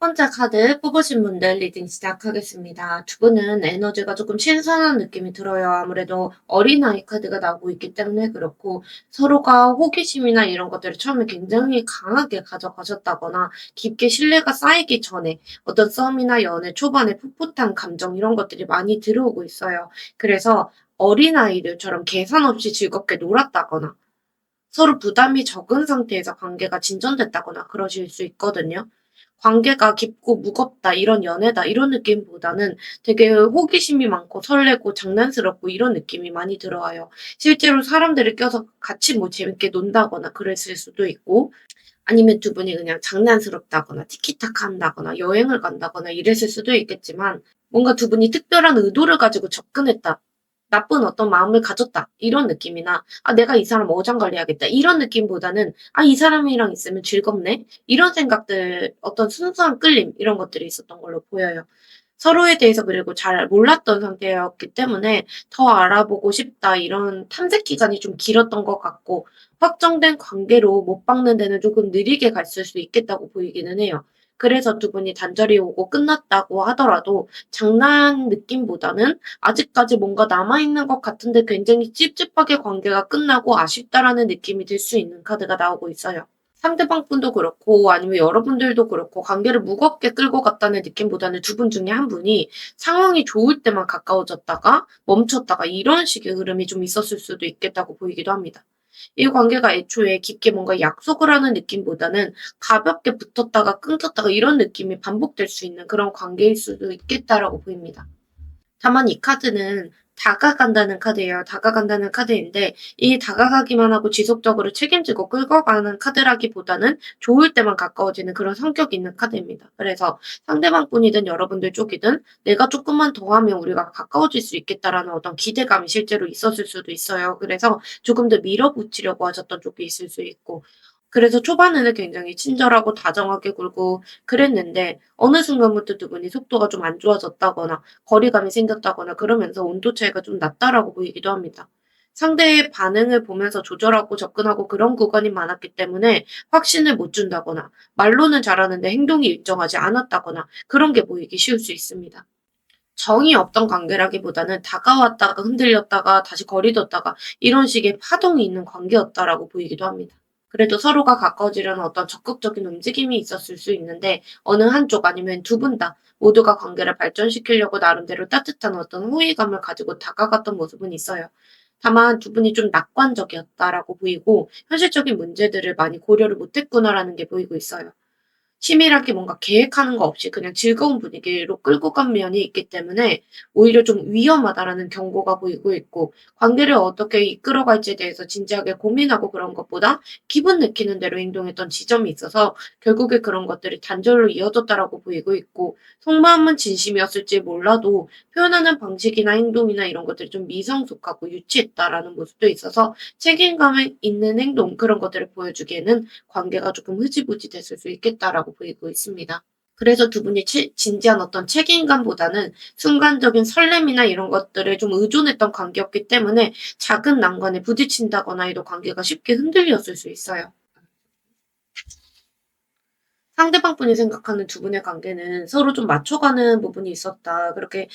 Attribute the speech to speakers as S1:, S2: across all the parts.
S1: 첫 번째 카드 뽑으신 분들 리딩 시작하겠습니다. 두 분은 에너지가 조금 신선한 느낌이 들어요. 아무래도 어린아이 카드가 나오고 있기 때문에 그렇고 서로가 호기심이나 이런 것들을 처음에 굉장히 강하게 가져가셨다거나 깊게 신뢰가 쌓이기 전에 어떤 썸이나 연애 초반에 풋풋한 감정 이런 것들이 많이 들어오고 있어요. 그래서 어린아이들처럼 계산 없이 즐겁게 놀았다거나 서로 부담이 적은 상태에서 관계가 진전됐다거나 그러실 수 있거든요. 관계가 깊고 무겁다, 이런 연애다, 이런 느낌보다는 되게 호기심이 많고 설레고 장난스럽고 이런 느낌이 많이 들어와요. 실제로 사람들을 껴서 같이 뭐 재밌게 논다거나 그랬을 수도 있고, 아니면 두 분이 그냥 장난스럽다거나 티키타카 한다거나 여행을 간다거나 이랬을 수도 있겠지만, 뭔가 두 분이 특별한 의도를 가지고 접근했다. 나쁜 어떤 마음을 가졌다. 이런 느낌이나, 아, 내가 이 사람 어장관리하겠다. 이런 느낌보다는, 아, 이 사람이랑 있으면 즐겁네. 이런 생각들, 어떤 순수한 끌림, 이런 것들이 있었던 걸로 보여요. 서로에 대해서 그리고 잘 몰랐던 상태였기 때문에 더 알아보고 싶다. 이런 탐색 기간이 좀 길었던 것 같고, 확정된 관계로 못 박는 데는 조금 느리게 갔을 수 있겠다고 보이기는 해요. 그래서 두 분이 단절이 오고 끝났다고 하더라도 장난 느낌보다는 아직까지 뭔가 남아있는 것 같은데 굉장히 찝찝하게 관계가 끝나고 아쉽다라는 느낌이 들 수 있는 카드가 나오고 있어요. 상대방 분도 그렇고 아니면 여러분들도 그렇고 관계를 무겁게 끌고 갔다는 느낌보다는 두 분 중에 한 분이 상황이 좋을 때만 가까워졌다가 멈췄다가 이런 식의 흐름이 좀 있었을 수도 있겠다고 보이기도 합니다. 이 관계가 애초에 깊게 뭔가 약속을 하는 느낌보다는 가볍게 붙었다가 끊겼다가 이런 느낌이 반복될 수 있는 그런 관계일 수도 있겠다라고 보입니다. 다만 이 카드는 다가간다는 카드예요. 다가간다는 카드인데 이 다가가기만 하고 지속적으로 책임지고 끌고 가는 카드라기보다는 좋을 때만 가까워지는 그런 성격이 있는 카드입니다. 그래서 상대방 분이든 여러분들 쪽이든 내가 조금만 더 하면 우리가 가까워질 수 있겠다라는 어떤 기대감이 실제로 있었을 수도 있어요. 그래서 조금 더 밀어붙이려고 하셨던 쪽이 있을 수 있고, 그래서 초반에는 굉장히 친절하고 다정하게 굴고 그랬는데 어느 순간부터 두 분이 속도가 좀 안 좋아졌다거나 거리감이 생겼다거나 그러면서 온도 차이가 좀 났다라고 보이기도 합니다. 상대의 반응을 보면서 조절하고 접근하고 그런 구간이 많았기 때문에 확신을 못 준다거나 말로는 잘하는데 행동이 일정하지 않았다거나 그런 게 보이기 쉬울 수 있습니다. 정이 없던 관계라기보다는 다가왔다가 흔들렸다가 다시 거리뒀다가 이런 식의 파동이 있는 관계였다라고 보이기도 합니다. 그래도 서로가 가까워지려는 어떤 적극적인 움직임이 있었을 수 있는데 어느 한쪽 아니면 두 분 다 모두가 관계를 발전시키려고 나름대로 따뜻한 어떤 호의감을 가지고 다가갔던 모습은 있어요. 다만 두 분이 좀 낙관적이었다라고 보이고 현실적인 문제들을 많이 고려를 못했구나라는 게 보이고 있어요. 치밀하게 뭔가 계획하는 거 없이 그냥 즐거운 분위기로 끌고 간 면이 있기 때문에 오히려 좀 위험하다라는 경고가 보이고 있고, 관계를 어떻게 이끌어갈지에 대해서 진지하게 고민하고 그런 것보다 기분 내키는 대로 행동했던 지점이 있어서 결국에 그런 것들이 단절로 이어졌다라고 보이고 있고, 속마음은 진심이었을지 몰라도 표현하는 방식이나 행동이나 이런 것들이 좀 미성숙하고 유치했다라는 모습도 있어서 책임감 있는 행동 그런 것들을 보여주기에는 관계가 조금 흐지부지 됐을 수 있겠다라고 보이고 있습니다. 그래서 두 분이 진지한 어떤 책임감보다는 순간적인 설렘이나 이런 것들에 좀 의존했던 관계였기 때문에 작은 난관에 부딪힌다거나 해도 관계가 쉽게 흔들렸을 수 있어요. 상대방 분이 생각하는 두 분의 관계는 서로 좀 맞춰가는 부분이 있었다. 그렇게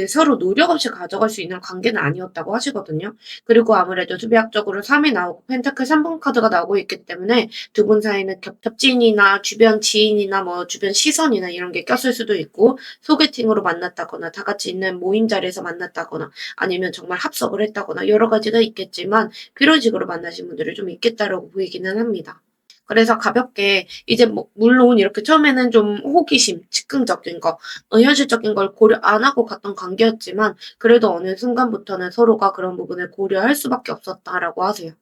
S1: 서로 노력 없이 가져갈 수 있는 관계는 아니었다고 하시거든요. 그리고 아무래도 수비학적으로 3이 나오고 펜타클 3번 카드가 나오고 있기 때문에 두 분 사이는 겹친이나 주변 지인이나 뭐 주변 시선이나 이런 게 꼈을 수도 있고, 소개팅으로 만났다거나 다 같이 있는 모임 자리에서 만났다거나 아니면 정말 합석을 했다거나 여러 가지가 있겠지만 그런 식으로 만나신 분들이 좀 있겠다라고 보이기는 합니다. 그래서 가볍게 이제 뭐 물론 이렇게 처음에는 좀 호기심, 즉흥적인 거, 현실적인 걸 고려 안 하고 갔던 관계였지만 그래도 어느 순간부터는 서로가 그런 부분을 고려할 수밖에 없었다라고 하세요.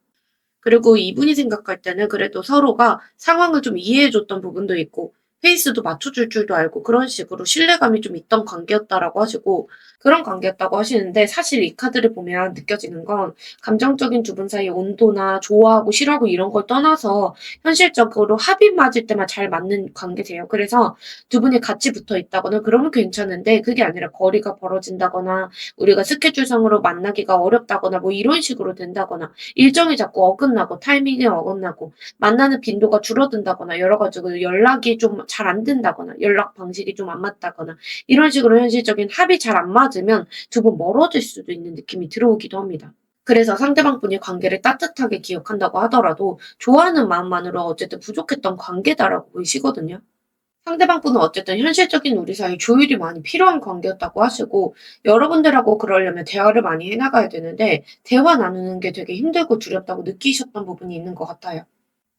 S1: 그리고 이분이 생각할 때는 그래도 서로가 상황을 좀 이해해 줬던 부분도 있고 페이스도 맞춰줄 줄도 알고 그런 식으로 신뢰감이 좀 있던 관계였다라고 하시고, 그런 관계였다고 하시는데 사실 이 카드를 보면 느껴지는 건 감정적인 두 분 사이의 온도나 좋아하고 싫어하고 이런 걸 떠나서 현실적으로 합이 맞을 때만 잘 맞는 관계세요. 그래서 두 분이 같이 붙어 있다거나 그러면 괜찮은데 그게 아니라 거리가 벌어진다거나 우리가 스케줄상으로 만나기가 어렵다거나 뭐 이런 식으로 된다거나 일정이 자꾸 어긋나고 타이밍이 어긋나고 만나는 빈도가 줄어든다거나 여러 가지로 연락이 좀 잘 안 된다거나 연락 방식이 좀 안 맞다거나 이런 식으로 현실적인 합이 잘 안 맞으면 두 분 멀어질 수도 있는 느낌이 들어오기도 합니다. 그래서 상대방 분이 관계를 따뜻하게 기억한다고 하더라도 좋아하는 마음만으로 어쨌든 부족했던 관계다라고 보이시거든요. 상대방 분은 어쨌든 현실적인 우리 사이 조율이 많이 필요한 관계였다고 하시고 여러분들하고 그러려면 대화를 많이 해 나가야 되는데 대화 나누는 게 되게 힘들고 두렵다고 느끼셨던 부분이 있는 것 같아요.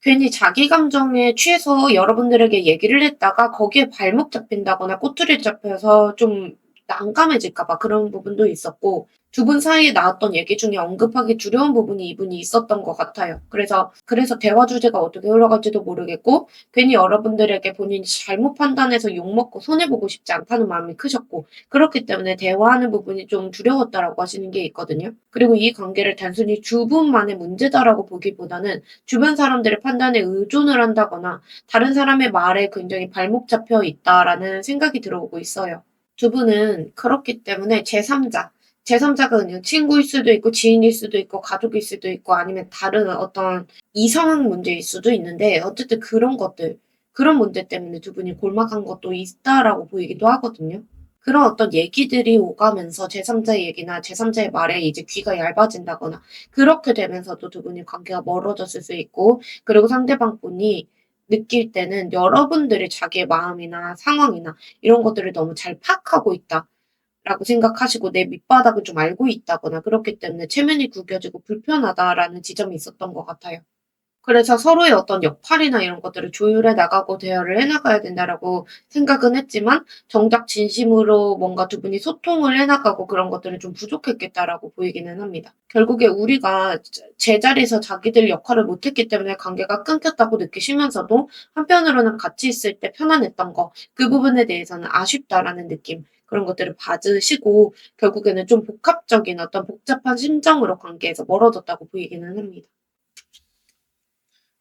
S1: 괜히 자기 감정에 취해서 여러분들에게 얘기를 했다가 거기에 발목 잡힌다거나 꼬투리 잡혀서 좀 난감해질까 봐 그런 부분도 있었고 두 분 사이에 나왔던 얘기 중에 언급하기 두려운 부분이 이분이 있었던 것 같아요. 그래서 대화 주제가 어떻게 흘러갈지도 모르겠고 괜히 여러분들에게 본인이 잘못 판단해서 욕먹고 손해보고 싶지 않다는 마음이 크셨고 그렇기 때문에 대화하는 부분이 좀 두려웠다라고 하시는 게 있거든요. 그리고 이 관계를 단순히 두 분만의 문제다라고 보기보다는 주변 사람들의 판단에 의존을 한다거나 다른 사람의 말에 굉장히 발목 잡혀 있다라는 생각이 들어오고 있어요. 두 분은 그렇기 때문에 제3자가 그냥 친구일 수도 있고 지인일 수도 있고 가족일 수도 있고 아니면 다른 어떤 이성학 문제일 수도 있는데 어쨌든 그런 문제 때문에 두 분이 골막한 것도 있다라고 보이기도 하거든요. 그런 어떤 얘기들이 오가면서 제3자의 얘기나 제3자의 말에 이제 귀가 얇아진다거나 그렇게 되면서도 두 분이 관계가 멀어졌을 수 있고 그리고 상대방 분이 느낄 때는 여러분들이 자기의 마음이나 상황이나 이런 것들을 너무 잘 파악하고 있다라고 생각하시고 내 밑바닥을 좀 알고 있다거나 그렇기 때문에 체면이 구겨지고 불편하다라는 지점이 있었던 것 같아요. 그래서 서로의 어떤 역할이나 이런 것들을 조율해 나가고 대화를 해 나가야 된다라고 생각은 했지만 정작 진심으로 뭔가 두 분이 소통을 해 나가고 그런 것들은 좀 부족했겠다라고 보이기는 합니다. 결국에 우리가 제자리에서 자기들 역할을 못 했기 때문에 관계가 끊겼다고 느끼시면서도 한편으로는 같이 있을 때 편안했던 거, 그 부분에 대해서는 아쉽다라는 느낌, 그런 것들을 받으시고 결국에는 좀 복합적인 어떤 복잡한 심정으로 관계에서 멀어졌다고 보이기는 합니다.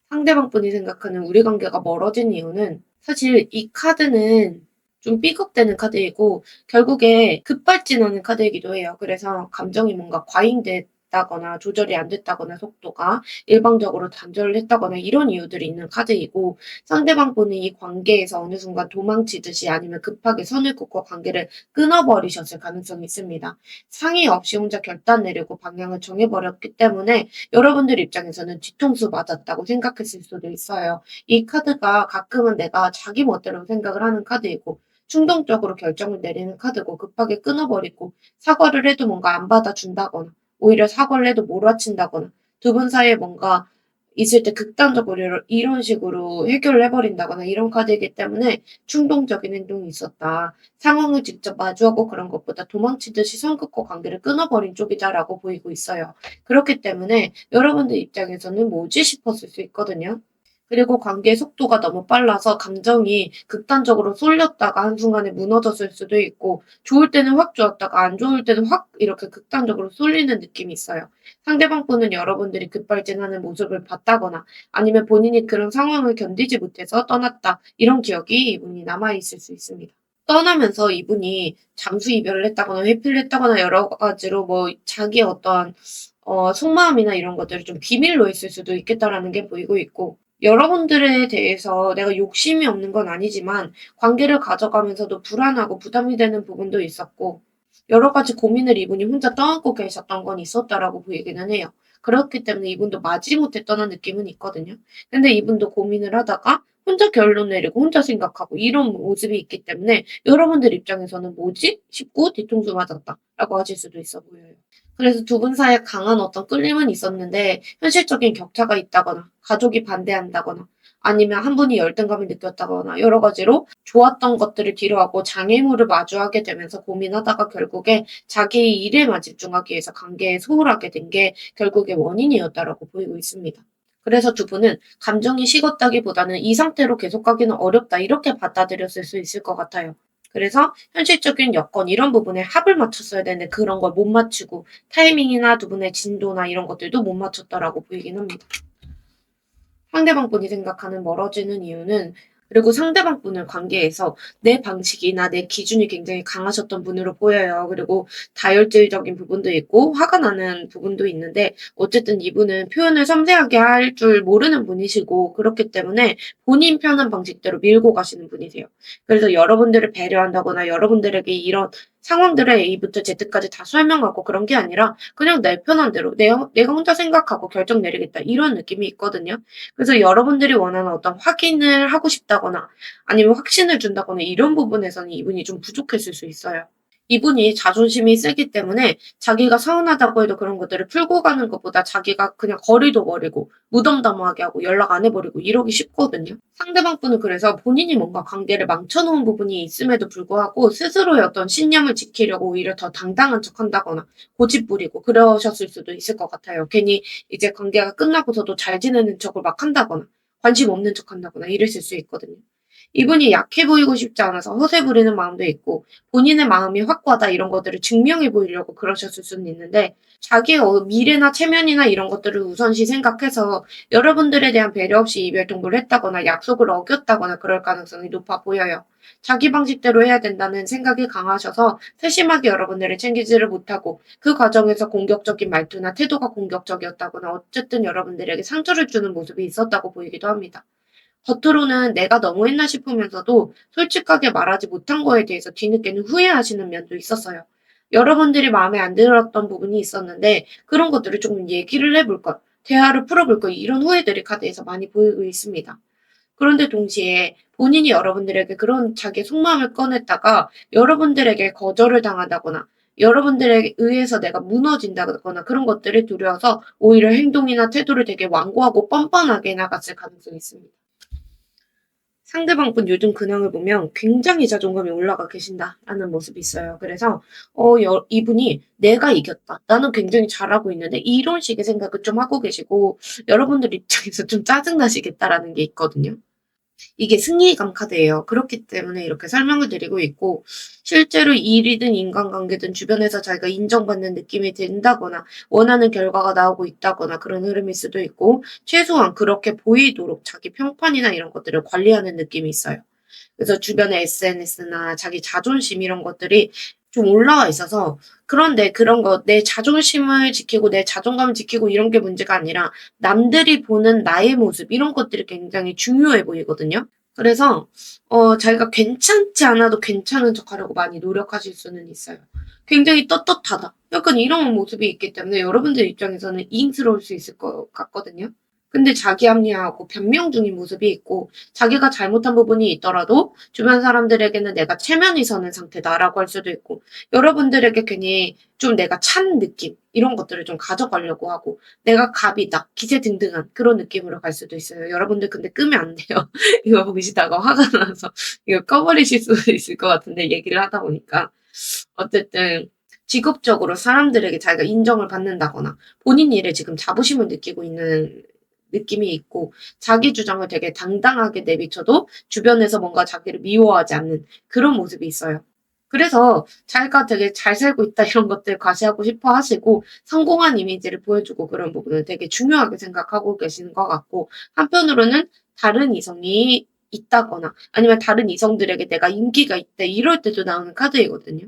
S1: 상대방 분이 생각하는 우리 관계가 멀어진 이유는 사실 이 카드는 좀 삐걱대는 카드이고 결국에 급발진하는 카드이기도 해요. 그래서 감정이 뭔가 과잉됐다거나 조절이 안 됐다거나 속도가 일방적으로 단절을 했다거나 이런 이유들이 있는 카드이고 상대방 분이 이 관계에서 어느 순간 도망치듯이 아니면 급하게 선을 긋고 관계를 끊어버리셨을 가능성이 있습니다. 상의 없이 혼자 결단 내리고 방향을 정해버렸기 때문에 여러분들 입장에서는 뒤통수 맞았다고 생각했을 수도 있어요. 이 카드가 가끔은 내가 자기 멋대로 생각을 하는 카드이고 충동적으로 결정을 내리는 카드고 급하게 끊어버리고 사과를 해도 뭔가 안 받아준다거나 오히려 사과를 해도 몰아친다거나 두 분 사이에 뭔가 있을 때 극단적으로 이런 식으로 해결을 해버린다거나 이런 카드이기 때문에 충동적인 행동이 있었다. 상황을 직접 마주하고 그런 것보다 도망치듯이 선 긋고 관계를 끊어버린 쪽이다라고 보이고 있어요. 그렇기 때문에 여러분들 입장에서는 뭐지 싶었을 수 있거든요. 그리고 관계의 속도가 너무 빨라서 감정이 극단적으로 쏠렸다가 한순간에 무너졌을 수도 있고 좋을 때는 확 좋았다가 안 좋을 때는 확 이렇게 극단적으로 쏠리는 느낌이 있어요. 상대방 분은 여러분들이 급발진하는 모습을 봤다거나 아니면 본인이 그런 상황을 견디지 못해서 떠났다. 이런 기억이 이분이 남아있을 수 있습니다. 떠나면서 이분이 잠수 이별을 했다거나 회피를 했다거나 여러 가지로 뭐 자기의 어떤 속마음이나 이런 것들을 좀 비밀로 했을 수도 있겠다라는 게 보이고 있고 여러분들에 대해서 내가 욕심이 없는 건 아니지만 관계를 가져가면서도 불안하고 부담이 되는 부분도 있었고 여러 가지 고민을 이분이 혼자 떠안고 계셨던 건 있었다라고 보이기는 해요. 그렇기 때문에 이분도 마지못해 떠난 느낌은 있거든요. 근데 이분도 고민을 하다가 혼자 결론 내리고 혼자 생각하고 이런 모습이 있기 때문에 여러분들 입장에서는 '뭐지?' 싶고 '뒤통수 맞았다.'라고 하실 수도 있어 보여요. 그래서 두 분 사이에 강한 어떤 끌림은 있었는데 현실적인 격차가 있다거나 가족이 반대한다거나 아니면 한 분이 열등감을 느꼈다거나 여러 가지로 좋았던 것들을 뒤로하고 장애물을 마주하게 되면서 고민하다가 결국에 자기의 일에만 집중하기 위해서 관계에 소홀하게 된 게 결국에 원인이었다라고 보이고 있습니다. 그래서 두 분은 감정이 식었다기보다는 '이 상태로 계속 가기는 어렵다.' 이렇게 받아들였을 수 있을 것 같아요. 그래서 현실적인 여건 이런 부분에 합을 맞췄어야 되는데 그런 걸 못 맞추고 타이밍이나 두 분의 진도나 이런 것들도 못 맞췄다라고 보이긴 합니다. 상대방 분이 생각하는 멀어지는 이유는 그리고 상대방 분을 관계에서 내 방식이나 내 기준이 굉장히 강하셨던 분으로 보여요. 그리고 다혈질적인 부분도 있고 화가 나는 부분도 있는데 어쨌든 이분은 표현을 섬세하게 할 줄 모르는 분이시고 그렇기 때문에 본인 편한 방식대로 밀고 가시는 분이세요. 그래서 여러분들을 배려한다거나 여러분들에게 이런 상황들을 A부터 Z까지 다 설명하고 그런 게 아니라 그냥 내 편한 대로 내가 혼자 생각하고 결정 내리겠다 이런 느낌이 있거든요. 그래서 여러분들이 원하는 어떤 확인을 하고 싶다거나 아니면 확신을 준다거나 이런 부분에서는 이분이 좀 부족했을 수 있어요. 이분이 자존심이 세기 때문에 자기가 서운하다고 해도 그런 것들을 풀고 가는 것보다 자기가 그냥 거리도 버리고 무덤덤하게 하고 연락 안 해버리고 이러기 쉽거든요. 상대방 분은 그래서 본인이 뭔가 관계를 망쳐놓은 부분이 있음에도 불구하고 스스로의 어떤 신념을 지키려고 오히려 더 당당한 척 한다거나 고집 부리고 그러셨을 수도 있을 것 같아요. 괜히 이제 관계가 끝나고서도 잘 지내는 척을 막 한다거나 관심 없는 척 한다거나 이랬을 수 있거든요. 이분이 약해 보이고 싶지 않아서 허세 부리는 마음도 있고 본인의 마음이 확고하다 이런 것들을 증명해 보이려고 그러셨을 수는 있는데 자기의 미래나 체면이나 이런 것들을 우선시 생각해서 여러분들에 대한 배려 없이 이별 통보를 했다거나 약속을 어겼다거나 그럴 가능성이 높아 보여요. 자기 방식대로 해야 된다는 생각이 강하셔서 세심하게 여러분들을 챙기지를 못하고 그 과정에서 공격적인 말투나 태도가 공격적이었다거나 어쨌든 여러분들에게 상처를 주는 모습이 있었다고 보이기도 합니다. 겉으로는 내가 너무했나 싶으면서도 솔직하게 말하지 못한 거에 대해서 뒤늦게는 후회하시는 면도 있었어요. 여러분들이 마음에 안 들었던 부분이 있었는데 그런 것들을 조금 얘기를 해볼 것, 대화를 풀어볼 것 이런 후회들이 카드에서 많이 보이고 있습니다. 그런데 동시에 본인이 여러분들에게 그런 자기의 속마음을 꺼냈다가 여러분들에게 거절을 당한다거나 여러분들에 의해서 내가 무너진다거나 그런 것들이 두려워서 오히려 행동이나 태도를 되게 완고하고 뻔뻔하게 나갔을 가능성이 있습니다. 상대방 분 요즘 근황을 보면 굉장히 자존감이 올라가 계신다라는 모습이 있어요. 그래서 이분이 '내가 이겼다. 나는 굉장히 잘하고 있는데.' 이런 식의 생각을 좀 하고 계시고 여러분들 입장에서 좀 짜증 나시겠다라는 게 있거든요. 이게 승리감 카드예요. 그렇기 때문에 이렇게 설명을 드리고 있고 실제로 일이든 인간관계든 주변에서 자기가 인정받는 느낌이 든다거나 원하는 결과가 나오고 있다거나 그런 흐름일 수도 있고 최소한 그렇게 보이도록 자기 평판이나 이런 것들을 관리하는 느낌이 있어요. 그래서 주변에 SNS나 자기 자존심 이런 것들이 좀 올라와 있어서 그런데 그런 거 내 자존심을 지키고 내 자존감을 지키고 이런 게 문제가 아니라 남들이 보는 나의 모습 이런 것들이 굉장히 중요해 보이거든요. 그래서 자기가 괜찮지 않아도 괜찮은 척하려고 많이 노력하실 수는 있어요. 굉장히 떳떳하다. 약간 이런 모습이 있기 때문에 여러분들 입장에서는 이익스러울 수 있을 것 같거든요. 근데 자기 합리화하고 변명 중인 모습이 있고 자기가 잘못한 부분이 있더라도 주변 사람들에게는 내가 체면이 서는 상태다라고 할 수도 있고 여러분들에게 괜히 좀 내가 찬 느낌 이런 것들을 좀 가져가려고 하고 내가 갑이다 기세등등한 그런 느낌으로 갈 수도 있어요. 여러분들 근데 끄면 안 돼요. 이거 보시다가 화가 나서 이거 꺼버리실 수도 있을 것 같은데 얘기를 하다 보니까 어쨌든 직업적으로 사람들에게 자기가 인정을 받는다거나 본인 일에 지금 자부심을 느끼고 있는 느낌이 있고 자기 주장을 되게 당당하게 내비쳐도 주변에서 뭔가 자기를 미워하지 않는 그런 모습이 있어요. 그래서 자기가 되게 잘 살고 있다 이런 것들 과시하고 싶어 하시고 성공한 이미지를 보여주고 그런 부분을 되게 중요하게 생각하고 계시는 것 같고 한편으로는 다른 이성이 있다거나 아니면 다른 이성들에게 내가 인기가 있대 이럴 때도 나오는 카드이거든요.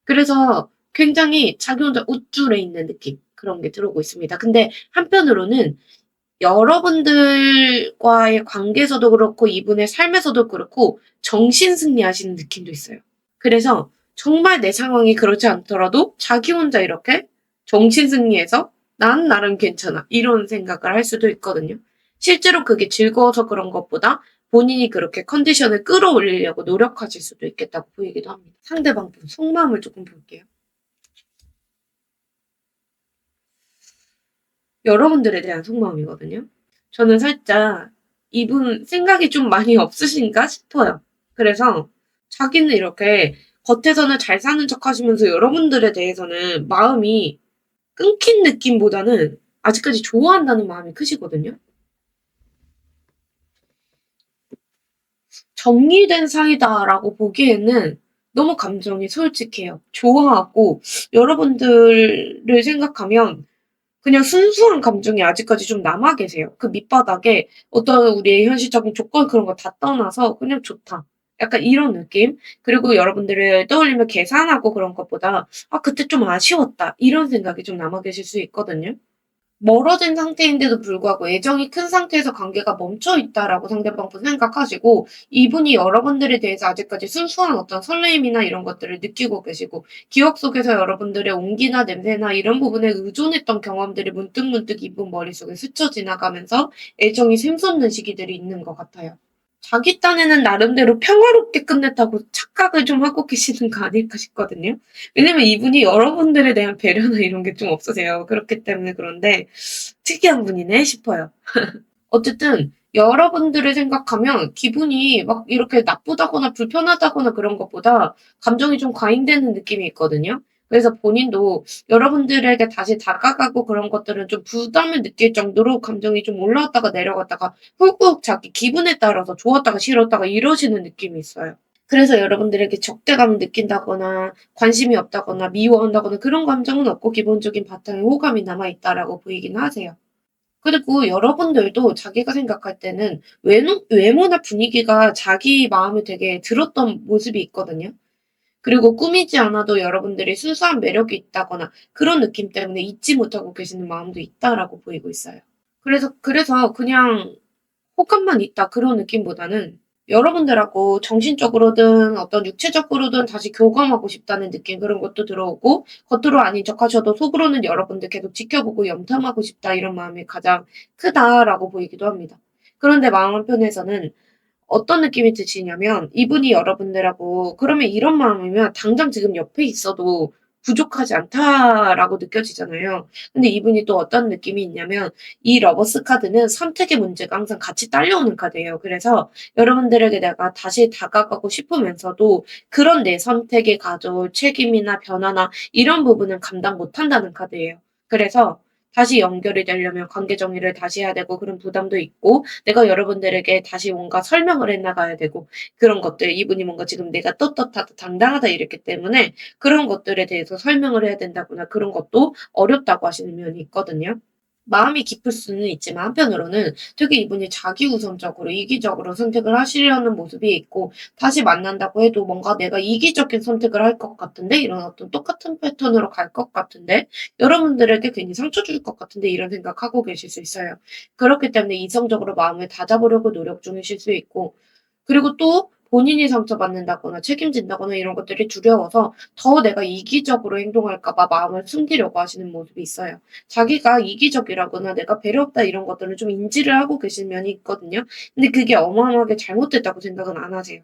S1: 그래서 굉장히 자기 혼자 우쭐해 있는 느낌 그런 게 들어오고 있습니다. 근데 한편으로는 여러분들과의 관계에서도 그렇고 이분의 삶에서도 그렇고 정신 승리하시는 느낌도 있어요. 그래서 정말 내 상황이 그렇지 않더라도 자기 혼자 이렇게 정신 승리해서 '난 나름 괜찮아.' 이런 생각을 할 수도 있거든요. 실제로 그게 즐거워서 그런 것보다 본인이 그렇게 컨디션을 끌어올리려고 노력하실 수도 있겠다고 보이기도 합니다. 상대방 분 속마음을 조금 볼게요. 여러분들에 대한 속마음이거든요. 저는 살짝 이분 생각이 좀 많이 없으신가 싶어요. 그래서 자기는 이렇게 겉에서는 잘 사는 척 하시면서 여러분들에 대해서는 마음이 끊긴 느낌보다는 아직까지 좋아한다는 마음이 크시거든요. 정리된 사이다라고 보기에는 너무 감정이 솔직해요. 좋아하고 여러분들을 생각하면 그냥 순수한 감정이 아직까지 좀 남아 계세요. 그 밑바닥에 어떤 우리의 현실적인 조건 그런 거 다 떠나서 그냥 좋다. 약간 이런 느낌? 그리고 여러분들을 떠올리면 계산하고 그런 것보다 '아 그때 좀 아쉬웠다.' 이런 생각이 좀 남아 계실 수 있거든요. 멀어진 상태인데도 불구하고 애정이 큰 상태에서 관계가 멈춰 있다라고 상대방도 생각하시고 이분이 여러분들에 대해서 아직까지 순수한 어떤 설레임이나 이런 것들을 느끼고 계시고 기억 속에서 여러분들의 온기나 냄새나 이런 부분에 의존했던 경험들이 문득문득 이분 머릿속에 스쳐 지나가면서 애정이 샘솟는 시기들이 있는 것 같아요. 자기 딴에는 나름대로 평화롭게 끝냈다고 착각을 좀 하고 계시는 거 아닐까 싶거든요. 왜냐면 이분이 여러분들에 대한 배려나 이런 게 좀 없으세요. 그렇기 때문에 그런데 '특이한 분이네.' 싶어요. 어쨌든 여러분들을 생각하면 기분이 막 이렇게 나쁘다거나 불편하다거나 그런 것보다 감정이 좀 과잉되는 느낌이 있거든요. 그래서 본인도 여러분들에게 다시 다가가고 그런 것들은 좀 부담을 느낄 정도로 감정이 좀 올라왔다가 내려갔다가 훅훅 자기 기분에 따라서 좋았다가 싫었다가 이러시는 느낌이 있어요. 그래서 여러분들에게 적대감을 느낀다거나 관심이 없다거나 미워한다거나 그런 감정은 없고 기본적인 바탕에 호감이 남아 있다라고 보이긴 하세요. 그리고 여러분들도 자기가 생각할 때는 외모나 분위기가 자기 마음에 되게 들었던 모습이 있거든요. 그리고 꾸미지 않아도 여러분들이 순수한 매력이 있다거나 그런 느낌 때문에 잊지 못하고 계시는 마음도 있다라고 보이고 있어요. 그래서 그냥 호감만 있다 그런 느낌보다는 여러분들하고 정신적으로든 어떤 육체적으로든 다시 교감하고 싶다는 느낌 그런 것도 들어오고 겉으로 아닌 척하셔도 속으로는 여러분들 계속 지켜보고 염탐하고 싶다 이런 마음이 가장 크다라고 보이기도 합니다. 그런데 마음 한편에서는 어떤 느낌이 드시냐면 이분이 여러분들하고 그러면 이런 마음이면 당장 지금 옆에 있어도 부족하지 않다라고 느껴지잖아요. 근데 이분이 또 어떤 느낌이 있냐면 이 러버스 카드는 선택의 문제가 항상 같이 딸려오는 카드예요. 그래서 여러분들에게 내가 다시 다가가고 싶으면서도 그런 내 선택에 가져올 책임이나 변화나 이런 부분은 감당 못한다는 카드예요. 그래서 다시 연결이 되려면 관계 정리를 다시 해야 되고 그런 부담도 있고 내가 여러분들에게 다시 뭔가 설명을 해 나가야 되고 그런 것들 이분이 뭔가 지금 내가 떳떳하다 당당하다 이랬기 때문에 그런 것들에 대해서 설명을 해야 된다거나 그런 것도 어렵다고 하시는 면이 있거든요. 마음이 깊을 수는 있지만 한편으로는 되게 이분이 자기우선적으로 이기적으로 선택을 하시려는 모습이 있고 다시 만난다고 해도 뭔가 '내가 이기적인 선택을 할 것 같은데?' 이런 어떤 똑같은 패턴으로 갈 것 같은데 '여러분들에게 괜히 상처 줄 것 같은데?' 이런 생각하고 계실 수 있어요. 그렇기 때문에 이성적으로 마음을 다잡으려고 노력 중이실 수 있고 그리고 또 본인이 상처받는다거나 책임진다거나 이런 것들이 두려워서 더 내가 이기적으로 행동할까 봐 마음을 숨기려고 하시는 모습이 있어요. 자기가 이기적이라거나 내가 배려 없다 이런 것들을 좀 인지를 하고 계신 면이 있거든요. 근데 그게 어마어마하게 잘못됐다고 생각은 안 하세요.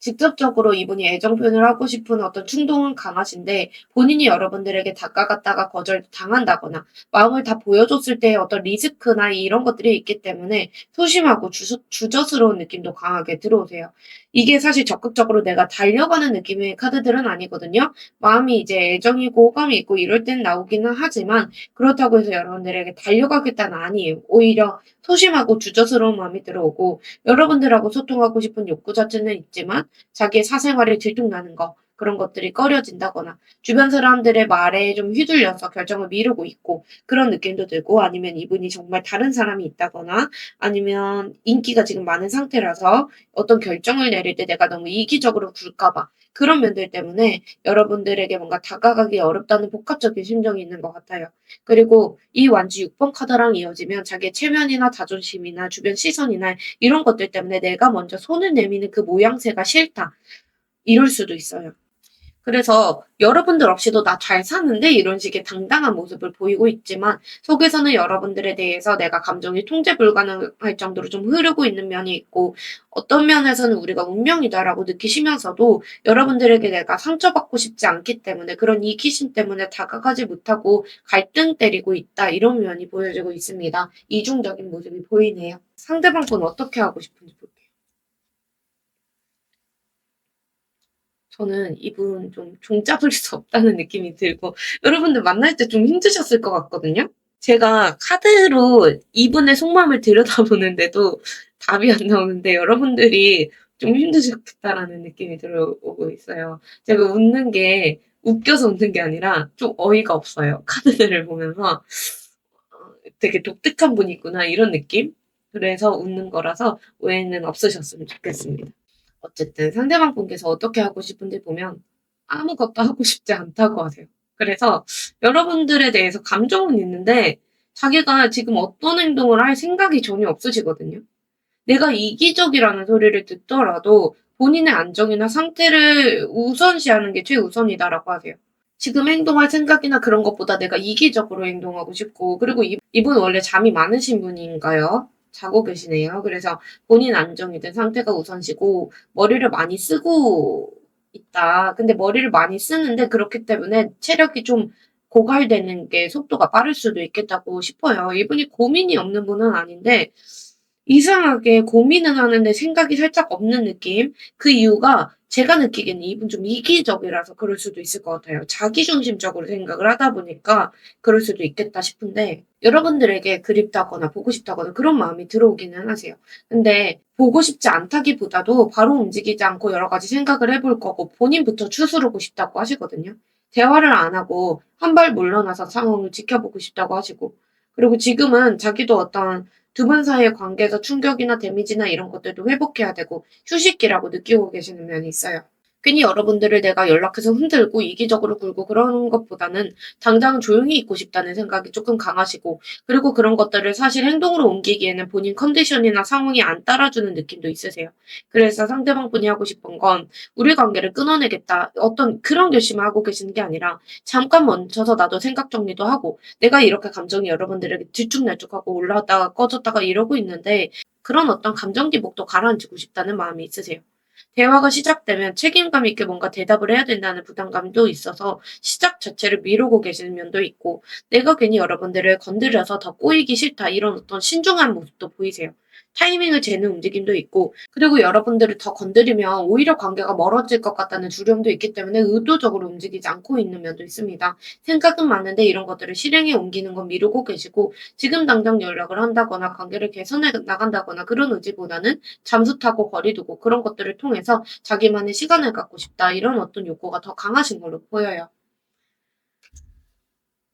S1: 직접적으로 이분이 애정 표현을 하고 싶은 어떤 충동은 강하신데 본인이 여러분들에게 다가갔다가 거절당한다거나 마음을 다 보여줬을 때의 어떤 리스크나 이런 것들이 있기 때문에 소심하고 주저스러운 느낌도 강하게 들어오세요. 이게 사실 적극적으로 내가 달려가는 느낌의 카드들은 아니거든요. 마음이 이제 애정이고 호감이 있고 이럴 땐 나오기는 하지만 그렇다고 해서 여러분들에게 달려가겠다는 아니에요. 오히려 소심하고 주저스러운 마음이 들어오고 여러분들하고 소통하고 싶은 욕구 자체는 있지만 자기의 사생활에 들통나는 거 그런 것들이 꺼려진다거나 주변 사람들의 말에 좀 휘둘려서 결정을 미루고 있고 그런 느낌도 들고 아니면 이분이 정말 다른 사람이 있다거나 아니면 인기가 지금 많은 상태라서 어떤 결정을 내릴 때 내가 너무 이기적으로 굴까 봐 그런 면들 때문에 여러분들에게 뭔가 다가가기 어렵다는 복합적인 심정이 있는 것 같아요. 그리고 이 완주 6번 카드랑 이어지면 자기의 체면이나 자존심이나 주변 시선이나 이런 것들 때문에 '내가 먼저 손을 내미는 그 모양새가 싫다.' 이럴 수도 있어요. 그래서 여러분들 없이도 '나 잘 사는데?' 이런 식의 당당한 모습을 보이고 있지만 속에서는 여러분들에 대해서 내가 감정이 통제 불가능할 정도로 좀 흐르고 있는 면이 있고 어떤 면에서는 '우리가 운명이다.'라고 느끼시면서도 여러분들에게 내가 상처받고 싶지 않기 때문에 그런 이기심 때문에 다가가지 못하고 갈등 때리고 있다. 이런 면이 보여지고 있습니다. 이중적인 모습이 보이네요. 상대방 분 어떻게 하고 싶은지 볼게요. 저는 이분 좀 종잡을 수 없다는 느낌이 들고 여러분들 만날 때 좀 힘드셨을 것 같거든요. 제가 카드로 이분의 속마음을 들여다보는데도 답이 안 나오는데 여러분들이 좀 힘드셨겠다라는 느낌이 들어오고 있어요. 제가 웃는 게 웃겨서 웃는 게 아니라 좀 어이가 없어요. 카드들을 보면서 되게 독특한 분이 있구나 이런 느낌? 그래서 웃는 거라서 오해는 없으셨으면 좋겠습니다. 어쨌든 상대방 분께서 어떻게 하고 싶은지 보면 아무것도 하고 싶지 않다고 하세요. 그래서 여러분들에 대해서 감정은 있는데 자기가 지금 어떤 행동을 할 생각이 전혀 없으시거든요. 내가 이기적이라는 소리를 듣더라도 본인의 안정이나 상태를 우선시하는 게 최우선이다라고 하세요. 지금 행동할 생각이나 그런 것보다 내가 이기적으로 행동하고 싶고, 그리고 이분 원래 잠이 많으신 분인가요? 자고 계시네요. 그래서 본인 안정이든 상태가 우선시고, 머리를 많이 쓰고 있다. 근데 머리를 많이 쓰는데 그렇기 때문에 체력이 좀 고갈되는 게 속도가 빠를 수도 있겠다고 싶어요. 이분이 고민이 없는 분은 아닌데, 이상하게 고민은 하는데 생각이 살짝 없는 느낌? 그 이유가 제가 느끼기에는 이분 좀 이기적이라서 그럴 수도 있을 것 같아요. 자기중심적으로 생각을 하다 보니까 그럴 수도 있겠다 싶은데 여러분들에게 그립다거나 보고 싶다거나 그런 마음이 들어오기는 하세요. 근데 보고 싶지 않다기보다도 바로 움직이지 않고 여러 가지 생각을 해볼 거고 본인부터 추스르고 싶다고 하시거든요. 대화를 안 하고 한 발 물러나서 상황을 지켜보고 싶다고 하시고 그리고 지금은 자기도 어떤 두 분 사이의 관계에서 충격이나 데미지나 이런 것들도 회복해야 되고 휴식기라고 느끼고 계시는 면이 있어요. 괜히 여러분들을 내가 연락해서 흔들고 이기적으로 굴고 그러는 것보다는 당장 조용히 있고 싶다는 생각이 조금 강하시고 그리고 그런 것들을 사실 행동으로 옮기기에는 본인 컨디션이나 상황이 안 따라주는 느낌도 있으세요. 그래서 상대방 분이 하고 싶은 건 우리 관계를 끊어내겠다 어떤 그런 결심을 하고 계시는 게 아니라 잠깐 멈춰서 나도 생각 정리도 하고 내가 이렇게 감정이 여러분들에게 들쭉날쭉하고 올라왔다가 꺼졌다가 이러고 있는데 그런 어떤 감정 기복도 가라앉히고 싶다는 마음이 있으세요. 대화가 시작되면 책임감 있게 뭔가 대답을 해야 된다는 부담감도 있어서 시작 자체를 미루고 계시는 면도 있고 내가 괜히 여러분들을 건드려서 더 꼬이기 싫다 이런 어떤 신중한 모습도 보이세요. 타이밍을 재는 움직임도 있고 그리고 여러분들을 더 건드리면 오히려 관계가 멀어질 것 같다는 두려움도 있기 때문에 의도적으로 움직이지 않고 있는 면도 있습니다. 생각은 많은데 이런 것들을 실행에 옮기는 건 미루고 계시고 지금 당장 연락을 한다거나 관계를 개선해 나간다거나 그런 의지보다는 잠수 타고 거리 두고 그런 것들을 통해서 자기만의 시간을 갖고 싶다 이런 어떤 욕구가 더 강하신 걸로 보여요.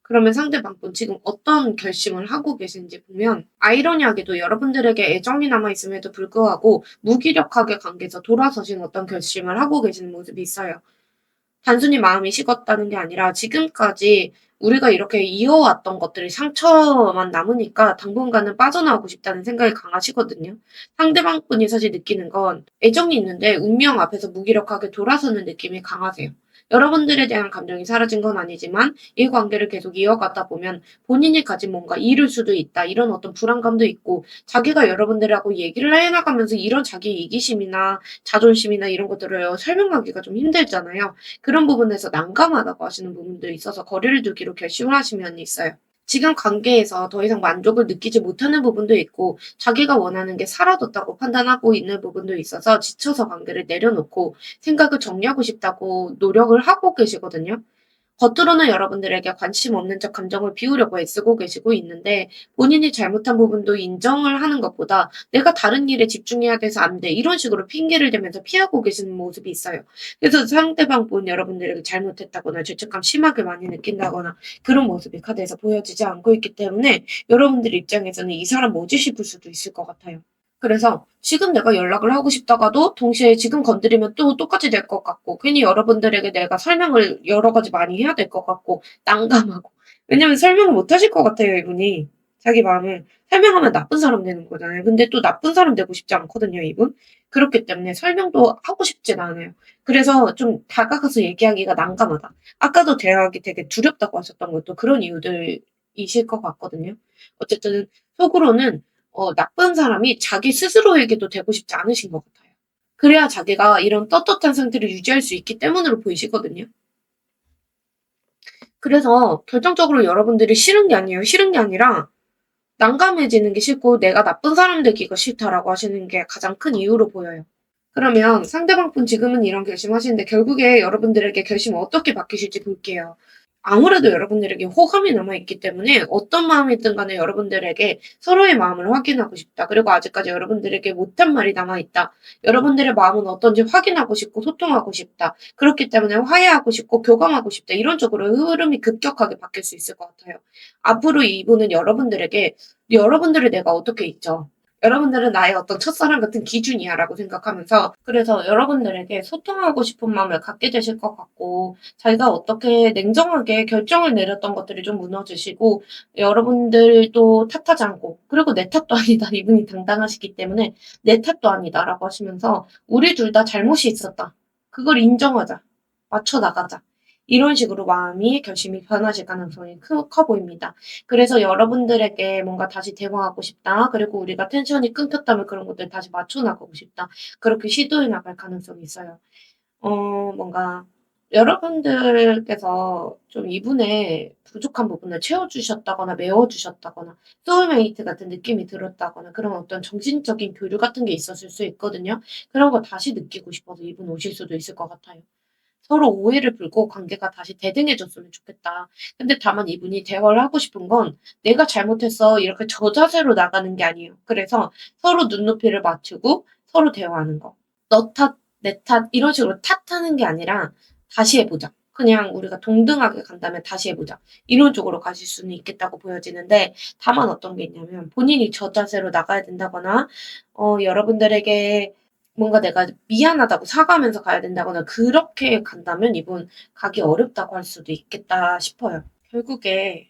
S1: 그러면 상대방 분 지금 어떤 결심을 하고 계신지 보면 아이러니하게도 여러분들에게 애정이 남아있음에도 불구하고 무기력하게 관계에서 돌아서신 어떤 결심을 하고 계시는 모습이 있어요. 단순히 마음이 식었다는 게 아니라 지금까지 우리가 이렇게 이어왔던 것들이 상처만 남으니까 당분간은 빠져나오고 싶다는 생각이 강하시거든요. 상대방 분이 사실 느끼는 건 애정이 있는데 운명 앞에서 무기력하게 돌아서는 느낌이 강하세요. 여러분들에 대한 감정이 사라진 건 아니지만 이 관계를 계속 이어가다 보면 본인이 가진 뭔가 잃을 수도 있다. 이런 어떤 불안감도 있고 자기가 여러분들하고 얘기를 해나가면서 이런 자기 이기심이나 자존심이나 이런 것들을 설명하기가 좀 힘들잖아요. 그런 부분에서 난감하다고 하시는 부분도 있어서 거리를 두기로 결심을 하신 면이 있어요. 지금 관계에서 더 이상 만족을 느끼지 못하는 부분도 있고 자기가 원하는 게 사라졌다고 판단하고 있는 부분도 있어서 지쳐서 관계를 내려놓고 생각을 정리하고 싶다고 노력을 하고 계시거든요. 겉으로는 여러분들에게 관심 없는 척 감정을 비우려고 애쓰고 계시고 있는데 본인이 잘못한 부분도 인정을 하는 것보다 내가 다른 일에 집중해야 돼서 안 돼. 이런 식으로 핑계를 대면서 피하고 계시는 모습이 있어요. 그래서 상대방 분 여러분들에게 잘못했다거나 죄책감 심하게 많이 느낀다거나 그런 모습이 카드에서 보여지지 않고 있기 때문에 여러분들 입장에서는 이 사람 뭐지 싶을 수도 있을 것 같아요. 그래서 지금 내가 연락을 하고 싶다가도 동시에 지금 건드리면 또 똑같이 될 것 같고 괜히 여러분들에게 내가 설명을 여러 가지 많이 해야 될 것 같고 난감하고 왜냐면 설명을 못 하실 것 같아요 이분이. 자기 마음을 설명하면 나쁜 사람 되는 거잖아요. 근데 또 나쁜 사람 되고 싶지 않거든요 이분. 그렇기 때문에 설명도 하고 싶진 않아요. 그래서 좀 다가가서 얘기하기가 난감하다. 아까도 대화하기 되게 두렵다고 하셨던 것도 그런 이유들이실 것 같거든요. 어쨌든 속으로는 나쁜 사람이 자기 스스로에게도 되고 싶지 않으신 것 같아요. 그래야 자기가 이런 떳떳한 상태를 유지할 수 있기 때문으로 보이시거든요. 그래서 결정적으로 여러분들이 싫은 게 아니에요. 싫은 게 아니라 난감해지는 게 싫고 내가 나쁜 사람 되기가 싫다라고 하시는 게 가장 큰 이유로 보여요. 그러면 상대방 분 지금은 이런 결심하시는데 결국에 여러분들에게 결심을 어떻게 바뀌실지 볼게요. 아무래도 여러분들에게 호감이 남아있기 때문에 어떤 마음이든 간에 여러분들에게 서로의 마음을 확인하고 싶다. 그리고 아직까지 여러분들에게 못한 말이 남아있다. 여러분들의 마음은 어떤지 확인하고 싶고 소통하고 싶다. 그렇기 때문에 화해하고 싶고 교감하고 싶다. 이런 쪽으로 흐름이 급격하게 바뀔 수 있을 것 같아요. 앞으로 이분은 여러분들에게 여러분들을 내가 어떻게 잊죠? 여러분들은 나의 어떤 첫사랑 같은 기준이야라고 생각하면서 그래서 여러분들에게 소통하고 싶은 마음을 갖게 되실 것 같고 자기가 어떻게 냉정하게 결정을 내렸던 것들이 좀 무너지시고 여러분들도 탓하지 않고 그리고 내 탓도 아니다. 이분이 당당하시기 때문에 내 탓도 아니다라고 하시면서 우리 둘 다 잘못이 있었다. 그걸 인정하자. 맞춰 나가자. 이런 식으로 마음이 결심이 변하실 가능성이 커 보입니다. 그래서 여러분들에게 뭔가 다시 대화하고 싶다. 그리고 우리가 텐션이 끊겼다면 그런 것들 다시 맞춰 나가고 싶다. 그렇게 시도해 나갈 가능성이 있어요. 뭔가 여러분들께서 좀 이분의 부족한 부분을 채워주셨다거나 메워주셨다거나 소울메이트 같은 느낌이 들었다거나 그런 어떤 정신적인 교류 같은 게 있었을 수 있거든요. 그런 거 다시 느끼고 싶어서 이분 오실 수도 있을 것 같아요. 서로 오해를 풀고 관계가 다시 대등해졌으면 좋겠다. 근데 다만 이분이 대화를 하고 싶은 건 "내가 잘못했어." 이렇게 저자세로 나가는 게 아니에요. 그래서 서로 눈높이를 맞추고 서로 대화하는 거. 너 탓, 내 탓 이런 식으로 탓하는 게 아니라 "다시 해 보자." 그냥 우리가 동등하게 간다면 "다시 해 보자." 이런 쪽으로 가실 수는 있겠다고 보여지는데 다만 어떤 게 있냐면 본인이 저자세로 나가야 된다거나 여러분들에게 뭔가 내가 미안하다고 사과하면서 가야 된다거나 그렇게 간다면 이분 가기 어렵다고 할 수도 있겠다 싶어요. 결국에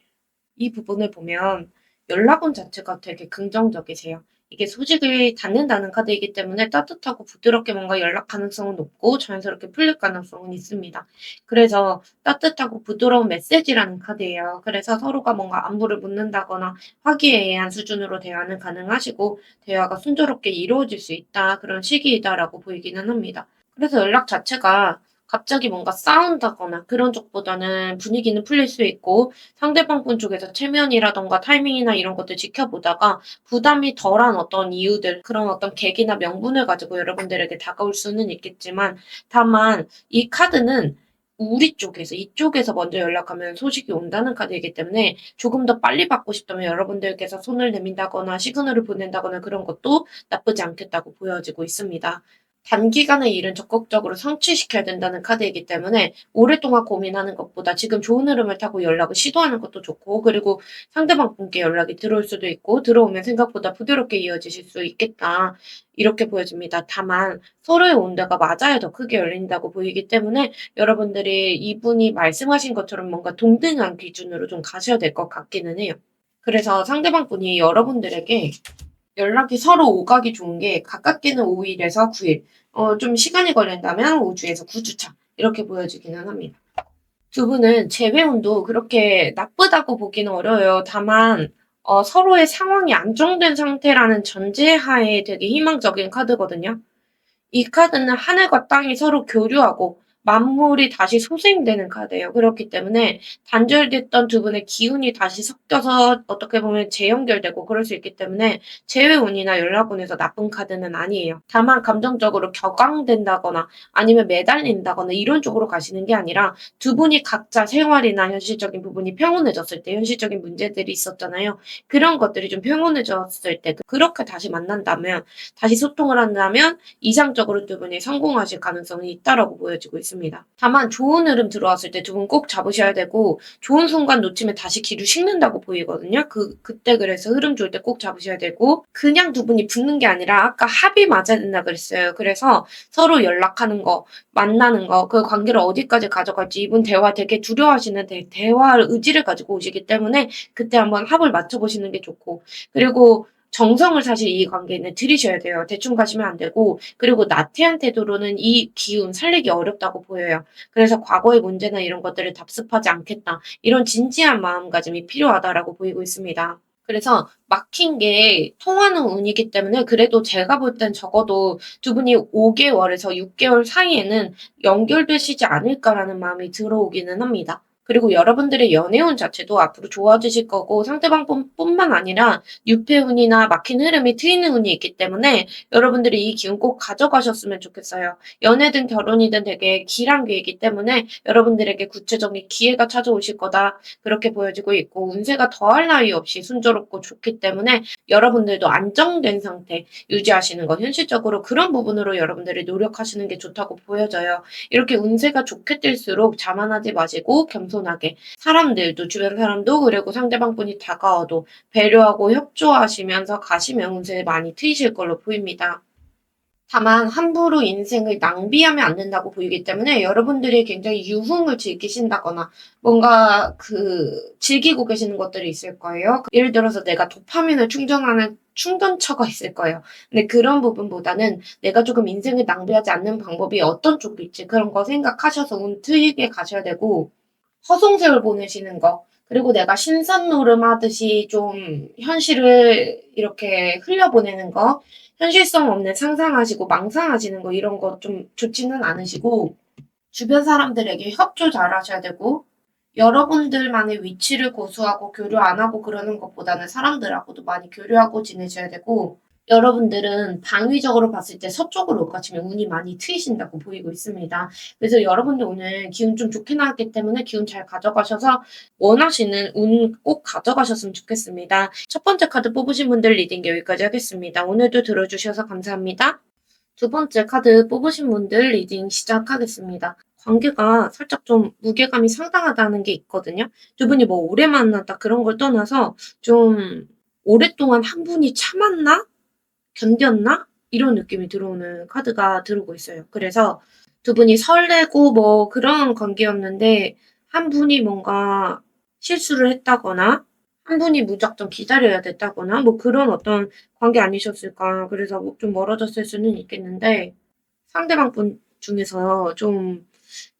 S1: 이 부분을 보면 연락원 자체가 되게 긍정적이세요. 이게 소식을 닫는다는 카드이기 때문에 따뜻하고 부드럽게 뭔가 연락 가능성은 높고 자연스럽게 풀릴 가능성은 있습니다. 그래서 따뜻하고 부드러운 메시지라는 카드예요. 그래서 서로가 뭔가 안부를 묻는다거나 화기애애한 수준으로 대화는 가능하시고 대화가 순조롭게 이루어질 수 있다. 그런 시기이다라고 보이기는 합니다. 그래서 연락 자체가 갑자기 뭔가 싸운다거나 그런 쪽보다는 분위기는 풀릴 수 있고 상대방 분 쪽에서 체면이라든가 타이밍이나 이런 것들 지켜보다가 부담이 덜한 어떤 이유들, 그런 어떤 계기나 명분을 가지고 여러분들에게 다가올 수는 있겠지만 다만 이 카드는 우리 쪽에서 이쪽에서 먼저 연락하면 소식이 온다는 카드이기 때문에 조금 더 빨리 받고 싶다면 여러분들께서 손을 내민다거나 시그널을 보낸다거나 그런 것도 나쁘지 않겠다고 보여지고 있습니다. 단기간의 일은 적극적으로 성취시켜야 된다는 카드이기 때문에 오랫동안 고민하는 것보다 지금 좋은 흐름을 타고 연락을 시도하는 것도 좋고 그리고 상대방 분께 연락이 들어올 수도 있고 들어오면 생각보다 부드럽게 이어지실 수 있겠다. 이렇게 보여집니다. 다만 서로의 온도가 맞아야 더 크게 열린다고 보이기 때문에 여러분들이 이분이 말씀하신 것처럼 뭔가 동등한 기준으로 좀 가셔야 될 것 같기는 해요. 그래서 상대방 분이 여러분들에게 연락이 서로 오가기 좋은 게 가깝게는 5 일에서 9 일, 좀 시간이 걸린다면 5 주에서 9주 차 이렇게 보여지기는 합니다. 두 분은 재회운도 그렇게 나쁘다고 보기는 어려워요. 다만 서로의 상황이 안정된 상태라는 전제하에 되게 희망적인 카드거든요. 이 카드는 하늘과 땅이 서로 교류하고 만물이 다시 소생되는 카드예요. 그렇기 때문에 단절됐던 두 분의 기운이 다시 섞여서 어떻게 보면 재연결되고 그럴 수 있기 때문에 재회운이나 연락운에서 나쁜 카드는 아니에요. 다만 감정적으로 격앙된다거나 아니면 매달린다거나 이런 쪽으로 가시는 게 아니라 두 분이 각자 생활이나 현실적인 부분이 평온해졌을 때 현실적인 문제들이 있었잖아요. 그런 것들이 좀 평온해졌을 때 그렇게 다시 만난다면 다시 소통을 한다면 이상적으로 두 분이 성공하실 가능성이 있다라고 보여지고 있습니다. 다만 좋은 흐름 들어왔을 때 두 분 꼭 잡으셔야 되고 좋은 순간 놓치면 다시 기류 식는다고 보이거든요. 그때 그래서 흐름 좋을 때 꼭 잡으셔야 되고 그냥 두 분이 붙는 게 아니라 아까 합이 맞아야 된다 그랬어요. 그래서 서로 연락하는 거, 만나는 거, 그 관계를 어디까지 가져갈지 이분 대화 되게 두려워하시는 대화 의지를 가지고 오시기 때문에 그때 한번 합을 맞춰보시는 게 좋고 그리고 정성을 사실 이 관계는 들이셔야 돼요. 대충 가시면 안 되고 그리고 나태한 태도로는 이 기운 살리기 어렵다고 보여요. 그래서 과거의 문제나 이런 것들을 답습하지 않겠다. 이런 진지한 마음가짐이 필요하다라고 보이고 있습니다. 그래서 막힌 게 통하는 운이기 때문에 그래도 제가 볼 땐 적어도 두 분이 5 개월에서 6 개월 사이에는 연결되시지 않을까라는 마음이 들어오기는 합니다. 그리고 여러분들의 연애운 자체도 앞으로 좋아지실 거고 상대방 뿐만 아니라 유패운이나 막힌 흐름이 트이는 운이 있기 때문에 여러분들이 이 기운 꼭 가져가셨으면 좋겠어요. 연애든 결혼이든 되게 길한 기회이기 때문에 여러분들에게 구체적인 기회가 찾아오실 거다. 그렇게 보여지고 있고 운세가 더할 나위 없이 순조롭고 좋기 때문에 여러분들도 안정된 상태 유지하시는 것 현실적으로 그런 부분으로 여러분들이 노력하시는 게 좋다고 보여져요. 이렇게 운세가 좋게 뜰수록 자만하지 마시고 겸손하게 사람들도 주변 사람도 그리고 상대방 분이 다가와도 배려하고 협조하시면서 가시면 운세 많이 트이실 걸로 보입니다. 다만 함부로 인생을 낭비하면 안 된다고 보이기 때문에 여러분들이 굉장히 유흥을 즐기신다거나 뭔가 즐기고 계시는 것들이 있을 거예요. 예를 들어서 내가 도파민을 충전하는 충전처가 있을 거예요. 근데 그런 부분보다는 내가 조금 인생을 낭비하지 않는 방법이 어떤 쪽이 있지 그런 거 생각하셔서 운 트이게 가셔야 되고 허송세월 보내시는 거 그리고 내가 신선놀음 하듯이 좀 현실을 이렇게 흘려보내는 거 현실성 없는 상상하시고 망상하시는 거 이런 거 좀 좋지는 않으시고 주변 사람들에게 협조 잘 하셔야 되고 여러분들만의 위치를 고수하고 교류 안 하고 그러는 것보다는 사람들하고도 많이 교류하고 지내셔야 되고 여러분들은 방위적으로 봤을 때 서쪽으로 가시면 운이 많이 트이신다고 보이고 있습니다. 그래서 여러분들 오늘 기운 좀 좋게 나왔기 때문에 기운 잘 가져가셔서 원하시는 운 꼭 가져가셨으면 좋겠습니다. 첫 번째 카드 뽑으신 분들 리딩 여기까지 하겠습니다. 오늘도 들어주셔서 감사합니다. 두 번째 카드 뽑으신 분들 리딩 시작하겠습니다. 관계가 살짝 좀 무게감이 상당하다는 게 있거든요. 두 분이 뭐 오래 만났다 그런 걸 떠나서 좀 오랫동안 한 분이 참았나? 견뎠나? 이런 느낌이 들어오는 카드가 들어오고 있어요. 그래서 두 분이 설레고 뭐 그런 관계였는데 한 분이 뭔가 실수를 했다거나 한 분이 무작정 기다려야 됐다거나 뭐 그런 어떤 관계 아니셨을까. 그래서 뭐좀 멀어졌을 수는 있겠는데 상대방 분 중에서 좀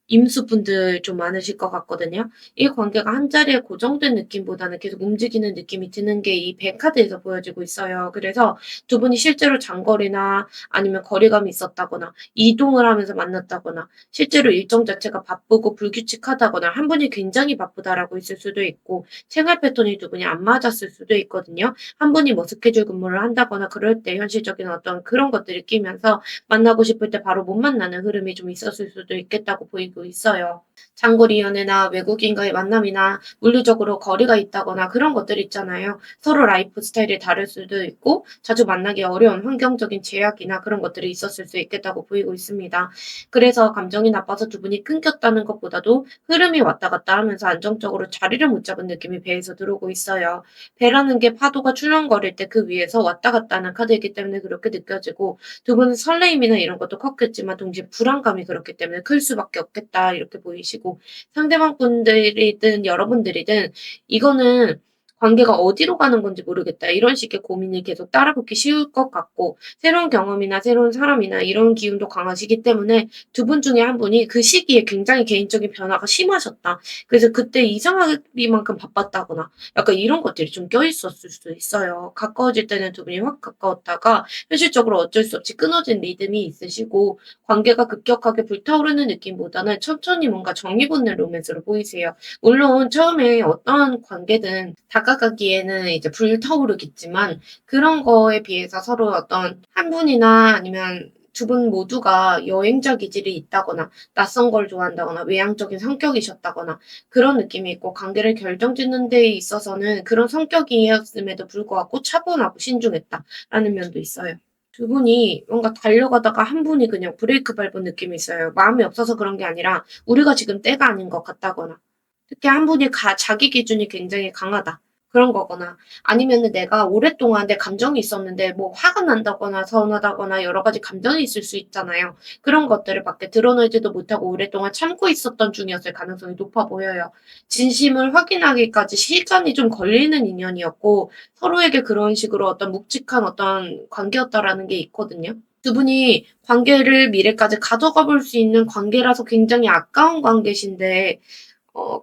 S1: 임수분들 좀 많으실 것 같거든요. 이 관계가 한자리에 고정된 느낌보다는 계속 움직이는 느낌이 드는 게 이 배 카드에서 보여지고 있어요. 그래서 두 분이 실제로 장거리나 아니면 거리감이 있었다거나 이동을 하면서 만났다거나 실제로 일정 자체가 바쁘고 불규칙하다거나 한 분이 굉장히 바쁘다라고 있을 수도 있고 생활 패턴이 두 분이 안 맞았을 수도 있거든요. 한 분이 뭐 스케줄 근무를 한다거나 그럴 때 현실적인 어떤 그런 것들이 끼면서 만나고 싶을 때 바로 못 만나는 흐름이 좀 있었을 수도 있겠다고 보이고 있어요. 장거리 연애나 외국인과의 만남이나 물리적으로 거리가 있다거나 그런 것들 있잖아요. 서로 라이프 스타일이 다를 수도 있고 자주 만나기 어려운 환경적인 제약이나 그런 것들이 있었을 수 있겠다고 보이고 있습니다. 그래서 감정이 나빠서 두 분이 끊겼다는 것보다도 흐름이 왔다 갔다 하면서 안정적으로 자리를 못 잡은 느낌이 배에서 들어오고 있어요. 배라는 게 파도가 출렁거릴 때 그 위에서 왔다 갔다 하는 카드이기 때문에 그렇게 느껴지고 두 분은 설레임이나 이런 것도 컸겠지만 동시에 불안감이 그렇기 때문에 클 수밖에 없겠다 이렇게 보이시고 상대방 분들이든 여러분들이든 이거는 관계가 어디로 가는 건지 모르겠다. 이런 식의 고민이 계속 따라붙기 쉬울 것 같고 새로운 경험이나 새로운 사람이나 이런 기운도 강하시기 때문에 두 분 중에 한 분이 그 시기에 굉장히 개인적인 변화가 심하셨다. 그래서 그때 이상하리만큼 바빴다거나 약간 이런 것들이 좀 껴있었을 수도 있어요. 가까워질 때는 두 분이 확 가까웠다가 현실적으로 어쩔 수 없이 끊어진 리듬이 있으시고 관계가 급격하게 불타오르는 느낌보다는 천천히 뭔가 정이 붙는 로맨스로 보이세요. 물론 처음에 어떤 관계든 다가가기에는 이제 불타오르겠지만 그런 거에 비해서 서로 어떤 한 분이나 아니면 두 분 모두가 여행자 기질이 있다거나 낯선 걸 좋아한다거나 외향적인 성격이셨다거나 그런 느낌이 있고 관계를 결정짓는 데 있어서는 그런 성격이었음에도 불구하고 차분하고 신중했다라는 면도 있어요. 두 분이 뭔가 달려가다가 한 분이 그냥 브레이크 밟은 느낌이 있어요. 마음이 없어서 그런 게 아니라 우리가 지금 때가 아닌 것 같다거나 특히 한 분이 자기 기준이 굉장히 강하다. 그런 거거나 아니면은 내가 오랫동안 내 감정이 있었는데 뭐 화가 난다거나 서운하다거나 여러 가지 감정이 있을 수 있잖아요. 그런 것들을 밖에 드러내지도 못하고 오랫동안 참고 있었던 중이었을 가능성이 높아 보여요. 진심을 확인하기까지 시간이 좀 걸리는 인연이었고 서로에게 그런 식으로 어떤 묵직한 어떤 관계였다라는 게 있거든요. 두 분이 관계를 미래까지 가져가 볼 수 있는 관계라서 굉장히 아까운 관계신데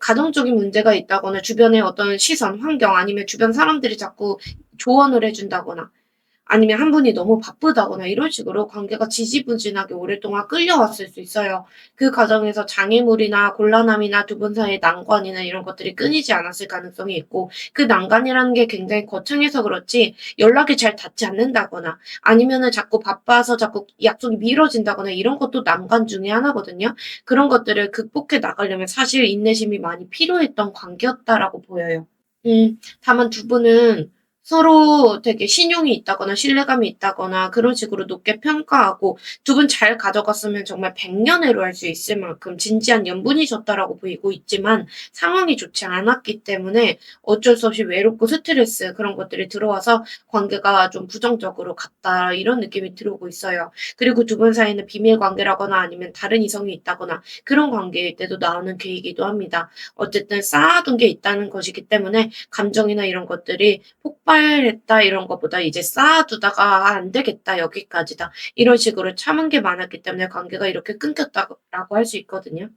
S1: 가정적인 문제가 있다거나 주변의 어떤 시선, 환경 아니면 주변 사람들이 자꾸 조언을 해 준다거나 아니면 한 분이 너무 바쁘다거나 이런 식으로 관계가 지지부진하게 오랫동안 끌려왔을 수 있어요. 그 과정에서 장애물이나 곤란함이나 두 분 사이의 난관이나 이런 것들이 끊이지 않았을 가능성이 있고 그 난관이라는 게 굉장히 거창해서 그렇지 연락이 잘 닿지 않는다거나 아니면은 자꾸 바빠서 자꾸 약속이 미뤄진다거나 이런 것도 난관 중에 하나거든요. 그런 것들을 극복해 나가려면 사실 인내심이 많이 필요했던 관계였다라고 보여요. 다만 두 분은 서로 되게 신용이 있다거나 신뢰감이 있다거나 그런 식으로 높게 평가하고 두 분 잘 가져갔으면 정말 백년해로 할 수 있을 만큼 진지한 연분이셨다라고 보이고 있지만 상황이 좋지 않았기 때문에 어쩔 수 없이 외롭고 스트레스 그런 것들이 들어와서 관계가 좀 부정적으로 갔다 이런 느낌이 들어오고 있어요. 그리고 두 분 사이는 비밀 관계라거나 아니면 다른 이성이 있다거나 그런 관계일 때도 나오는 계기이기도 합니다. 어쨌든 쌓아둔 게 있다는 것이기 때문에 감정이나 이런 것들이 폭발했다 이런 것보다 이제 쌓아두다가 '아 안 되겠다. 여기까지다.' 이런 식으로 참은 게 많았기 때문에 관계가 이렇게 끊겼다라고 할 수 있거든요.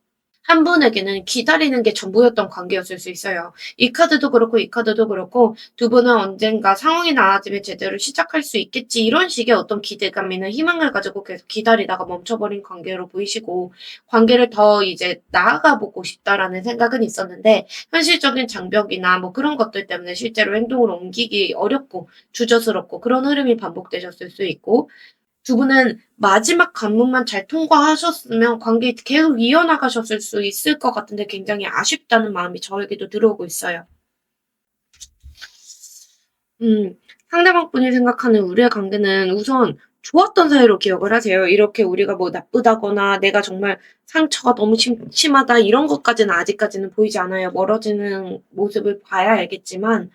S1: 한 분에게는 기다리는 게 전부였던 관계였을 수 있어요. 이 카드도 그렇고 이 카드도 그렇고 두 분은 언젠가 상황이 나아지면 제대로 시작할 수 있겠지 이런 식의 어떤 기대감이나 희망을 가지고 계속 기다리다가 멈춰버린 관계로 보이시고 관계를 더 이제 나아가 보고 싶다라는 생각은 있었는데 현실적인 장벽이나 뭐 그런 것들 때문에 실제로 행동을 옮기기 어렵고 주저스럽고 그런 흐름이 반복되셨을 수 있고 두 분은 마지막 관문만 잘 통과하셨으면 관계 계속 이어나가셨을 수 있을 것 같은데 굉장히 아쉽다는 마음이 저에게도 들어오고 있어요. 음. 상대방 분이 생각하는 우리의 관계는 우선 좋았던 사이로 기억을 하세요. 이렇게 우리가 뭐 나쁘다거나 내가 정말 상처가 너무 심하다 이런 것까지는 아직까지는 보이지 않아요. 멀어지는 모습을 봐야 알겠지만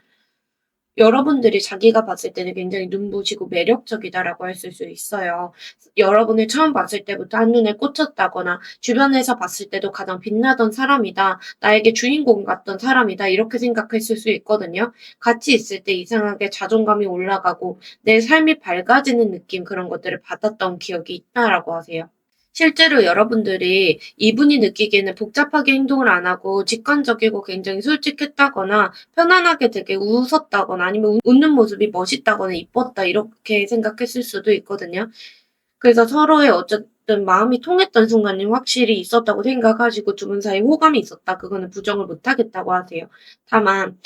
S1: 여러분들이 자기가 봤을 때는 굉장히 눈부시고 매력적이다라고 했을 수 있어요. 여러분을 처음 봤을 때부터 한눈에 꽂혔다거나 주변에서 봤을 때도 가장 빛나던 사람이다. 나에게 주인공 같던 사람이다. 이렇게 생각했을 수 있거든요. 같이 있을 때 이상하게 자존감이 올라가고 내 삶이 밝아지는 느낌 그런 것들을 받았던 기억이 있다라고 하세요. 실제로 여러분들이 이분이 느끼기에는 복잡하게 행동을 안 하고 직관적이고 굉장히 솔직했다거나 편안하게 되게 웃었다거나 아니면 웃는 모습이 멋있다거나 이뻤다 이렇게 생각했을 수도 있거든요. 그래서 서로의 어쨌든 마음이 통했던 순간이 확실히 있었다고 생각하시고 두 분 사이에 호감이 있었다. 그거는 부정을 못 하겠다고 하세요. 다만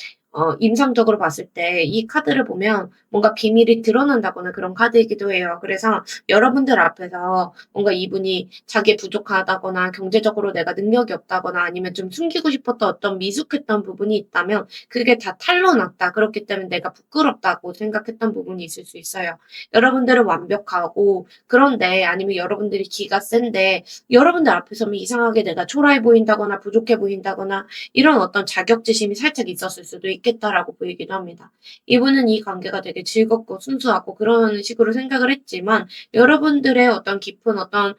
S1: 임상적으로 봤을 때 이 카드를 보면 뭔가 비밀이 드러난다거나 그런 카드이기도 해요. 그래서 여러분들 앞에서 뭔가 이분이 자기의 부족하다거나 경제적으로 내가 능력이 없다거나 아니면 좀 숨기고 싶었던 어떤 미숙했던 부분이 있다면 그게 다 탄로났다. 그렇기 때문에 내가 부끄럽다고 생각했던 부분이 있을 수 있어요. 여러분들은 완벽하고 그런데 아니면 여러분들이 기가 센데 여러분들 앞에 서면 이상하게 내가 초라해 보인다거나 부족해 보인다거나 이런 어떤 자격지심이 살짝 있었을 수도 있겠다라고 보이기도 합니다. 이분은 이 관계가 되게 즐겁고 순수하고 그런 식으로 생각을 했지만 여러분들의 어떤 깊은 어떤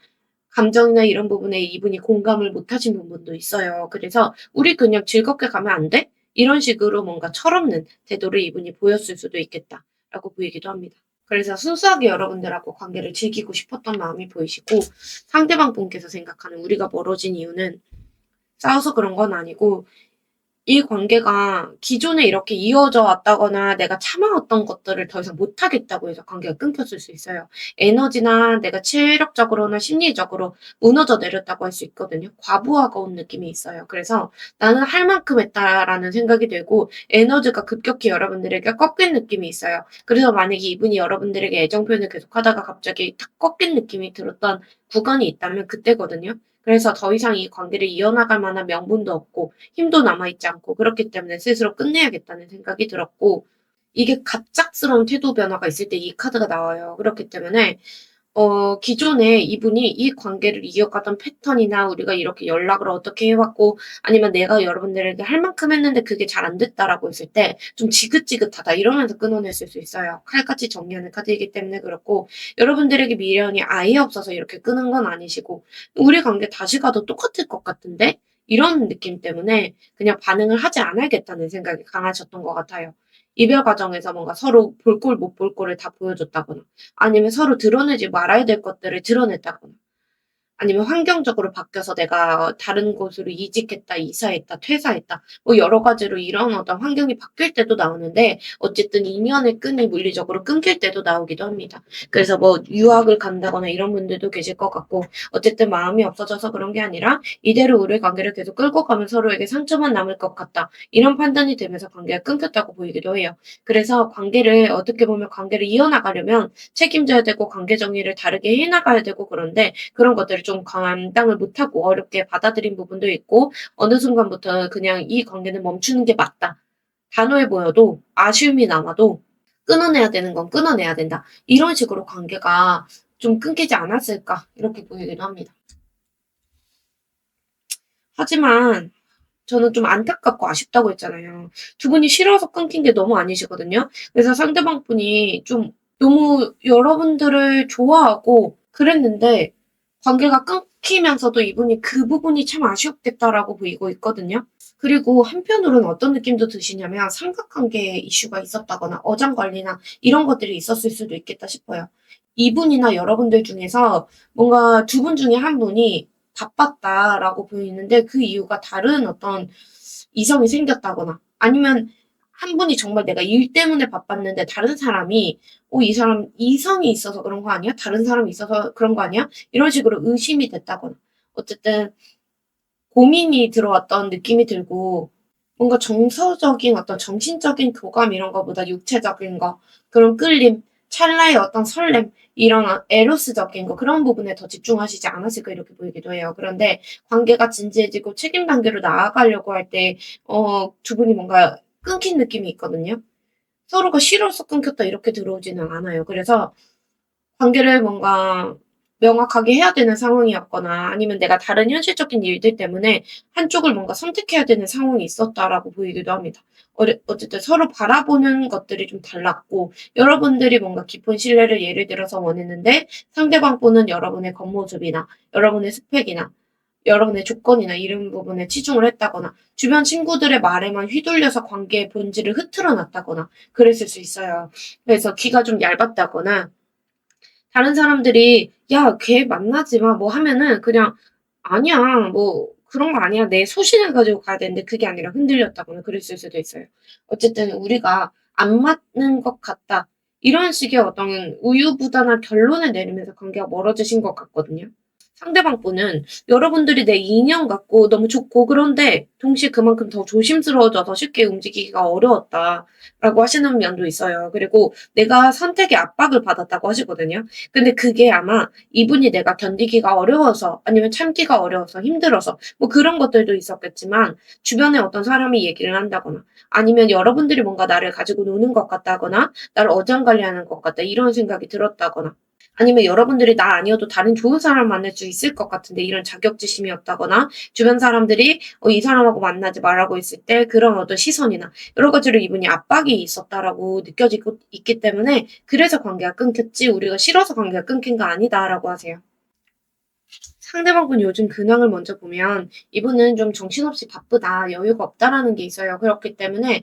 S1: 감정이나 이런 부분에 이분이 공감을 못 하신 부분도 있어요. 그래서 '우리 그냥 즐겁게 가면 안 돼?' 이런 식으로 뭔가 철없는 태도를 이분이 보였을 수도 있겠다라고 보이기도 합니다. 그래서 순수하게 여러분들하고 관계를 즐기고 싶었던 마음이 보이시고 상대방 분께서 생각하는 우리가 멀어진 이유는 싸워서 그런 건 아니고 이 관계가 기존에 이렇게 이어져 왔다거나 내가 참아왔던 것들을 더 이상 못하겠다고 해서 관계가 끊겼을 수 있어요. 에너지나 내가 체력적으로나 심리적으로 무너져 내렸다고 할 수 있거든요. 과부하가 온 느낌이 있어요. 그래서 '나는 할 만큼 했다.'라는 생각이 들고 에너지가 급격히 여러분들에게 꺾인 느낌이 있어요. 그래서 만약에 이분이 여러분들에게 애정 표현을 계속하다가 갑자기 탁 꺾인 느낌이 들었던 구간이 있다면 그때거든요. 그래서 더 이상 이 관계를 이어나갈 만한 명분도 없고 힘도 남아있지 않고 그렇기 때문에 스스로 끝내야겠다는 생각이 들었고 이게 갑작스러운 태도 변화가 있을 때 이 카드가 나와요. 그렇기 때문에 기존에 이분이 이 관계를 이어가던 패턴이나 우리가 이렇게 연락을 어떻게 해 왔고 아니면 내가 여러분들에게 할 만큼 했는데 그게 잘 안 됐다라고 했을 때 좀 지긋지긋하다 이러면서 끊어냈을 수 있어요. 칼같이 정리하는 카드이기 때문에 그렇고 여러분들에게 미련이 아예 없어서 이렇게 끊은 건 아니시고 '우리 관계 다시 가도 똑같을 것 같은데?' 이런 느낌 때문에 그냥 반응을 하지 않아야겠다는 생각이 강하셨던 것 같아요. 이별 과정에서 뭔가 서로 볼 꼴 못 볼 꼴을 다 보여줬다거나 아니면 서로 드러내지 말아야 될 것들을 드러냈다거나 아니면 환경적으로 바뀌어서 내가 다른 곳으로 이직했다, 이사했다, 퇴사했다, 뭐 여러 가지로 이런 어떤 환경이 바뀔 때도 나오는데 어쨌든 인연의 끈이 물리적으로 끊길 때도 나오기도 합니다. 그래서 뭐 유학을 간다거나 이런 분들도 계실 것 같고 어쨌든 마음이 없어져서 그런 게 아니라 이대로 우리 관계를 계속 끌고 가면 서로에게 상처만 남을 것 같다. 이런 판단이 되면서 관계가 끊겼다고 보이기도 해요. 그래서 관계를 어떻게 보면 관계를 이어나가려면 책임져야 되고 관계 정리를 다르게 해나가야 되고 그런데 그런 것들을 좀 감당을 못하고 어렵게 받아들인 부분도 있고 어느 순간부터 그냥 '이 관계는 멈추는 게 맞다.' 단호해 보여도 아쉬움이 남아도 '끊어내야 되는 건 끊어내야 된다.' 이런 식으로 관계가 좀 끊기지 않았을까 이렇게 보이기도 합니다. 하지만 저는 좀 안타깝고 아쉽다고 했잖아요. 두 분이 싫어서 끊긴 게 너무 아니시거든요. 그래서 상대방 분이 좀 너무 여러분들을 좋아하고 그랬는데 관계가 끊기면서도 이분이 '그 부분이 참 아쉬웠겠다.'라고 보이고 있거든요. 그리고 한편으로는 어떤 느낌도 드시냐면 삼각관계 이슈가 있었다거나 어장관리나 이런 것들이 있었을 수도 있겠다 싶어요. 이분이나 여러분들 중에서 뭔가 두 분 중에 한 분이 바빴다라고 보이는데 그 이유가 다른 어떤 이성이 생겼다거나 아니면 한 분이 정말 내가 일 때문에 바빴는데 다른 사람이 이 사람 이성이 있어서 그런 거 아니야? 다른 사람이 있어서 그런 거 아니야? 이런 식으로 의심이 됐다거나 어쨌든 고민이 들어왔던 느낌이 들고 뭔가 정서적인 어떤 정신적인 교감 이런 거보다 육체적인 거, 그런 끌림, 찰나의 어떤 설렘, 이런 에로스적인 거 그런 부분에 더 집중하시지 않았을까 이렇게 보이기도 해요. 그런데 관계가 진지해지고 책임 단계로 나아가려고 할 때 두 분이 뭔가 끊긴 느낌이 있거든요. 서로가 싫어서 끊겼다 이렇게 들어오지는 않아요. 그래서 관계를 뭔가 명확하게 해야 되는 상황이었거나 아니면 내가 다른 현실적인 일들 때문에 한쪽을 뭔가 선택해야 되는 상황이 있었다라고 보이기도 합니다. 어쨌든 서로 바라보는 것들이 좀 달랐고 여러분들이 뭔가 깊은 신뢰를 예를 들어서 원했는데 상대방 분은 여러분의 겉모습이나 여러분의 스펙이나 여러분의 조건이나 이런 부분에 치중을 했다거나 주변 친구들의 말에만 휘둘려서 관계의 본질을 흐트러 놨다거나 그랬을 수 있어요. 그래서 귀가 좀 얇았다거나 다른 사람들이 "야 걔 만나지 마." 뭐 하면은 그냥 "아니야. 뭐 그런 거 아니야." 내 소신을 가지고 가야 되는데 그게 아니라 흔들렸다거나 그랬을 수도 있어요. 어쨌든 우리가 '안 맞는 것 같다.' 이런 식의 어떤 우유부단한 결론을 내리면서 관계가 멀어지신 것 같거든요. 상대방 분은 여러분들이 내 인연 같고 너무 좋고 그런데 동시에 그만큼 더 조심스러워져서 쉽게 움직이기가 어려웠다라고 하시는 면도 있어요. 그리고 내가 선택의 압박을 받았다고 하시거든요. 근데 그게 아마 이분이 내가 견디기가 어려워서 아니면 참기가 어려워서 힘들어서 뭐 그런 것들도 있었겠지만 주변에 어떤 사람이 얘기를 한다거나 아니면 여러분들이 뭔가 나를 가지고 노는 것 같다거나 나를 어장관리하는 것 같다 이런 생각이 들었다거나 아니면 여러분들이 나 아니어도 다른 좋은 사람 만날 수 있을 것 같은데 이런 자격지심이었다거나 주변 사람들이 이 사람하고 만나지 말라고 했을 때 그런 어떤 시선이나 여러 가지로 이분이 압박이 있었다라고 느껴지고 있기 때문에 그래서 관계가 끊겼지 우리가 싫어서 관계가 끊긴 거 아니다라고 하세요. 상대방분 요즘 근황을 먼저 보면 이분은 좀 정신없이 바쁘다, 여유가 없다라는 게 있어요. 그렇기 때문에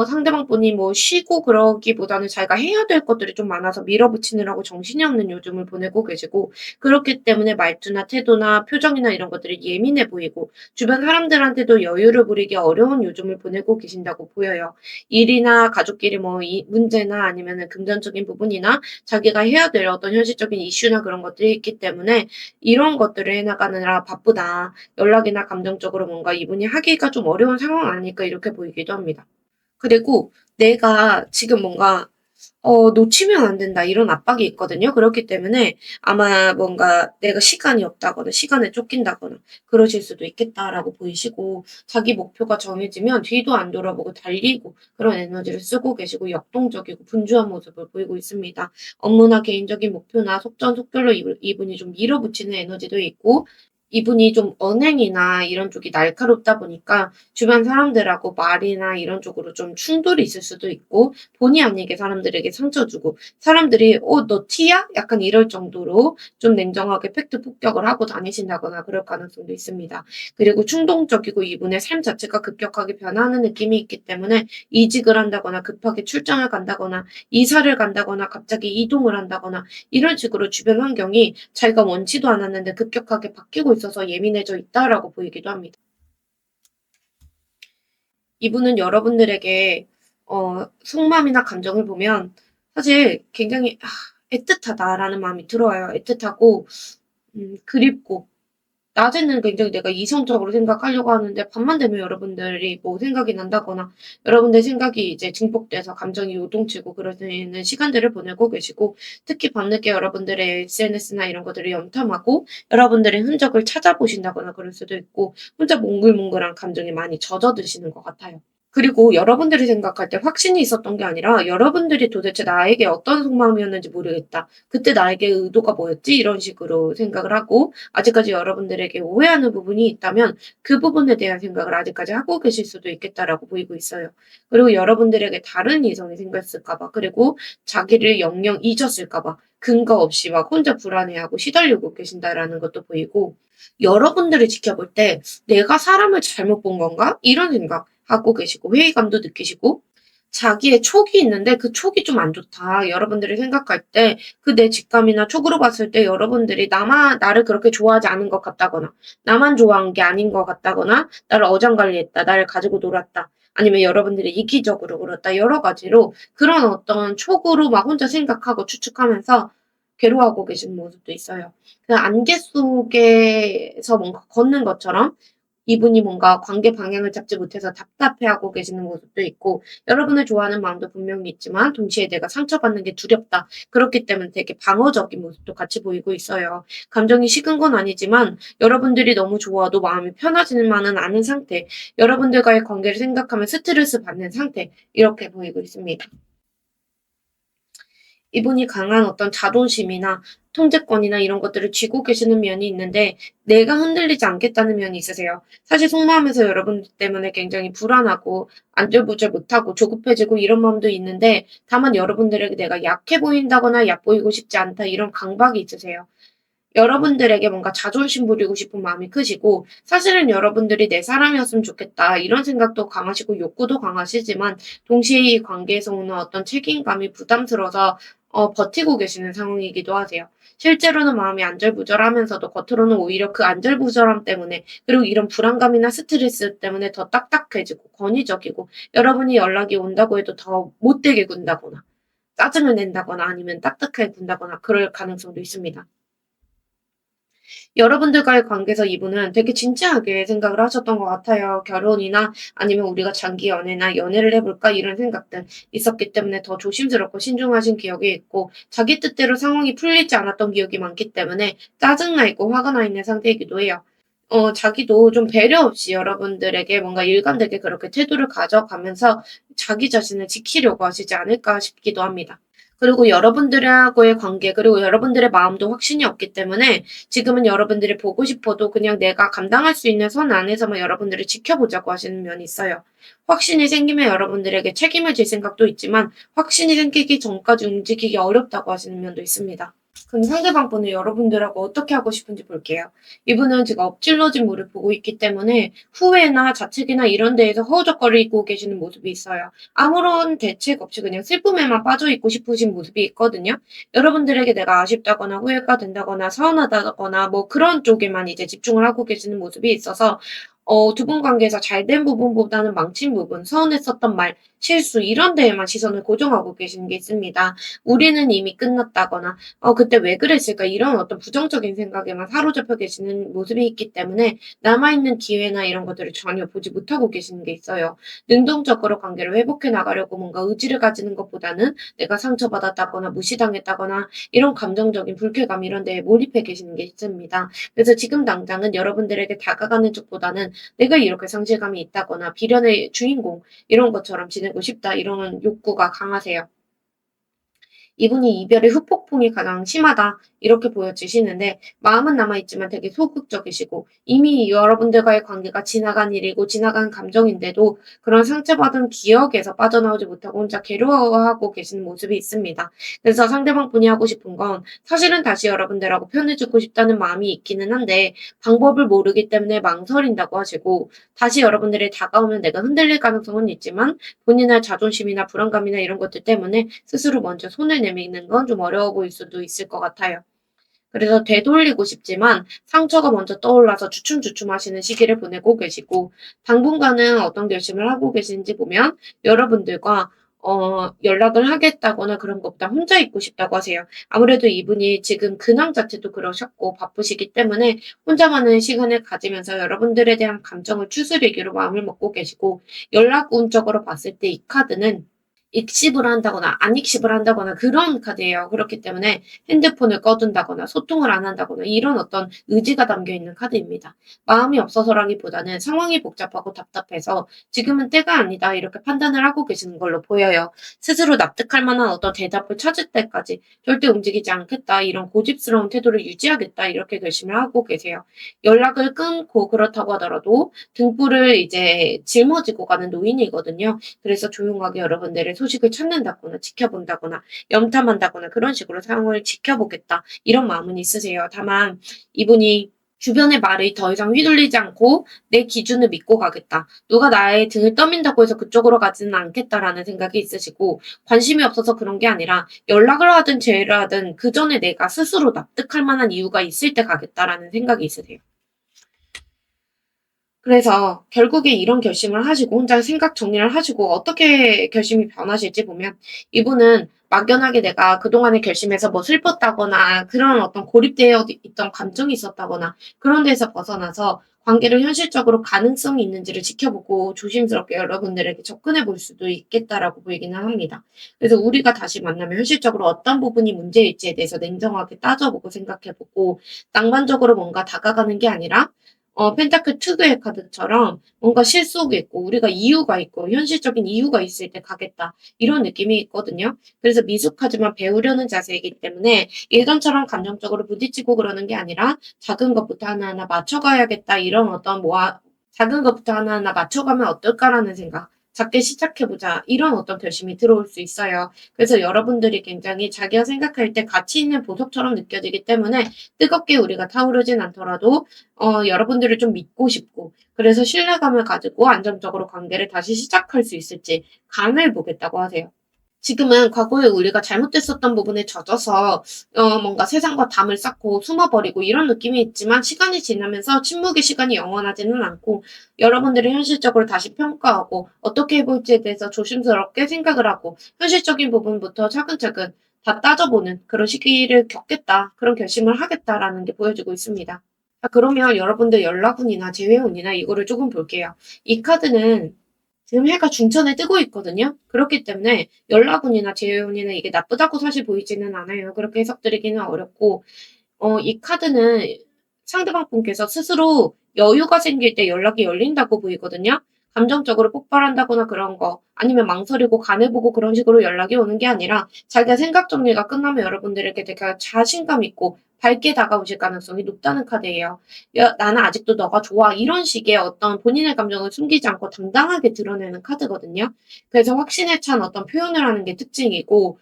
S1: 상대방 분이 뭐 쉬고 그러기보다는 자기가 해야 될 것들이 좀 많아서 밀어붙이느라고 정신이 없는 요즘을 보내고 계시고 그렇기 때문에 말투나 태도나 표정이나 이런 것들이 예민해 보이고 주변 사람들한테도 여유를 부리기 어려운 요즘을 보내고 계신다고 보여요. 일이나 가족끼리 뭐 이 문제나 아니면은 금전적인 부분이나 자기가 해야 될 어떤 현실적인 이슈나 그런 것들이 있기 때문에 이런 것들을 해 나가느라 바쁘다. 연락이나 감정적으로 뭔가 이분이 하기가 좀 어려운 상황 아닐까 이렇게 보이기도 합니다. 그리고 내가 지금 뭔가 '놓치면 안 된다.' 이런 압박이 있거든요. 그렇기 때문에 아마 뭔가 내가 시간이 없다거나 시간에 쫓긴다거나 그러실 수도 있겠다라고 보이시고 자기 목표가 정해지면 뒤도 안 돌아보고 달리고 그런 에너지를 쓰고 계시고 역동적이고 분주한 모습을 보이고 있습니다. 업무나 개인적인 목표나 속전속결로 이분이 좀 밀어붙이는 에너지도 있고 이분이 좀 언행이나 이런 쪽이 날카롭다 보니까 주변 사람들하고 말이나 이런 쪽으로 좀 충돌이 있을 수도 있고 본의 아니게 사람들에게 상처 주고 사람들이 "어 너 T야?" 약간 이럴 정도로 좀 냉정하게 팩트 폭격을 하고 다니신다거나 그럴 가능성도 있습니다. 그리고 충동적이고 이분의 삶 자체가 급격하게 변하는 느낌이 있기 때문에 이직을 한다거나 급하게 출장을 간다거나 이사를 간다거나 갑자기 이동을 한다거나 이런 식으로 주변 환경이 자기가 원치도 않았는데 급격하게 바뀌고 있어서 예민해져 있다라고 보이기도 합니다. 이분은 여러분들에게 속마음이나 감정을 보면 사실 굉장히 '애틋하다.'라는 마음이 들어요. 애틋하고 그립고 낮에는 굉장히 내가 이성적으로 생각하려고 하는데 밤만 되면 여러분들이 뭐 생각이 난다거나 여러분들 생각이 이제 증폭돼서 감정이 요동치고 그러시는 시간들을 보내고 계시고 특히 밤늦게 여러분들의 SNS나 이런 것들을 염탐하고 여러분들의 흔적을 찾아보신다거나 그럴 수도 있고 혼자 몽글몽글한 감정에 많이 젖어드시는 것 같아요. 그리고 여러분들이 생각할 때 확신이 있었던 게 아니라 여러분들이 도대체 나에게 어떤 속마음이었는지 모르겠다. 그때 나에게 의도가 뭐였지? 이런 식으로 생각을 하고 아직까지 여러분들에게 오해하는 부분이 있다면 그 부분에 대한 생각을 아직까지 하고 계실 수도 있겠다라고 보이고 있어요. 그리고 여러분들에게 다른 이성이 생겼을까 봐 그리고 자기를 영영 잊었을까 봐 근거 없이 막 혼자 불안해하고 시달리고 계신다라는 것도 보이고 여러분들이 지켜볼 때 '내가 사람을 잘못 본 건가?' 이런 생각하고 계시고 회의감도 느끼시고 자기의 촉이 있는데 그 촉이 좀 안 좋다. 여러분들이 생각할 때 그 내 직감이나 촉으로 봤을 때 여러분들이 나를 그렇게 좋아하지 않은 것 같다거나 나만 좋아한 게 아닌 것 같다거나 나를 어장관리했다. 나를 가지고 놀았다. 아니면 여러분들이 이기적으로 굴었다. 여러 가지로 그런 어떤 촉으로 막 혼자 생각하고 추측하면서 괴로워하고 계시는 모습도 있어요. 그 안개 속에서 뭔가 걷는 것처럼 이분이 뭔가 관계 방향을 잡지 못해서 답답해하고 계시는 모습도 있고 여러분을 좋아하는 마음도 분명히 있지만 동시에 '내가 상처받는 게 두렵다.' 그렇기 때문에 되게 방어적인 모습도 같이 보이고 있어요. 감정이 식은 건 아니지만 여러분들이 너무 좋아도 마음이 편하지만은 않은 상태, 여러분들과의 관계를 생각하면 스트레스 받는 상태 이렇게 보이고 있습니다. 이분이 강한 어떤 자존심이나 통제권이나 이런 것들을 쥐고 계시는 면이 있는데 내가 흔들리지 않겠다는 면이 있으세요. 사실 속마음에서 여러분들 때문에 굉장히 불안하고 안절부절 못하고 조급해지고 이런 마음도 있는데 다만 여러분들에게 내가 약해 보인다거나 얕보이고 싶지 않다 이런 강박이 있으세요. 여러분들에게 뭔가 자존심 부리고 싶은 마음이 크시고 사실은 여러분들이 '내 사람이었으면 좋겠다.' 이런 생각도 강하시고 욕구도 강하시지만 동시에 이 관계에서 오는 어떤 책임감이 부담스러워서 버티고 계시는 상황이기도 하세요. 실제로는 마음이 안절부절하면서도 겉으로는 오히려 그 안절부절함 때문에 그리고 이런 불안감이나 스트레스 때문에 더 딱딱해지고 권위적이고 여러분이 연락이 온다고 해도 더 못되게 군다거나 짜증을 낸다거나 아니면 딱딱하게 군다거나 그럴 가능성도 있습니다. 여러분들과의 관계에서 이분은 되게 진지하게 생각을 하셨던 것 같아요. 결혼이나 아니면 우리가 장기 연애나 연애를 해볼까 이런 생각들 있었기 때문에 더 조심스럽고 신중하신 기억이 있고 자기 뜻대로 상황이 풀리지 않았던 기억이 많기 때문에 짜증나 있고 화가 나 있는 상태이기도 해요. 자기도 좀 배려 없이 여러분들에게 뭔가 일관되게 그렇게 태도를 가져가면서 자기 자신을 지키려고 하시지 않을까 싶기도 합니다. 그리고 여러분들하고의 관계 그리고 여러분들의 마음도 확신이 없기 때문에 지금은 여러분들이 보고 싶어도 그냥 내가 감당할 수 있는 선 안에서만 여러분들을 지켜보자고 하시는 면이 있어요. 확신이 생기면 여러분들에게 책임을 질 생각도 있지만 확신이 생기기 전까지 움직이기 어렵다고 하시는 면도 있습니다. 그럼 상대방 분은 여러분들하고 어떻게 하고 싶은지 볼게요. 이분은 지금 엎질러진 물을 보고 있기 때문에 후회나 자책이나 이런 데에서 허우적거리고 계시는 모습이 있어요. 아무런 대책 없이 그냥 슬픔에만 빠져 있고 싶으신 모습이 있거든요. 여러분들에게 내가 아쉽다거나 후회가 된다거나 서운하다거나 뭐 그런 쪽에만 이제 집중을 하고 계시는 모습이 있어서 두 분 관계에서 잘 된 부분보다는 망친 부분, 서운했었던 말, 실수 이런 데에만 시선을 고정하고 계시는 게 있습니다. 우리는 이미 끝났다거나 '그때 왜 그랬을까?' 이런 어떤 부정적인 생각에만 사로잡혀 계시는 모습이 있기 때문에 남아있는 기회나 이런 것들을 전혀 보지 못하고 계시는 게 있어요. 능동적으로 관계를 회복해 나가려고 뭔가 의지를 가지는 것보다는 내가 상처받았다거나 무시당했다거나 이런 감정적인 불쾌감 이런 데에 몰입해 계시는 게 있습니다. 그래서 지금 당장은 여러분들에게 다가가는 쪽보다는 내가 이렇게 상실감이 있다거나 비련의 주인공 이런 것처럼 지내고 싶다 이런 욕구가 강하세요. 이분이 이별의 후폭풍이 가장 심하다 이렇게 보여지시는데 마음은 남아있지만 되게 소극적이시고 이미 여러분들과의 관계가 지나간 일이고 지나간 감정인데도 그런 상처받은 기억에서 빠져나오지 못하고 혼자 괴로워하고 계시는 모습이 있습니다. 그래서 상대방분이 하고 싶은 건 사실은 다시 여러분들하고 편해지고 싶다는 마음이 있기는 한데 방법을 모르기 때문에 망설인다고 하시고 다시 여러분들이 다가오면 내가 흔들릴 가능성은 있지만 본인의 자존심이나 불안감이나 이런 것들 때문에 스스로 먼저 손을 내미는 건 좀 어려워 보일 수도 있을 것 같아요. 그래서 되돌리고 싶지만 상처가 먼저 떠올라서 주춤주춤하시는 시기를 보내고 계시고 당분간은 어떤 결심을 하고 계신지 보면 여러분들과 연락을 하겠다거나 그런 것보다 혼자 있고 싶다고 하세요. 아무래도 이분이 지금 근황 자체도 그러셨고 바쁘시기 때문에 혼자만의 시간을 가지면서 여러분들에 대한 감정을 추스리기로 마음을 먹고 계시고 연락 운적으로 봤을 때 이 카드는 익십을 한다거나 안 익십을 한다거나 그런 카드예요. 그렇기 때문에 핸드폰을 꺼둔다거나 소통을 안 한다거나 이런 어떤 의지가 담겨 있는 카드입니다. 마음이 없어서라기보다는 상황이 복잡하고 답답해서 지금은 때가 아니다 이렇게 판단을 하고 계시는 걸로 보여요. 스스로 납득할 만한 어떤 대답을 찾을 때까지 절대 움직이지 않겠다 이런 고집스러운 태도를 유지하겠다 이렇게 결심을 하고 계세요. 연락을 끊고 그렇다고 하더라도 등불을 이제 짊어지고 가는 노인이거든요. 그래서 조용하게 여러분들의 소식을 찾는다거나 지켜본다거나 염탐한다거나 그런 식으로 상황을 지켜보겠다 이런 마음은 있으세요. 다만 이분이 주변의 말을 더 이상 휘둘리지 않고 내 기준을 믿고 가겠다. 누가 나의 등을 떠민다고 해서 그쪽으로 가지는 않겠다라는 생각이 있으시고 관심이 없어서 그런 게 아니라 연락을 하든 제의를 하든 그 전에 내가 스스로 납득할 만한 이유가 있을 때 가겠다라는 생각이 있으세요. 그래서 결국에 이런 결심을 하시고 혼자 생각 정리를 하시고 어떻게 결심이 변하실지 보면 이분은 막연하게 내가 그동안의 결심에서 뭐 슬펐다거나 그런 어떤 고립되어 있던 감정이 있었다거나 그런 데서 벗어나서 관계를 현실적으로 가능성이 있는지를 지켜보고 조심스럽게 여러분들에게 접근해 볼 수도 있겠다라고 보이기는 합니다. 그래서 우리가 다시 만나면 현실적으로 어떤 부분이 문제일지에 대해서 냉정하게 따져보고 생각해보고 낭만적으로 뭔가 다가가는 게 아니라 펜타클 특유의 카드처럼 뭔가 실속이 있고 우리가 이유가 있고 현실적인 이유가 있을 때 가겠다. 이런 느낌이 있거든요. 그래서 미숙하지만 배우려는 자세이기 때문에 예전처럼 감정적으로 부딪히고 그러는 게 아니라 작은 것부터 하나하나 맞춰가야겠다. 이런 어떤 작은 것부터 하나하나 맞춰가면 어떨까라는 생각. 작게 시작해보자. 이런 어떤 결심이 들어올 수 있어요. 그래서 여러분들이 굉장히 자기가 생각할 때 가치 있는 보석처럼 느껴지기 때문에 뜨겁게 우리가 타오르진 않더라도 여러분들을 좀 믿고 싶고 그래서 신뢰감을 가지고 안정적으로 관계를 다시 시작할 수 있을지 간을 보겠다고 하세요. 지금은 과거에 우리가 잘못됐었던 부분에 젖어서 뭔가 세상과 담을 쌓고 숨어버리고 이런 느낌이 있지만 시간이 지나면서 침묵의 시간이 영원하지는 않고 여러분들이 현실적으로 다시 평가하고 어떻게 해볼지에 대해서 조심스럽게 생각을 하고 현실적인 부분부터 차근차근 다 따져보는 그런 시기를 겪겠다. 그런 결심을 하겠다라는 게 보여지고 있습니다. 자, 그러면 여러분들 연락운이나 재회운이나 이거를 조금 볼게요. 이 카드는 지금 해가 중천에 뜨고 있거든요. 그렇기 때문에 연락운이나 재회운이나 이게 나쁘다고 사실 보이지는 않아요. 그렇게 해석드리기는 어렵고, 이 카드는 상대방 분께서 스스로 여유가 생길 때 연락이 열린다고 보이거든요. 감정적으로 폭발한다거나 그런 거, 아니면 망설이고 간해보고 그런 식으로 연락이 오는 게 아니라 자기가 생각 정리가 끝나면 여러분들에게 되게 자신감 있고 밝게 다가오실 가능성이 높다는 카드예요. 야, 나는 아직도 너가 좋아. 이런 식의 어떤 본인의 감정을 숨기지 않고 당당하게 드러내는 카드거든요. 그래서 확신에 찬 어떤 표현을 하는 게 특징이고,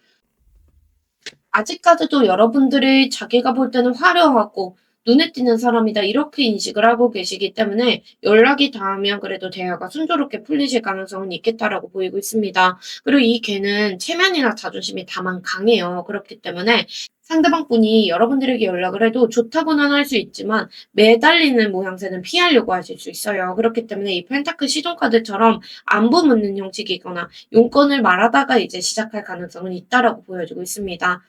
S1: 아직까지도 여러분들이 자기가 볼 때는 화려하고 눈에 띄는 사람이다 이렇게 인식을 하고 계시기 때문에 연락이 닿으면 그래도 대화가 순조롭게 풀리실 가능성은 있겠다라고 보이고 있습니다. 그리고 이 개는 체면이나 자존심이 다만 강해요. 그렇기 때문에 상대방 분이 여러분들에게 연락을 해도 좋다고는 할 수 있지만 매달리는 모양새는 피하려고 하실 수 있어요. 그렇기 때문에 이 펜타클 시don카드처럼 안부 묻는 형식이거나 용건을 말하다가 이제 시작할 가능성은 있다라고 보여지고 있습니다.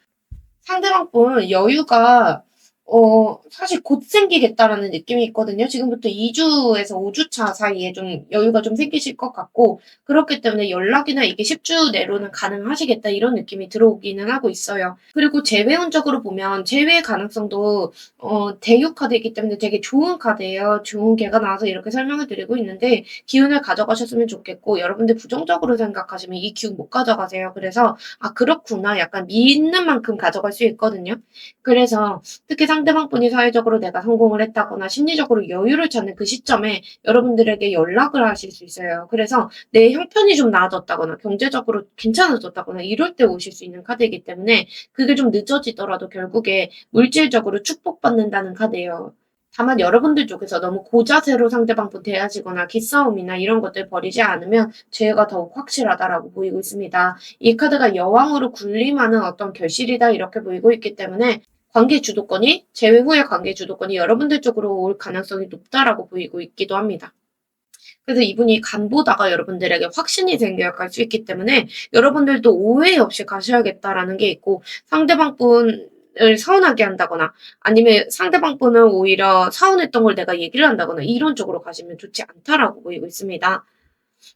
S1: 상대방 분 여유가 사실 곧 생기겠다라는 느낌이 있거든요. 지금부터 2주에서 5주 차 사이에 좀 여유가 좀 생기실 것 같고, 그렇기 때문에 연락이나 이게 10주 내로는 가능하시겠다 이런 느낌이 들어오기는 하고 있어요. 그리고 재회 운적으로 보면 재회 가능성도 대유 카드이기 때문에 되게 좋은 카드예요. 좋은 개가 나와서 이렇게 설명을 드리고 있는데 기운을 가져가셨으면 좋겠고, 여러분들 부정적으로 생각하시면 이 기운 못 가져가세요. 그래서 '아 그렇구나.' 약간 믿는 만큼 가져갈 수 있거든요. 그래서 특히 상대방 분이 사회적으로 내가 성공을 했다거나 심리적으로 여유를 찾는 그 시점에 여러분들에게 연락을 하실 수 있어요. 그래서 내 형편이 좀 나아졌다거나 경제적으로 괜찮아졌다거나 이럴 때 오실 수 있는 카드이기 때문에 그게 좀 늦어지더라도 결국에 물질적으로 축복받는다는 카드예요. 다만 여러분들 쪽에서 너무 고자세로 상대방 분 대하시거나 기싸움이나 이런 것들 벌이지 않으면 재해가 더욱 확실하다라고 보이고 있습니다. 이 카드가 여왕으로 군림하는 어떤 결실이다 이렇게 보이고 있기 때문에 관계 주도권이 재회 후의 관계 주도권이 여러분들 쪽으로 올 가능성이 높다라고 보이고 있기도 합니다. 그래서 이분이 간보다가 여러분들에게 확신이 생겨갈 수 있기 때문에 여러분들도 오해 없이 가셔야겠다라는 게 있고, 상대방 분을 서운하게 한다거나 아니면 상대방 분은 오히려 서운했던 걸 내가 얘기를 한다거나 이런 쪽으로 가시면 좋지 않다라고 보이고 있습니다.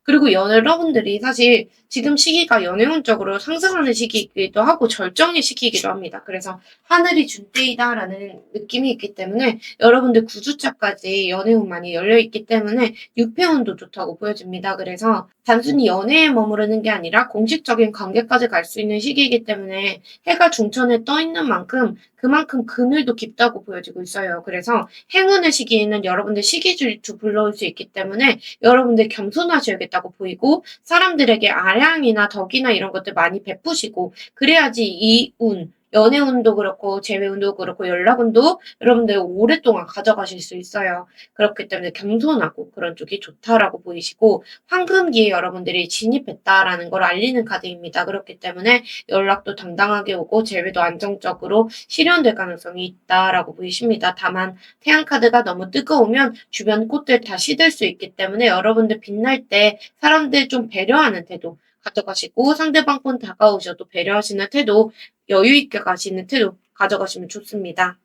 S1: 그리고 여러분들이 사실 지금 시기가 연애운적으로 상승하는 시기이기도 하고 절정의 시기이기도 합니다. 그래서 하늘이 준 때이다라는 느낌이 있기 때문에 여러분들 9주차까지 연애운 많이 열려있기 때문에 유패운도 좋다고 보여집니다. 그래서 단순히 연애에 머무르는 게 아니라 공식적인 관계까지 갈 수 있는 시기이기 때문에 해가 중천에 떠 있는 만큼 그만큼 그늘도 깊다고 보여지고 있어요. 그래서 행운의 시기에는 여러분들 시기질투 불러올 수 있기 때문에 여러분들 겸손하셔야겠다고 보이고, 사람들에게 아량이나 덕이나 이런 것들 많이 베푸시고 그래야지 이 운, 연애운도 그렇고 재회운도 그렇고 연락운도 여러분들 오랫동안 가져가실 수 있어요. 그렇기 때문에 겸손하고 그런 쪽이 좋다라고 보이시고, 황금기에 여러분들이 진입했다라는 걸 알리는 카드입니다. 그렇기 때문에 연락도 당당하게 오고 재회도 안정적으로 실현될 가능성이 있다라고 보이십니다. 다만 태양 카드가 너무 뜨거우면 주변 꽃들 다 시들 수 있기 때문에 여러분들 빛날 때 사람들 좀 배려하는 태도 가져가시고, 상대방 분 다가오셔도 배려하시는 태도, 여유 있게 가시는 태도 가져가시면 좋습니다.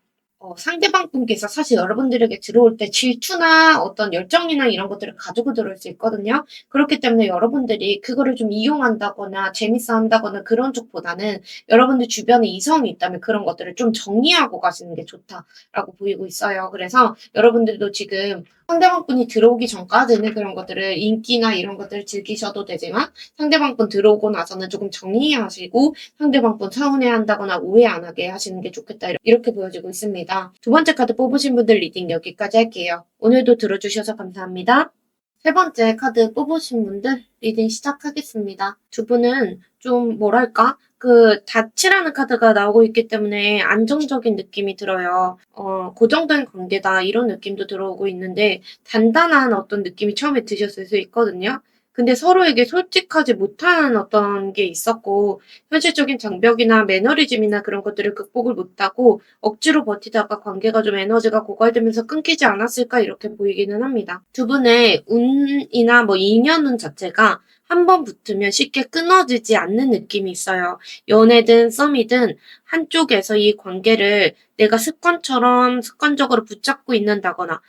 S1: 상대방 분께서 사실 여러분들에게 들어올 때 질투나 어떤 열정이나 이런 것들을 가지고 들어올 수 있거든요. 그렇기 때문에 여러분들이 그거를 좀 이용한다거나 재밌어 한다거나 그런 쪽보다는 여러분들 주변에 이성이 있다면 그런 것들을 좀 정리하고 가시는 게 좋다라고 보이고 있어요. 그래서 여러분들도 지금 상대방 분이 들어오기 전까지는 그런 것들을 인기나 이런 것들을 즐기셔도 되지만 상대방 분 들어오고 나서는 조금 정리하시고 상대방 분 서운해한다거나 오해 안 하게 하시는 게 좋겠다 이렇게 보여지고 있습니다. 두 번째 카드 뽑으신 분들 리딩 여기까지 할게요. 오늘도 들어주셔서 감사합니다. 세 번째 카드 뽑으신 분들 리딩 시작하겠습니다. 두 분은 좀 뭐랄까? 닻이라는 카드가 나오고 있기 때문에 안정적인 느낌이 들어요. 고정된 관계다 이런 느낌도 들어오고 있는데 단단한 어떤 느낌이 처음에 드셨을 수 있거든요. 근데 서로에게 솔직하지 못하는 어떤 게 있었고 현실적인 장벽이나 매너리즘이나 그런 것들을 극복을 못하고 억지로 버티다가 관계가 좀 에너지가 고갈되면서 끊기지 않았을까 이렇게 보이기는 합니다. 두 분의 운이나 뭐 인연운 자체가 한 번 붙으면 쉽게 끊어지지 않는 느낌이 있어요. 연애든 썸이든 한쪽에서 이 관계를 내가 습관적으로 붙잡고 있는다거나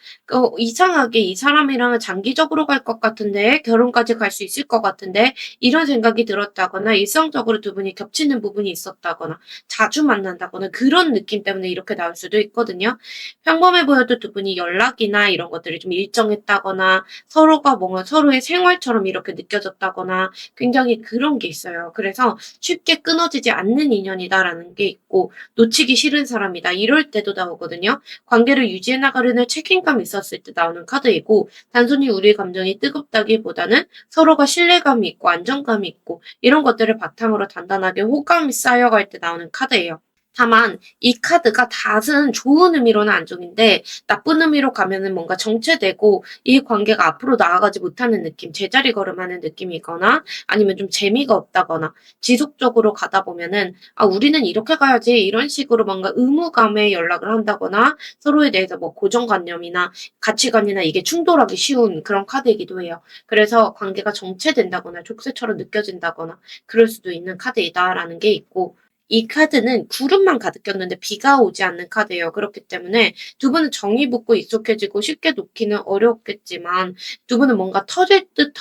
S1: 이상하게 이 사람이랑은 장기적으로 갈 것 같은데 결혼까지 갈 수 있을 것 같은데 이런 생각이 들었다거나 일성적으로 두 분이 겹치는 부분이 있었다거나 자주 만난다거나 그런 느낌 때문에 이렇게 나올 수도 있거든요. 평범해 보여도 두 분이 연락이나 이런 것들이 좀 일정했다거나 서로가 뭔가 서로의 생활처럼 이렇게 느껴졌다거나 굉장히 그런 게 있어요. 그래서 쉽게 끊어지지 않는 인연이다라는 게 있고 놓치기 싫은 사람이다 이럴 때도 나오거든요. 관계를 유지해 나가려는 책임감이 있었을 때 나오는 카드이고 단순히 우리 감정이 뜨겁다기보다는 서로가 신뢰감이 있고 안정감이 있고 이런 것들을 바탕으로 단단하게 호감이 쌓여갈 때 나오는 카드예요. 다만 이 카드가 닷은 좋은 의미로는 안정인데 나쁜 의미로 가면은 뭔가 정체되고 이 관계가 앞으로 나아가지 못하는 느낌, 제자리 걸음하는 느낌이거나 아니면 좀 재미가 없다거나 지속적으로 가다 보면은 우리는 이렇게 가야지 이런 식으로 뭔가 의무감에 연락을 한다거나 서로에 대해서 뭐 고정관념이나 가치관이나 이게 충돌하기 쉬운 그런 카드이기도 해요. 그래서 관계가 정체된다거나 족쇄처럼 느껴진다거나 그럴 수도 있는 카드이다라는 게 있고 이 카드는 구름만 가득 꼈는데 비가 오지 않는 카드예요. 그렇기 때문에 두 분은 정이 붙고 익숙해지고 쉽게 놓기는 어렵겠지만 두 분은 뭔가 터질 듯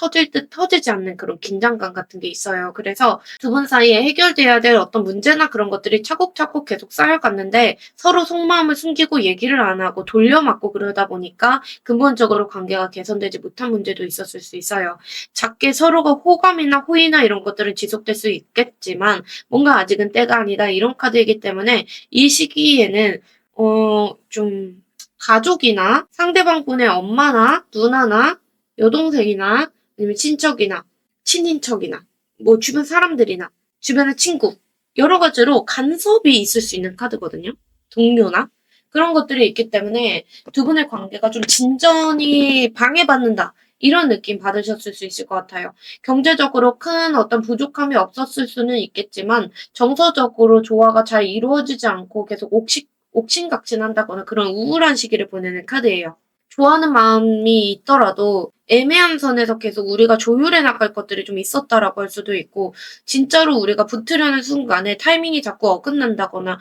S1: 터지지 않는 그런 긴장감 같은 게 있어요. 그래서 두 분 사이에 해결돼야 될 어떤 문제나 그런 것들이 차곡차곡 계속 쌓여갔는데 서로 속마음을 숨기고 얘기를 안 하고 돌려막고 그러다 보니까 근본적으로 관계가 개선되지 못한 문제도 있었을 수 있어요. 작게 서로가 호감이나 호의나 이런 것들은 지속될 수 있겠지만 뭔가 아직은 때가 아니다 이런 카드이기 때문에 이 시기에는 좀 가족이나 상대방 분의 엄마나 누나나 여동생이나 아니면 친척이나 친인척이나 뭐 주변 사람들이나 주변의 친구 여러 가지로 간섭이 있을 수 있는 카드거든요. 동료나 그런 것들이 있기 때문에 두 분의 관계가 좀 진전이 방해받는다. 이런 느낌 받으셨을 수 있을 것 같아요. 경제적으로 큰 어떤 부족함이 없었을 수는 있겠지만 정서적으로 조화가 잘 이루어지지 않고 계속 옥신각신한다거나 그런 우울한 시기를 보내는 카드예요. 좋아하는 마음이 있더라도 애매한 선에서 계속 우리가 조율해 나갈 것들이 좀 있었다라고 할 수도 있고 진짜로 우리가 붙으려는 순간에 타이밍이 자꾸 어긋난다거나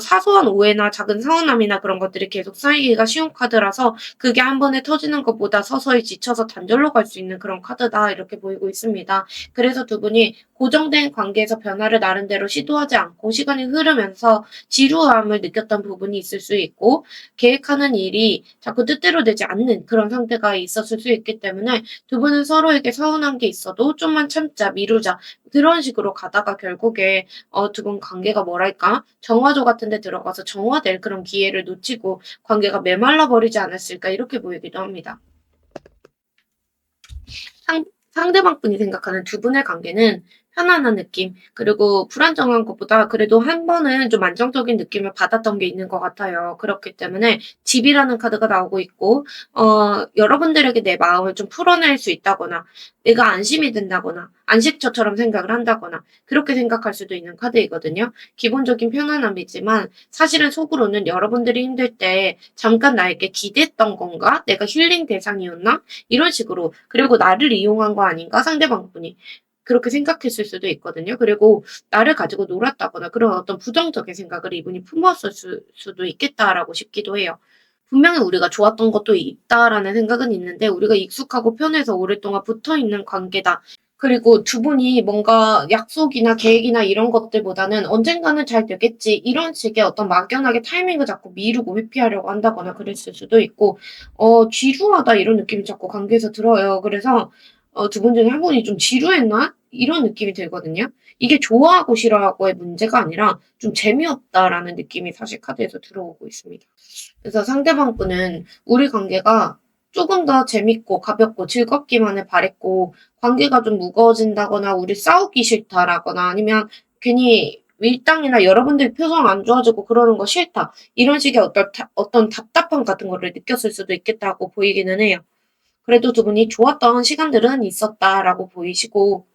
S1: 사소한 오해나 작은 서운함이나 그런 것들이 계속 쌓이기가 쉬운 카드라서 그게 한 번에 터지는 것보다 서서히 지쳐서 단절로 갈 수 있는 그런 카드다 이렇게 보이고 있습니다. 그래서 두 분이 고정된 관계에서 변화를 나름대로 시도하지 않고 시간이 흐르면서 지루함을 느꼈던 부분이 있을 수 있고 계획하는 일이 자꾸 뜻대로 되지 않는 그런 상태가 있었을 수 있기 때문에 두 분은 서로에게 서운한 게 있어도 좀만 참자, 미루자 그런 식으로 가다가 결국에 두 분 관계가 뭐랄까 정화조 같은 데 들어가서 정화될 그런 기회를 놓치고 관계가 메말라 버리지 않았을까 이렇게 보이기도 합니다. 상대방 분이 생각하는 두 분의 관계는 편안한 느낌, 그리고 불안정한 것보다 그래도 한 번은 좀 안정적인 느낌을 받았던 게 있는 것 같아요. 그렇기 때문에 집이라는 카드가 나오고 있고, 여러분들에게 내 마음을 좀 풀어낼 수 있다거나, 내가 안심이 된다거나, 안식처처럼 생각을 한다거나, 그렇게 생각할 수도 있는 카드이거든요. 기본적인 편안함이지만, 사실은 속으로는 여러분들이 힘들 때 잠깐 나에게 기댔던 건가? 내가 힐링 대상이었나? 이런 식으로 그리고 나를 이용한 거 아닌가 상대방 분이 그렇게 생각했을 수도 있거든요. 그리고 나를 가지고 놀았다거나 그런 어떤 부정적인 생각을 이분이 품었을 수도 있겠다라고 싶기도 해요. 분명히 우리가 좋았던 것도 있다라는 생각은 있는데 우리가 익숙하고 편해서 오랫동안 붙어 있는 관계다. 그리고 두 분이 뭔가 약속이나 계획이나 이런 것들보다는 언젠가는 잘 되겠지 이런 식의 어떤 막연하게 타이밍을 자꾸 미루고 회피하려고 한다거나 그랬을 수도 있고 지루하다 이런 느낌이 자꾸 관계에서 들어요. 그래서 두 분 중에 한 분이 좀 지루했나? 이런 느낌이 들거든요. 이게 좋아하고 싫어하고의 문제가 아니라 좀 재미없다라는 느낌이 사실 카드에서 들어오고 있습니다. 그래서 상대방 분은 우리 관계가 조금 더 재밌고 가볍고 즐겁기만을 바랬고 관계가 좀 무거워진다거나 우리 싸우기 싫다라거나 아니면 괜히 밀당이나 여러분들 표정 안 좋아지고 그러는 거 싫다. 이런 식의 어떤 답답함 같은 거를 느꼈을 수도 있겠다고 보이기는 해요. 그래도 두 분이 좋았던 시간들은 있었다라고 보이시고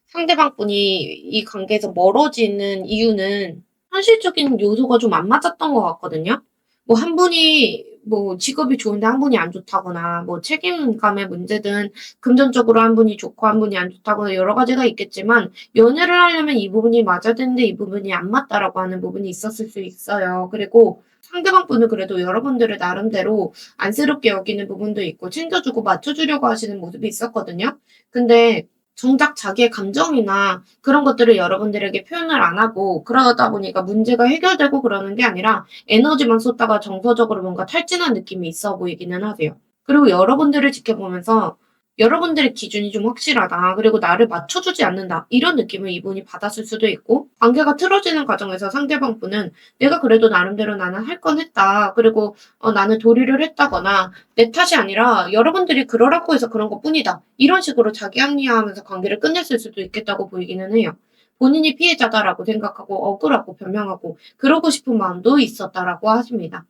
S1: 상대방 분이 이 관계에서 멀어지는 이유는 현실적인 요소가 좀 안 맞았던 것 같거든요. 뭐 한 분이 뭐 직업이 좋은데 한 분이 안 좋다거나 뭐 책임감의 문제든 금전적으로 한 분이 좋고 한 분이 안 좋다거나 여러 가지가 있겠지만 연애를 하려면 이 부분이 맞아야 되는데 이 부분이 안 맞다라고 하는 부분이 있었을 수 있어요. 그리고 상대방 분은 그래도 여러분들을 나름대로 안쓰럽게 여기는 부분도 있고 챙겨주고 맞춰주려고 하시는 모습이 있었거든요. 근데 정작 자기의 감정이나 그런 것들을 여러분들에게 표현을 안 하고 그러다 보니까 문제가 해결되고 그러는 게 아니라 에너지만 쏟다가 정서적으로 뭔가 탈진한 느낌이 있어 보이기는 하세요. 그리고 여러분들을 지켜보면서 여러분들의 기준이 좀 확실하다. 그리고 나를 맞춰주지 않는다. 이런 느낌을 이분이 받았을 수도 있고 관계가 틀어지는 과정에서 상대방 분은 내가 그래도 나름대로 나는 할 건 했다. 그리고 나는 도리를 했다거나 내 탓이 아니라 여러분들이 그러라고 해서 그런 것뿐이다. 이런 식으로 자기 합리화하면서 관계를 끝냈을 수도 있겠다고 보이기는 해요. 본인이 피해자다라고 생각하고 억울하고 변명하고 그러고 싶은 마음도 있었다라고 하십니다.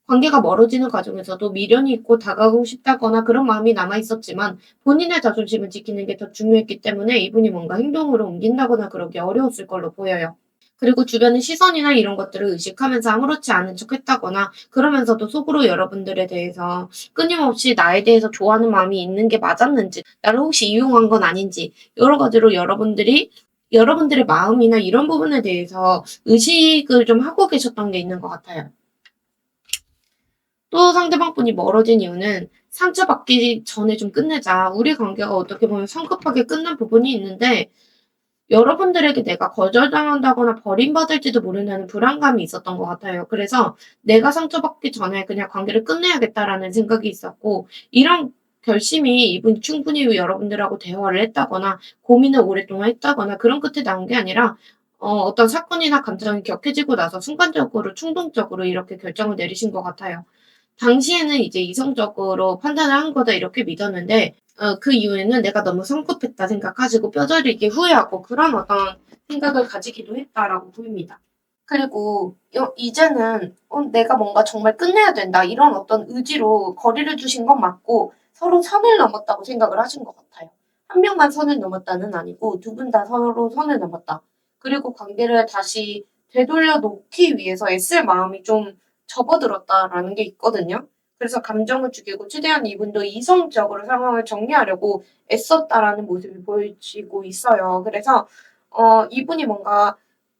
S1: 관계가 멀어지는 과정에서도 미련이 있고 다가가고 싶다거나 그런 마음이 남아 있었지만 본인의 자존심을 지키는 게 더 중요했기 때문에 이분이 뭔가 행동으로 옮긴다거나 그러기 어려웠을 걸로 보여요. 그리고 주변의 시선이나 이런 것들을 의식하면서 아무렇지 않은 척 했다거나 그러면서도 속으로 여러분들에 대해서 끊임없이 나에 대해서 좋아하는 마음이 있는 게 맞았는지, 나를 혹시 이용한 건 아닌지, 여러 가지로 여러분들이 여러분들의 마음이나 이런 부분에 대해서 의식을 좀 하고 계셨던 게 있는 것 같아요. 또 상대방분이 멀어진 이유는 상처받기 전에 좀 끝내자. 우리 관계가 어떻게 보면 성급하게 끝난 부분이 있는데 여러분들에게 내가 거절당한다거나 버림받을지도 모른다는 불안감이 있었던 것 같아요. 그래서 내가 상처받기 전에 그냥 관계를 끝내야겠다라는 생각이 있었고, 이런 결심이 이분이 충분히 여러분들하고 대화를 했다거나 고민을 오랫동안 했다거나 그런 끝에 나온 게 아니라 어떤 사건이나 감정이 격해지고 나서 순간적으로 충동적으로 이렇게 결정을 내리신 것 같아요. 당시에는 이제 이성적으로 판단을 한 거다 이렇게 믿었는데 그 이후에는 내가 너무 성급했다 생각하시고 뼈저리게 후회하고 그런 어떤 생각을 가지기도 했다라고 보입니다. 그리고 이제는 내가 뭔가 정말 끝내야 된다 이런 어떤 의지로 거리를 두신 건 맞고 서로 선을 넘었다고 생각을 하신 것 같아요. 한 명만 선을 넘었다는 아니고 두 분 다 서로 선을 넘었다. 그리고 관계를 다시 되돌려 놓기 위해서 애쓸 마음이 좀 접어들었다라는 게 있거든요. 그래서 감정을 죽이고 최대한 이분도 이성적으로 상황을 정리하려고 애썼다라는 모습이 보여지고 있어요. 그래서 이분이 뭔가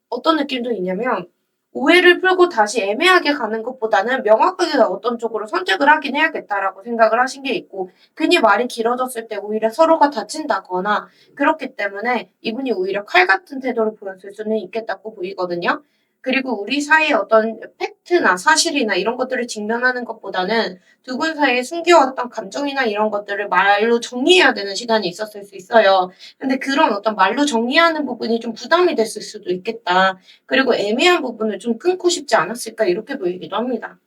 S1: 어떤 느낌도 있냐면 오해를 풀고 다시 애매하게 가는 것보다는 명확하게 어떤 쪽으로 선택을 하긴 해야겠다라고 생각을 하신 게 있고 괜히 말이 길어졌을 때 오히려 서로가 다친다거나 그렇기 때문에 이분이 오히려 칼 같은 태도를 보였을 수는 있겠다고 보이거든요. 그리고 우리 사이에 어떤 팩트나 사실이나 이런 것들을 직면하는 것보다는 두 분 사이에 숨겨왔던 감정이나 이런 것들을 말로 정리해야 되는 시간이 있었을 수 있어요. 근데 그런 어떤 말로 정리하는 부분이 좀 부담이 됐을 수도 있겠다. 그리고 애매한 부분을 좀 끊고 싶지 않았을까 이렇게 보이기도 합니다.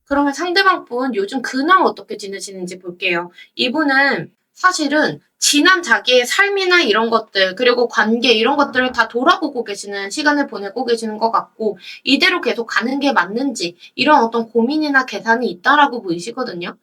S1: 그러면 상대방 분 요즘 근황 어떻게 지내시는지 볼게요. 이분은 사실은 지난 자기의 삶이나 이런 것들, 그리고 관계 이런 것들을 다 돌아보고 계시는 시간을 보내고 계시는 것 같고, 이대로 계속 가는 게 맞는지, 이런 어떤 고민이나 계산이 있다라고 보이시거든요.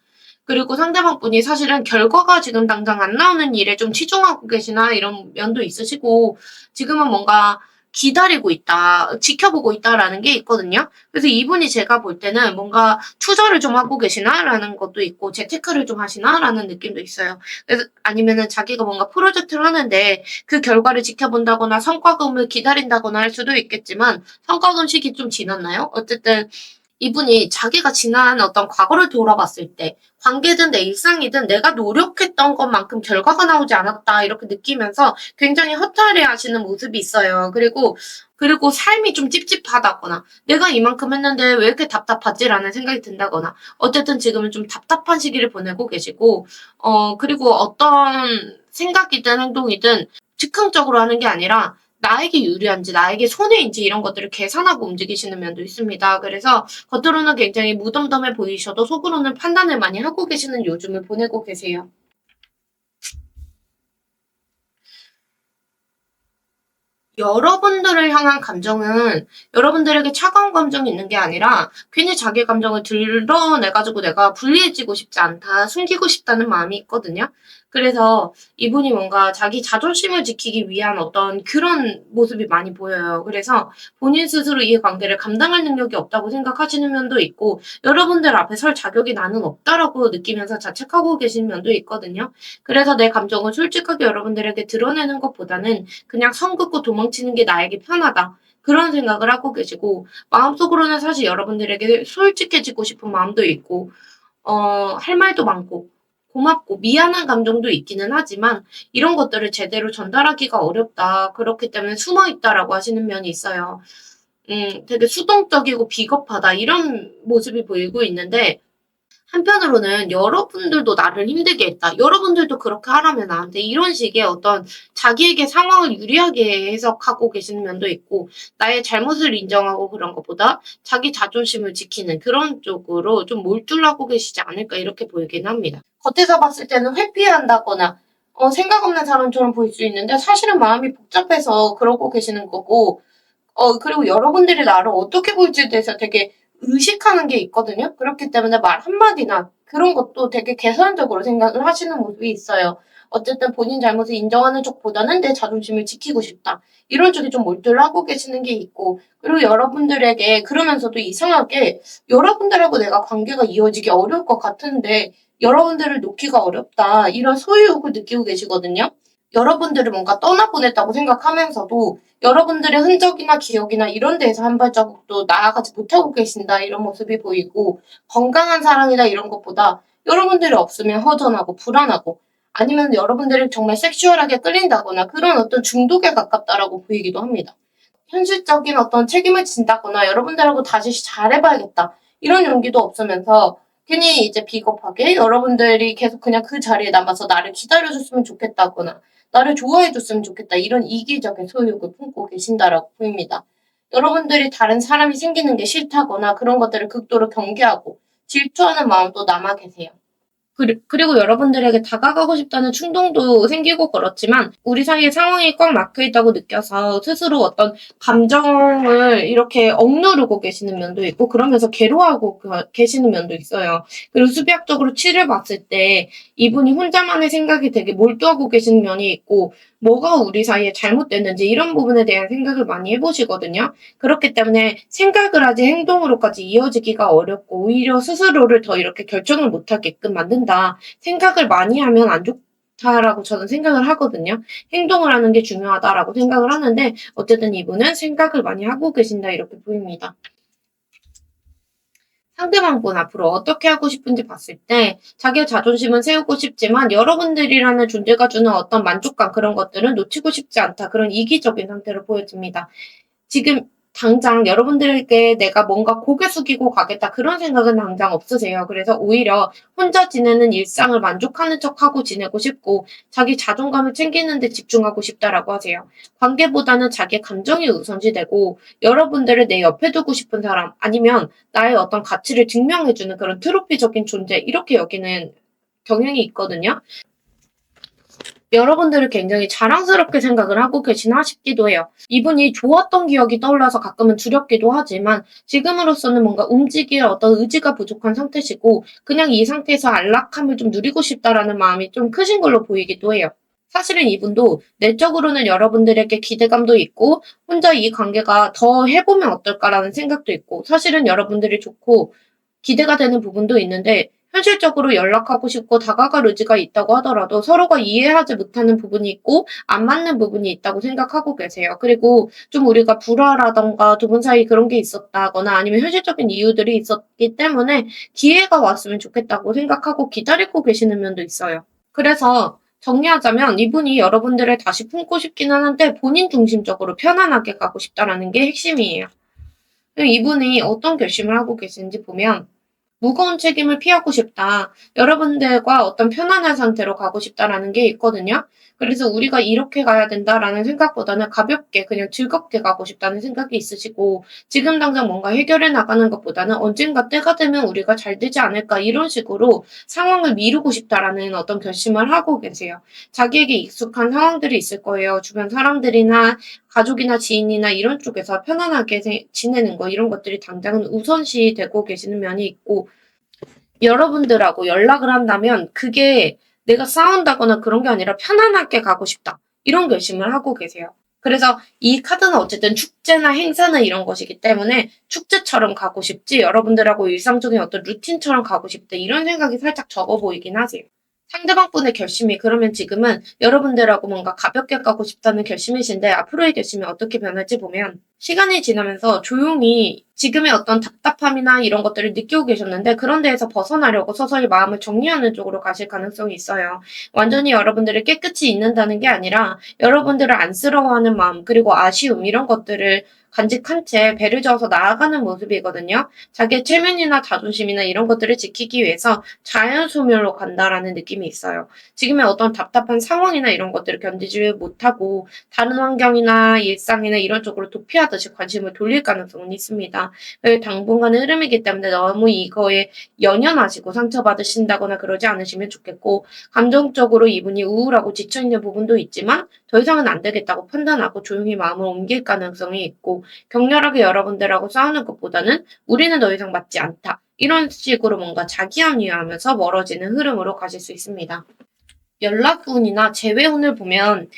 S1: 그리고 상대방 분이 사실은 결과가 지금 당장 안 나오는 일에 좀 치중하고 계시나 이런 면도 있으시고, 지금은 뭔가 기다리고 있다, 지켜보고 있다라는 게 있거든요. 그래서 이분이 제가 볼 때는 뭔가 투자를 좀 하고 계시나라는 것도 있고 재테크를 좀 하시나라는 느낌도 있어요. 그래서 아니면은 자기가 뭔가 프로젝트를 하는데 그 결과를 지켜본다거나 성과금을 기다린다거나 할 수도 있겠지만 성과금 시기 좀 지났나요? 어쨌든 이분이 자기가 지난 어떤 과거를 돌아봤을 때 관계든 내 일상이든 내가 노력했던 것만큼 결과가 나오지 않았다 이렇게 느끼면서 굉장히 허탈해하시는 모습이 있어요. 그리고 삶이 좀 찝찝하다거나 내가 이만큼 했는데 왜 이렇게 답답하지라는 생각이 든다거나 어쨌든 지금은 좀 답답한 시기를 보내고 계시고 그리고 어떤 생각이든 행동이든 즉흥적으로 하는 게 아니라 나에게 유리한지 나에게 손해인지 이런 것들을 계산하고 움직이시는 면도 있습니다. 그래서 겉으로는 굉장히 무덤덤해 보이셔도 속으로는 판단을 많이 하고 계시는 요즘을 보내고 계세요. 여러분들을 향한 감정은 여러분들에게 차가운 감정이 있는 게 아니라 괜히 자기 감정을 드러내가지고 내가 불리해지고 싶지 않다, 숨기고 싶다는 마음이 있거든요. 그래서 이분이 뭔가 자기 자존심을 지키기 위한 어떤 그런 모습이 많이 보여요. 그래서 본인 스스로 이 관계를 감당할 능력이 없다고 생각하시는 면도 있고 여러분들 앞에 설 자격이 나는 없다라고 느끼면서 자책하고 계신 면도 있거든요. 그래서 내 감정을 솔직하게 여러분들에게 드러내는 것보다는 그냥 선 긋고 도망치는 게 나에게 편하다. 그런 생각을 하고 계시고 마음속으로는 사실 여러분들에게 솔직해지고 싶은 마음도 있고 할 말도 많고 고맙고 미안한 감정도 있기는 하지만 이런 것들을 제대로 전달하기가 어렵다. 그렇기 때문에 숨어 있다라고 하시는 면이 있어요. 되게 수동적이고 비겁하다 이런 모습이 보이고 있는데 한편으로는 여러분들도 나를 힘들게 했다. 여러분들도 그렇게 하라면 나한테 이런 식의 어떤 자기에게 상황을 유리하게 해석하고 계시는 면도 있고 나의 잘못을 인정하고 그런 것보다 자기 자존심을 지키는 그런 쪽으로 좀 몰두하고 계시지 않을까 이렇게 보이긴 합니다. 겉에서 봤을 때는 회피한다거나 생각 없는 사람처럼 보일 수 있는데 사실은 마음이 복잡해서 그러고 계시는 거고 그리고 여러분들이 나를 어떻게 볼지에 대해서 되게 의식하는 게 있거든요. 그렇기 때문에 말 한마디나 그런 것도 되게 계산적으로 생각을 하시는 모습이 있어요. 어쨌든 본인 잘못을 인정하는 쪽보다는 내 자존심을 지키고 싶다. 이런 쪽에 좀 몰두를 하고 계시는 게 있고, 그리고 여러분들에게 그러면서도 이상하게 여러분들하고 내가 관계가 이어지기 어려울 것 같은데 여러분들을 놓기가 어렵다. 이런 소유욕을 느끼고 계시거든요. 여러분들을 뭔가 떠나보냈다고 생각하면서도 여러분들의 흔적이나 기억이나 이런 데에서 한 발자국도 나아가지 못하고 계신다. 이런 모습이 보이고, 건강한 사랑이나 이런 것보다 여러분들이 없으면 허전하고 불안하고, 아니면 여러분들이 정말 섹슈얼하게 끌린다거나 그런 어떤 중독에 가깝다라고 보이기도 합니다. 현실적인 어떤 책임을 진다거나 여러분들하고 다시 잘해봐야겠다. 이런 용기도 없으면서 괜히 이제 비겁하게 여러분들이 계속 그냥 그 자리에 남아서 나를 기다려줬으면 좋겠다거나 나를 좋아해줬으면 좋겠다. 이런 이기적인 소유욕을 품고 계신다라고 보입니다. 여러분들이 다른 사람이 생기는 게 싫다거나 그런 것들을 극도로 경계하고 질투하는 마음도 남아 계세요. 그리고 여러분들에게 다가가고 싶다는 충동도 생기고 그렇지만 우리 사이에 상황이 꽉 막혀 있다고 느껴서 스스로 어떤 감정을 이렇게 억누르고 계시는 면도 있고 그러면서 괴로워하고 계시는 면도 있어요. 그리고 수비학적으로 치를 봤을 때 이분이 혼자만의 생각이 되게 몰두하고 계시는 면이 있고 뭐가 우리 사이에 잘못됐는지 이런 부분에 대한 생각을 많이 해보시거든요. 그렇기 때문에 생각을 하지 행동으로까지 이어지기가 어렵고 오히려 스스로를 더 이렇게 결정을 못하게끔 만든다. 생각을 많이 하면 안 좋다라고 저는 생각을 하거든요. 행동을 하는 게 중요하다라고 생각을 하는데 어쨌든 이분은 생각을 많이 하고 계신다 이렇게 보입니다. 상대방분 앞으로 어떻게 하고 싶은지 봤을 때 자기의 자존심은 세우고 싶지만 여러분들이라는 존재가 주는 어떤 만족감 그런 것들은 놓치고 싶지 않다. 그런 이기적인 상태로 보여집니다. 지금 당장 여러분들에게 내가 뭔가 고개 숙이고 가겠다 그런 생각은 당장 없으세요. 그래서 오히려 혼자 지내는 일상을 만족하는 척하고 지내고 싶고 자기 자존감을 챙기는 데 집중하고 싶다라고 하세요. 관계보다는 자기 감정이 우선시되고 여러분들을 내 옆에 두고 싶은 사람 아니면 나의 어떤 가치를 증명해주는 그런 트로피적인 존재 이렇게 여기는 경향이 있거든요. 여러분들을 굉장히 자랑스럽게 생각을 하고 계시나 싶기도 해요. 이분이 좋았던 기억이 떠올라서 가끔은 두렵기도 하지만 지금으로서는 뭔가 움직일 어떤 의지가 부족한 상태시고 그냥 이 상태에서 안락함을 좀 누리고 싶다라는 마음이 좀 크신 걸로 보이기도 해요. 사실은 이분도 내적으로는 여러분들에게 기대감도 있고 혼자 이 관계가 더 해보면 어떨까라는 생각도 있고 사실은 여러분들이 좋고 기대가 되는 부분도 있는데 현실적으로 연락하고 싶고 다가갈 의지가 있다고 하더라도 서로가 이해하지 못하는 부분이 있고 안 맞는 부분이 있다고 생각하고 계세요. 그리고 좀 우리가 불화라던가 두 분 사이 그런 게 있었다거나 아니면 현실적인 이유들이 있었기 때문에 기회가 왔으면 좋겠다고 생각하고 기다리고 계시는 면도 있어요. 그래서 정리하자면 이분이 여러분들을 다시 품고 싶기는 한데 본인 중심적으로 편안하게 가고 싶다라는 게 핵심이에요. 이분이 어떤 결심을 하고 계신지 보면 무거운 책임을 피하고 싶다. 여러분들과 어떤 편안한 상태로 가고 싶다라는 게 있거든요. 그래서 우리가 이렇게 가야 된다라는 생각보다는 가볍게 그냥 즐겁게 가고 싶다는 생각이 있으시고 지금 당장 뭔가 해결해 나가는 것보다는 언젠가 때가 되면 우리가 잘 되지 않을까 이런 식으로 상황을 미루고 싶다라는 어떤 결심을 하고 계세요. 자기에게 익숙한 상황들이 있을 거예요. 주변 사람들이나 가족이나 지인이나 이런 쪽에서 편안하게 지내는 거 이런 것들이 당장은 우선시 되고 계시는 면이 있고 여러분들하고 연락을 한다면 그게 내가 싸운다거나 그런 게 아니라 편안하게 가고 싶다. 이런 결심을 하고 계세요. 그래서 이 카드는 어쨌든 축제나 행사나 이런 것이기 때문에 축제처럼 가고 싶지 여러분들하고 일상적인 어떤 루틴처럼 가고 싶다. 이런 생각이 살짝 적어 보이긴 하세요. 상대방분의 결심이 그러면 지금은 여러분들하고 뭔가 가볍게 가고 싶다는 결심이신데 앞으로의 결심이 어떻게 변할지 보면 시간이 지나면서 조용히 지금의 어떤 답답함이나 이런 것들을 느끼고 계셨는데 그런 데에서 벗어나려고 서서히 마음을 정리하는 쪽으로 가실 가능성이 있어요. 완전히 여러분들을 깨끗이 잊는다는 게 아니라 여러분들을 안쓰러워하는 마음 그리고 아쉬움 이런 것들을 간직한 채 배를 저어서 나아가는 모습이거든요. 자기의 체면이나 자존심이나 이런 것들을 지키기 위해서 자연 소멸로 간다라는 느낌이 있어요. 지금의 어떤 답답한 상황이나 이런 것들을 견디지 못하고 다른 환경이나 일상이나 이런 쪽으로 도피하듯이 관심을 돌릴 가능성은 있습니다. 당분간의 흐름이기 때문에 너무 이거에 연연하시고 상처받으신다거나 그러지 않으시면 좋겠고 감정적으로 이분이 우울하고 지쳐있는 부분도 있지만 더 이상은 안 되겠다고 판단하고 조용히 마음을 옮길 가능성이 있고 격렬하게 여러분들하고 싸우는 것보다는 우리는 더 이상 맞지 않다. 이런 식으로 뭔가 자기 합리화하면서 멀어지는 흐름으로 가실 수 있습니다. 연락운이나 재회운을 보면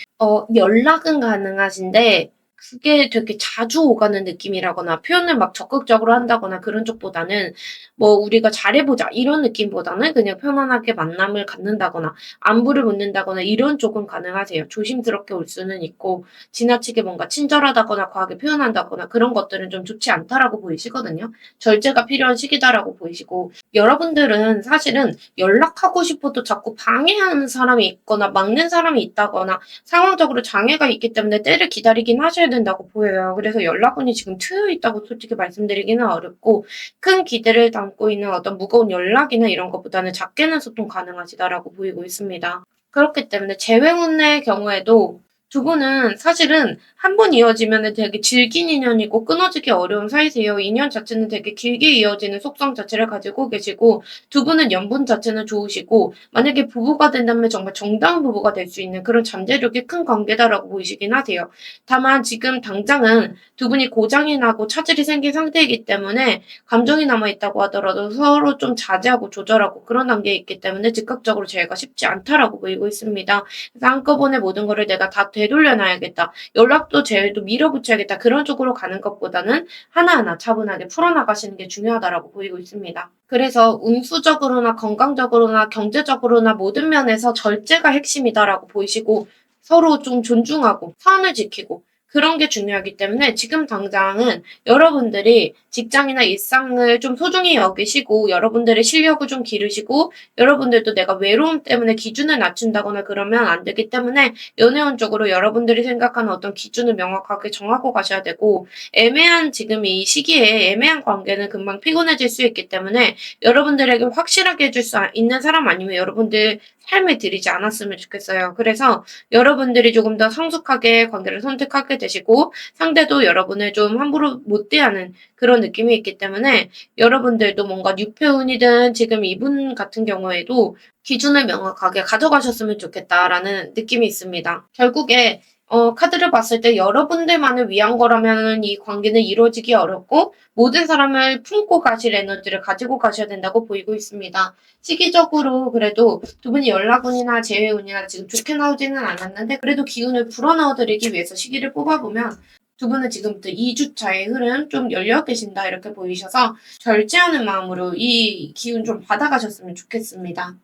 S1: 연락은 가능하신데 그게 되게 자주 오가는 느낌이라거나 표현을 막 적극적으로 한다거나 그런 쪽보다는 뭐 우리가 잘해보자 이런 느낌보다는 그냥 편안하게 만남을 갖는다거나 안부를 묻는다거나 이런 쪽은 가능하세요. 조심스럽게 올 수는 있고 지나치게 뭔가 친절하다거나 과하게 표현한다거나 그런 것들은 좀 좋지 않다라고 보이시거든요. 절제가 필요한 시기다라고 보이시고 여러분들은 사실은 연락하고 싶어도 자꾸 방해하는 사람이 있거나 막는 사람이 있다거나 상황적으로 장애가 있기 때문에 때를 기다리긴 하셔야 된다고 보여요. 그래서 연락운이 지금 트여 있다고 솔직히 말씀드리기는 어렵고 큰 기대를 담고 있는 어떤 무거운 연락이나 이런 것보다는 작게는 소통 가능하시다라고 보이고 있습니다. 그렇기 때문에 재회운의 경우에도 두 분은 사실은 한 번 이어지면은 되게 질긴 인연이고 끊어지기 어려운 사이세요. 인연 자체는 되게 길게 이어지는 속성 자체를 가지고 계시고 두 분은 연분 자체는 좋으시고 만약에 부부가 된다면 정말 정다운 부부가 될 수 있는 그런 잠재력이 큰 관계다라고 보이시긴 하세요. 다만 지금 당장은 두 분이 고장이 나고 차질이 생긴 상태이기 때문에 감정이 남아있다고 하더라도 서로 좀 자제하고 조절하고 그런 단계에 있기 때문에 즉각적으로 재회가 쉽지 않다라고 보이고 있습니다. 그래서 한꺼번에 모든 거를 내가 다 되돌려놔야겠다. 연락도 재회도 밀어붙여야겠다. 그런 쪽으로 가는 것보다는 하나하나 차분하게 풀어나가시는 게 중요하다라고 보이고 있습니다. 그래서 운수적으로나 건강적으로나 경제적으로나 모든 면에서 절제가 핵심이다라고 보이시고 서로 좀 존중하고 선을 지키고 그런 게 중요하기 때문에 지금 당장은 여러분들이 직장이나 일상을 좀 소중히 여기시고 여러분들의 실력을 좀 기르시고 여러분들도 내가 외로움 때문에 기준을 낮춘다거나 그러면 안 되기 때문에 연애운 쪽으로 여러분들이 생각하는 어떤 기준을 명확하게 정하고 가셔야 되고 애매한 지금 이 시기에 애매한 관계는 금방 피곤해질 수 있기 때문에 여러분들에게 확실하게 해줄 수 있는 사람 아니면 여러분들 삶에 들이지 않았으면 좋겠어요. 그래서 여러분들이 조금 더 성숙하게 관계를 선택하게 되시고 상대도 여러분을 좀 함부로 못 대하는 그런 느낌이 있기 때문에 여러분들도 뭔가 뉴페운이든 지금 이분 같은 경우에도 기준을 명확하게 가져가셨으면 좋겠다라는 느낌이 있습니다. 결국에 카드를 봤을 때 여러분들만을 위한 거라면 이 관계는 이루어지기 어렵고 모든 사람을 품고 가실 에너지를 가지고 가셔야 된다고 보이고 있습니다. 시기적으로 그래도 두 분이 연락운이나 재회운이나 지금 좋게 나오지는 않았는데 그래도 기운을 불어넣어드리기 위해서 시기를 뽑아보면 두 분은 지금부터 2주차의 흐름 좀 열려 계신다 이렇게 보이셔서 절제하는 마음으로 이 기운 좀 받아가셨으면 좋겠습니다.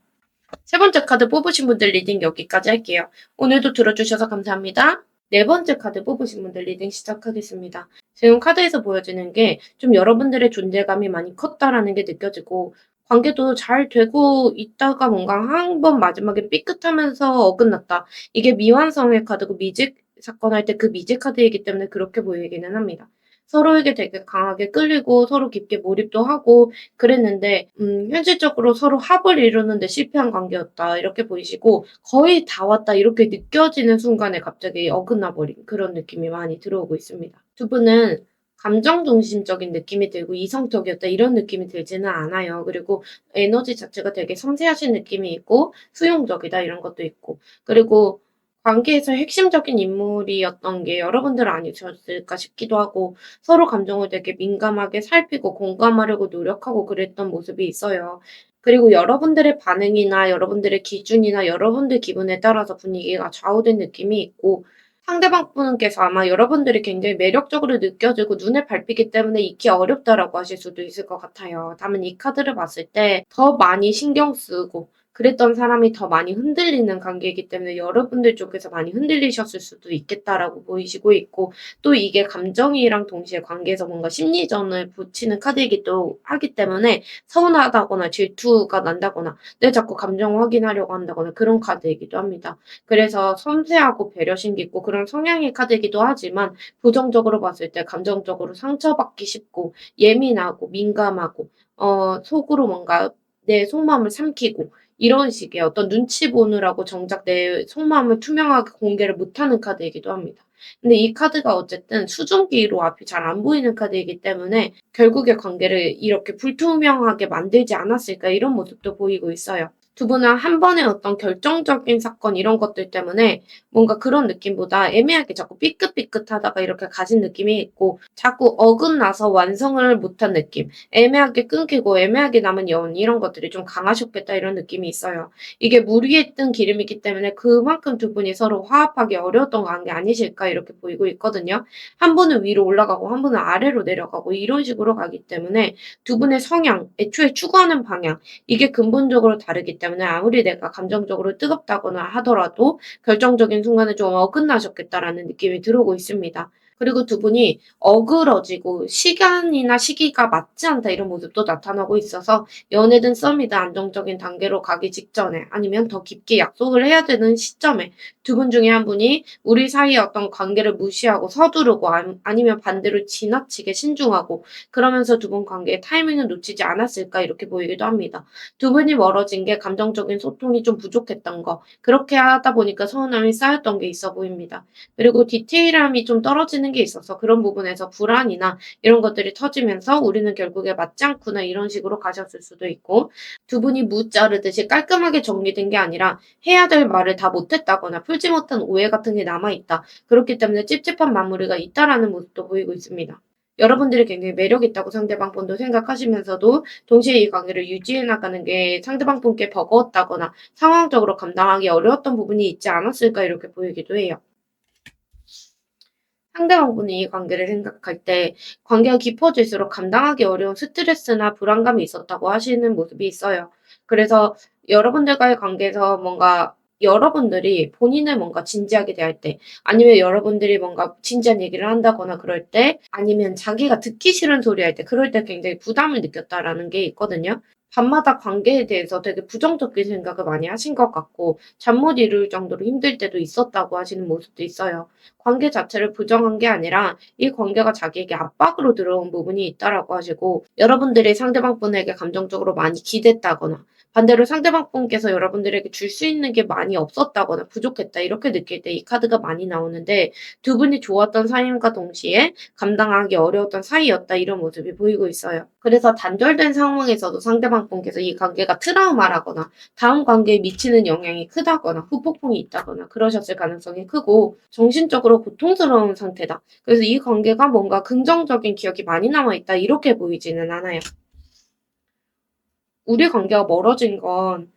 S1: 세 번째 카드 뽑으신 분들 리딩 여기까지 할게요. 오늘도 들어주셔서 감사합니다. 네 번째 카드 뽑으신 분들 리딩 시작하겠습니다. 지금 카드에서 보여지는 게 좀 여러분들의 존재감이 많이 컸다라는 게 느껴지고 관계도 잘 되고 있다가 뭔가 한 번 마지막에 삐끗하면서 어긋났다. 이게 미완성의 카드고 미직 사건 할 때 그 미직 카드이기 때문에 그렇게 보이기는 합니다. 서로에게 되게 강하게 끌리고 서로 깊게 몰입도 하고 그랬는데 현실적으로 서로 합을 이루는 데 실패한 관계였다 이렇게 보이시고 거의 다 왔다 이렇게 느껴지는 순간에 갑자기 어긋나 버린 그런 느낌이 많이 들어오고 있습니다. 두 분은 감정 중심적인 느낌이 들고 이성적이었다 이런 느낌이 들지는 않아요. 그리고 에너지 자체가 되게 섬세하신 느낌이 있고 수용적이다 이런 것도 있고 그리고 관계에서 핵심적인 인물이었던 게 여러분들 아니셨을까 싶기도 하고 서로 감정을 되게 민감하게 살피고 공감하려고 노력하고 그랬던 모습이 있어요. 그리고 여러분들의 반응이나 여러분들의 기준이나 여러분들 기분에 따라서 분위기가 좌우된 느낌이 있고 상대방 분께서 아마 여러분들이 굉장히 매력적으로 느껴지고 눈에 밟히기 때문에 잊기 어렵다라고 하실 수도 있을 것 같아요. 다만 이 카드를 봤을 때 더 많이 신경 쓰고 그랬던 사람이 더 많이 흔들리는 관계이기 때문에 여러분들 쪽에서 많이 흔들리셨을 수도 있겠다라고 보이시고 있고 또 이게 감정이랑 동시에 관계에서 뭔가 심리전을 붙이는 카드이기도 하기 때문에 서운하다거나 질투가 난다거나 내 자꾸 감정 확인하려고 한다거나 그런 카드이기도 합니다. 그래서 섬세하고 배려심 깊고 그런 성향의 카드이기도 하지만 부정적으로 봤을 때 감정적으로 상처받기 쉽고 예민하고 민감하고 속으로 뭔가 내 속마음을 삼키고 이런 식의 어떤 눈치 보느라고 정작 내 속마음을 투명하게 공개를 못하는 카드이기도 합니다. 근데 이 카드가 어쨌든 수증기로 앞이 잘 안 보이는 카드이기 때문에 결국에 관계를 이렇게 불투명하게 만들지 않았을까 이런 모습도 보이고 있어요. 두 분은 한 번의 어떤 결정적인 사건 이런 것들 때문에 뭔가 그런 느낌보다 애매하게 자꾸 삐끗삐끗하다가 이렇게 가신 느낌이 있고 자꾸 어긋나서 완성을 못한 느낌, 애매하게 끊기고 애매하게 남은 여운 이런 것들이 좀 강하셨겠다 이런 느낌이 있어요. 이게 물 위에 뜬 기름이기 때문에 그만큼 두 분이 서로 화합하기 어려웠던 관계 아니실까 이렇게 보이고 있거든요. 한 분은 위로 올라가고 한 분은 아래로 내려가고 이런 식으로 가기 때문에 두 분의 성향, 애초에 추구하는 방향 이게 근본적으로 다르기 때문에 아무리 내가 감정적으로 뜨겁다거나 하더라도 결정적인 순간에 좀 어긋나셨겠다라는 느낌이 들어오고 있습니다. 그리고 두 분이 어그러지고 시간이나 시기가 맞지 않다 이런 모습도 나타나고 있어서 연애든 썸이든 안정적인 단계로 가기 직전에 아니면 더 깊게 약속을 해야 되는 시점에 두 분 중에 한 분이 우리 사이의 어떤 관계를 무시하고 서두르고 아니면 반대로 지나치게 신중하고 그러면서 두 분 관계의 타이밍을 놓치지 않았을까 이렇게 보이기도 합니다. 두 분이 멀어진 게 감정적인 소통이 좀 부족했던 거, 그렇게 하다 보니까 서운함이 쌓였던 게 있어 보입니다. 그리고 디테일함이 좀 떨어지는 게 있어서 그런 부분에서 불안이나 이런 것들이 터지면서 우리는 결국에 맞지 않구나 이런 식으로 가셨을 수도 있고 두 분이 무 자르듯이 깔끔하게 정리된 게 아니라 해야 될 말을 다 못했다거나 풀지 못한 오해 같은 게 남아있다. 그렇기 때문에 찝찝한 마무리가 있다라는 모습도 보이고 있습니다. 여러분들이 굉장히 매력 있다고 상대방 분도 생각하시면서도 동시에 이 관계를 유지해 나가는 게 상대방 분께 버거웠다거나 상황적으로 감당하기 어려웠던 부분이 있지 않았을까 이렇게 보이기도 해요. 상대방분이 이 관계를 생각할 때 관계가 깊어질수록 감당하기 어려운 스트레스나 불안감이 있었다고 하시는 모습이 있어요. 그래서 여러분들과의 관계에서 뭔가 여러분들이 본인을 뭔가 진지하게 대할 때, 아니면 여러분들이 뭔가 진지한 얘기를 한다거나 그럴 때, 아니면 자기가 듣기 싫은 소리 할 때, 그럴 때 굉장히 부담을 느꼈다라는 게 있거든요. 밤마다 관계에 대해서 되게 부정적인 생각을 많이 하신 것 같고, 잠 못 이룰 정도로 힘들 때도 있었다고 하시는 모습도 있어요. 관계 자체를 부정한 게 아니라 이 관계가 자기에게 압박으로 들어온 부분이 있다라고 하시고 여러분들이 상대방 분에게 감정적으로 많이 기댔다거나 반대로 상대방 분께서 여러분들에게 줄 수 있는 게 많이 없었다거나 부족했다 이렇게 느낄 때 이 카드가 많이 나오는데 두 분이 좋았던 사이임과 동시에 감당하기 어려웠던 사이였다 이런 모습이 보이고 있어요. 그래서 단절된 상황에서도 상대방 분께서 이 관계가 트라우마라거나 다음 관계에 미치는 영향이 크다거나 후폭풍이 있다거나 그러셨을 가능성이 크고 정신적으로 고통스러운 상태다. 그래서 이 관계가 뭔가 긍정적인 기억이 많이 남아있다. 이렇게 보이지는 않아요. 우리 관계가 멀어진 건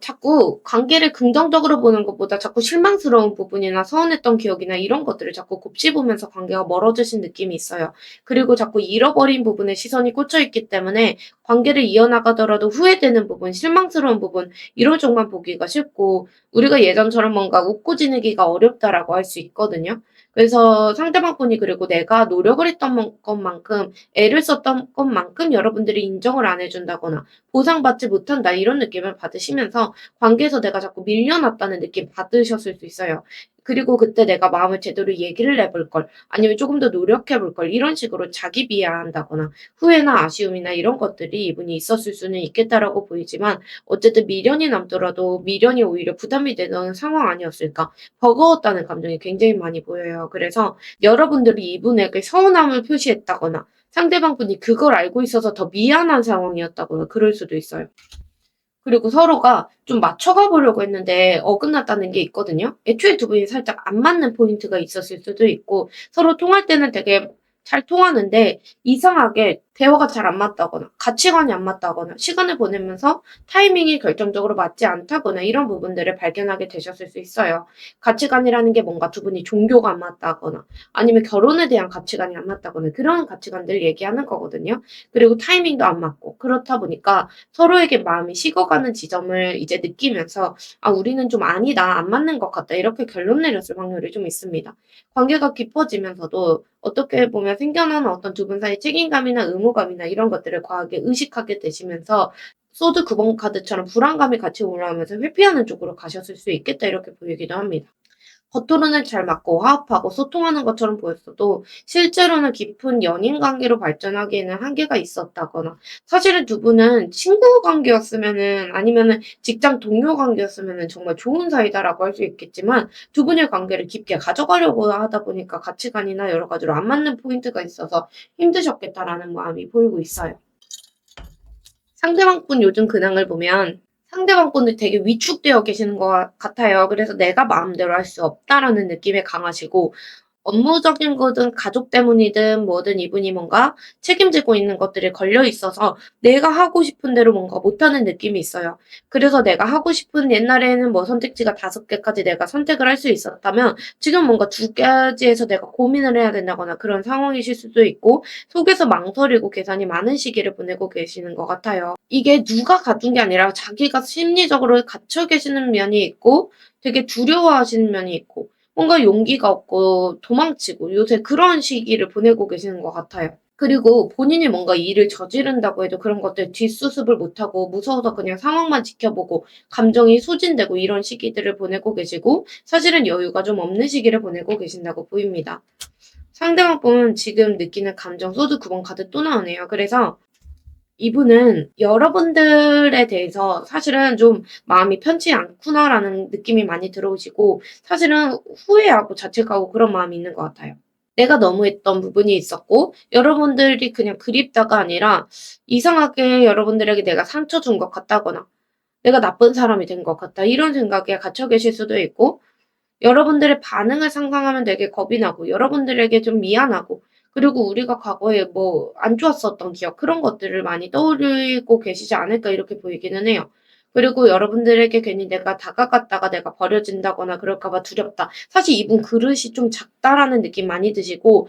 S1: 자꾸 관계를 긍정적으로 보는 것보다 자꾸 실망스러운 부분이나 서운했던 기억이나 이런 것들을 자꾸 곱씹으면서 관계가 멀어지신 느낌이 있어요. 그리고 자꾸 잃어버린 부분에 시선이 꽂혀 있기 때문에 관계를 이어나가더라도 후회되는 부분, 실망스러운 부분, 이런 쪽만 보기가 쉽고, 우리가 예전처럼 뭔가 웃고 지내기가 어렵다라고 할 수 있거든요. 그래서 상대방 분이 그리고 내가 노력을 했던 것만큼, 애를 썼던 것만큼 여러분들이 인정을 안 해준다거나, 보상받지 못한다 이런 느낌을 받으시면서 관계에서 내가 자꾸 밀려났다는 느낌 받으셨을 수 있어요. 그리고 그때 내가 마음을 제대로 얘기를 해볼 걸, 아니면 조금 더 노력해 볼 걸, 이런 식으로 자기 비하한다거나 후회나 아쉬움이나 이런 것들이 이분이 있었을 수는 있겠다라고 보이지만 어쨌든 미련이 남더라도 미련이 오히려 부담이 되는 상황 아니었을까. 버거웠다는 감정이 굉장히 많이 보여요. 그래서 여러분들이 이분에게 서운함을 표시했다거나 상대방 분이 그걸 알고 있어서 더 미안한 상황이었다거나 그럴 수도 있어요. 그리고 서로가 좀 맞춰가 보려고 했는데 어긋났다는 게 있거든요. 애초에 두 분이 살짝 안 맞는 포인트가 있었을 수도 있고 서로 통할 때는 되게 잘 통하는데 이상하게 대화가 잘 안 맞다거나 가치관이 안 맞다거나 시간을 보내면서 타이밍이 결정적으로 맞지 않다거나 이런 부분들을 발견하게 되셨을 수 있어요. 가치관이라는 게 뭔가 두 분이 종교가 안 맞다거나 아니면 결혼에 대한 가치관이 안 맞다거나 그런 가치관들을 얘기하는 거거든요. 그리고 타이밍도 안 맞고 그렇다 보니까 서로에게 마음이 식어가는 지점을 이제 느끼면서 '아 우리는 좀 아니다. 안 맞는 것 같다.' 이렇게 결론 내렸을 확률이 좀 있습니다. 관계가 깊어지면서도 어떻게 보면 생겨나는 어떤 두 분 사이의 책임감이나 의무감이나 이런 것들을 과하게 의식하게 되시면서 소드 9번 카드처럼 불안감이 같이 올라오면서 회피하는 쪽으로 가셨을 수 있겠다 이렇게 보이기도 합니다. 겉으로는 잘 맞고 화합하고 소통하는 것처럼 보였어도 실제로는 깊은 연인 관계로 발전하기에는 한계가 있었다거나 사실은 두 분은 친구 관계였으면은 아니면은 직장 동료 관계였으면은 정말 좋은 사이다라고 할 수 있겠지만 두 분의 관계를 깊게 가져가려고 하다 보니까 가치관이나 여러 가지로 안 맞는 포인트가 있어서 힘드셨겠다라는 마음이 보이고 있어요. 상대방 분 요즘 근황을 보면 상대방 분이 되게 위축되어 계시는 것 같아요. 그래서 '내가 마음대로 할 수 없다.'라는 느낌이 강하시고, 업무적인 거든 가족 때문이든 뭐든 이분이 뭔가 책임지고 있는 것들이 걸려 있어서 내가 하고 싶은 대로 뭔가 못하는 느낌이 있어요. 그래서 내가 하고 싶은, 옛날에는 뭐 선택지가 5개까지 내가 선택을 할 수 있었다면 지금 뭔가 2가지에서 내가 고민을 해야 된다거나 그런 상황이실 수도 있고, 속에서 망설이고 계산이 많은 시기를 보내고 계시는 것 같아요. 이게 누가 가둔 게 아니라 자기가 심리적으로 갇혀 계시는 면이 있고, 되게 두려워하시는 면이 있고, 뭔가 용기가 없고 도망치고 요새 그런 시기를 보내고 계시는 것 같아요. 그리고 본인이 뭔가 일을 저지른다고 해도 그런 것들 뒷수습을 못하고 무서워서 그냥 상황만 지켜보고 감정이 소진되고 이런 시기들을 보내고 계시고, 사실은 여유가 좀 없는 시기를 보내고 계신다고 보입니다. 상대방 분은 지금 느끼는 감정, 소드 9번 카드 또 나오네요. 그래서 이분은 여러분들에 대해서 사실은 좀 '마음이 편치 않구나.'라는 느낌이 많이 들어오시고, 사실은 후회하고 자책하고 그런 마음이 있는 것 같아요. 내가 너무했던 부분이 있었고, 여러분들이 그냥 그립다가 아니라 이상하게 여러분들에게 내가 상처 준 것 같다거나 '내가 나쁜 사람이 된 것 같다.' 이런 생각에 갇혀 계실 수도 있고, 여러분들의 반응을 상상하면 되게 겁이 나고 여러분들에게 좀 미안하고, 그리고 우리가 과거에 뭐 안 좋았었던 기억, 그런 것들을 많이 떠올리고 계시지 않을까 이렇게 보이기는 해요. 그리고 여러분들에게 괜히 내가 다가갔다가 내가 버려진다거나 그럴까 봐 두렵다. 사실 이분 그릇이 좀 작다라는 느낌 많이 드시고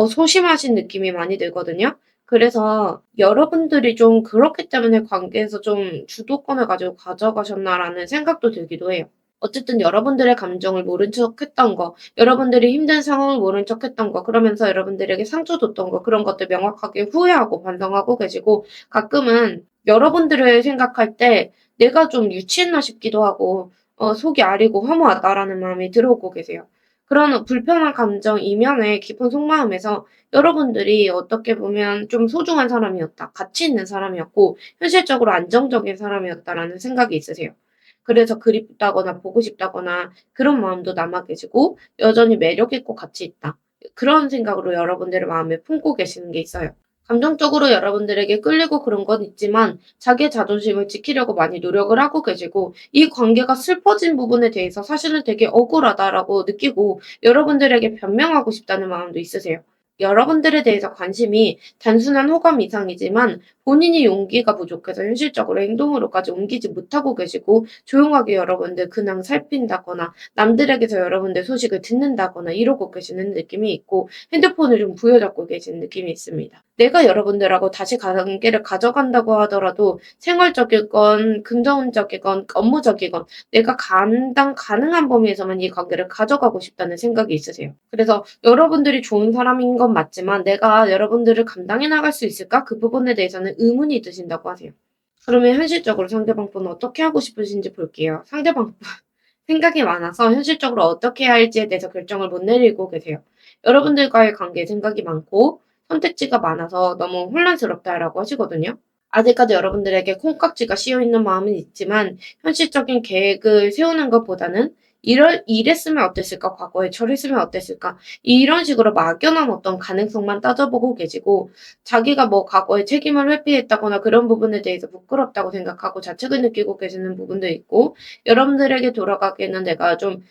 S1: 소심하신 느낌이 많이 들거든요. 그래서 여러분들이 좀 그렇기 때문에 관계에서 좀 '주도권을 가지고 가져가셨나.'라는 생각도 들기도 해요. 어쨌든 여러분들의 감정을 모른 척했던 거, 여러분들이 힘든 상황을 모른 척했던 거, 그러면서 여러분들에게 상처 줬던 거, 그런 것들 명확하게 후회하고 반성하고 계시고, 가끔은 여러분들을 생각할 때 '내가 좀 유치했나?' 싶기도 하고 '속이 아리고 허무하다.'라는 마음이 들어오고 계세요. 그런 불편한 감정 이면에 깊은 속마음에서 여러분들이 어떻게 보면 좀 소중한 사람이었다, 가치 있는 사람이었고 현실적으로 안정적인 사람이었다라는 생각이 있으세요. 그래서 그립다거나 보고 싶다거나 그런 마음도 남아 계시고, 여전히 매력 있고 가치 있다, 그런 생각으로 여러분들의 마음에 품고 계시는 게 있어요. 감정적으로 여러분들에게 끌리고 그런 건 있지만 자기의 자존심을 지키려고 많이 노력을 하고 계시고, 이 관계가 슬퍼진 부분에 대해서 사실은 되게 억울하다라고 느끼고 여러분들에게 변명하고 싶다는 마음도 있으세요. 여러분들에 대해서 관심이 단순한 호감 이상이지만 본인이 용기가 부족해서 현실적으로 행동으로까지 옮기지 못하고 계시고, 조용하게 여러분들 근황 살핀다거나 남들에게서 여러분들 소식을 듣는다거나 이러고 계시는 느낌이 있고, 핸드폰을 좀 부여잡고 계시는 느낌이 있습니다. 내가 여러분들하고 다시 관계를 가져간다고 하더라도 생활적이건 금전적이건 업무적이건 내가 감당 가능한 범위에서만 이 관계를 가져가고 싶다는 생각이 있으세요. 그래서 여러분들이 좋은 사람인 건 맞지만 '내가 여러분들을 감당해 나갈 수 있을까?' 그 부분에 대해서는 의문이 드신다고 하세요. 그러면 현실적으로 상대방 분은 어떻게 하고 싶으신지 볼게요. 상대방 분 생각이 많아서 현실적으로 어떻게 해야 할지에 대해서 결정을 못 내리고 계세요. 여러분들과의 관계에 생각이 많고 선택지가 많아서 너무 혼란스럽다라고 하시거든요. 아직까지 여러분들에게 콩깍지가 씌여 있는 마음은 있지만 현실적인 계획을 세우는 것보다는 이랬으면 어땠을까? 과거에 저랬으면 어땠을까?' 이런 식으로 막연한 어떤 가능성만 따져보고 계시고, 자기가 뭐 과거에 책임을 회피했다거나 그런 부분에 대해서 부끄럽다고 생각하고 자책을 느끼고 계시는 부분도 있고, 여러분들에게 돌아가기에는 내가 좀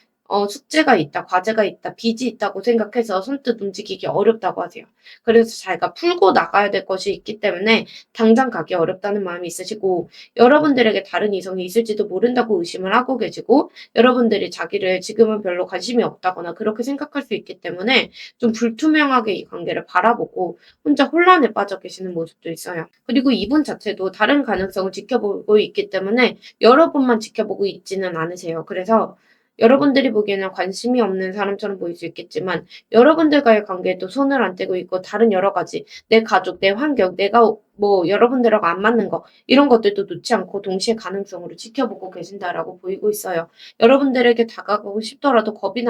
S1: 숙제가 있다, 과제가 있다, 빚이 있다고 생각해서 선뜻 움직이기 어렵다고 하세요. 그래서 자기가 풀고 나가야 될 것이 있기 때문에 당장 가기 어렵다는 마음이 있으시고, 여러분들에게 다른 이성이 있을지도 모른다고 의심을 하고 계시고, 여러분들이 자기를 지금은 별로 관심이 없다거나 그렇게 생각할 수 있기 때문에 좀 불투명하게 이 관계를 바라보고 혼자 혼란에 빠져 계시는 모습도 있어요. 그리고 이분 자체도 다른 가능성을 지켜보고 있기 때문에 여러 분만 지켜보고 있지는 않으세요. 그래서 여러분들이 보기에는 관심이 없는 사람처럼 보일 수 있겠지만 여러분들과의 관계에도 손을 안 떼고 있고, 다른 여러 가지 내 가족, 내 환경, 내가 뭐 여러분들하고 안 맞는 거, 이런 것들도 놓지 않고 동시에 가능성으로 지켜보고 계신다라고 보이고 있어요. 여러분들에게 다가가고 싶더라도 겁이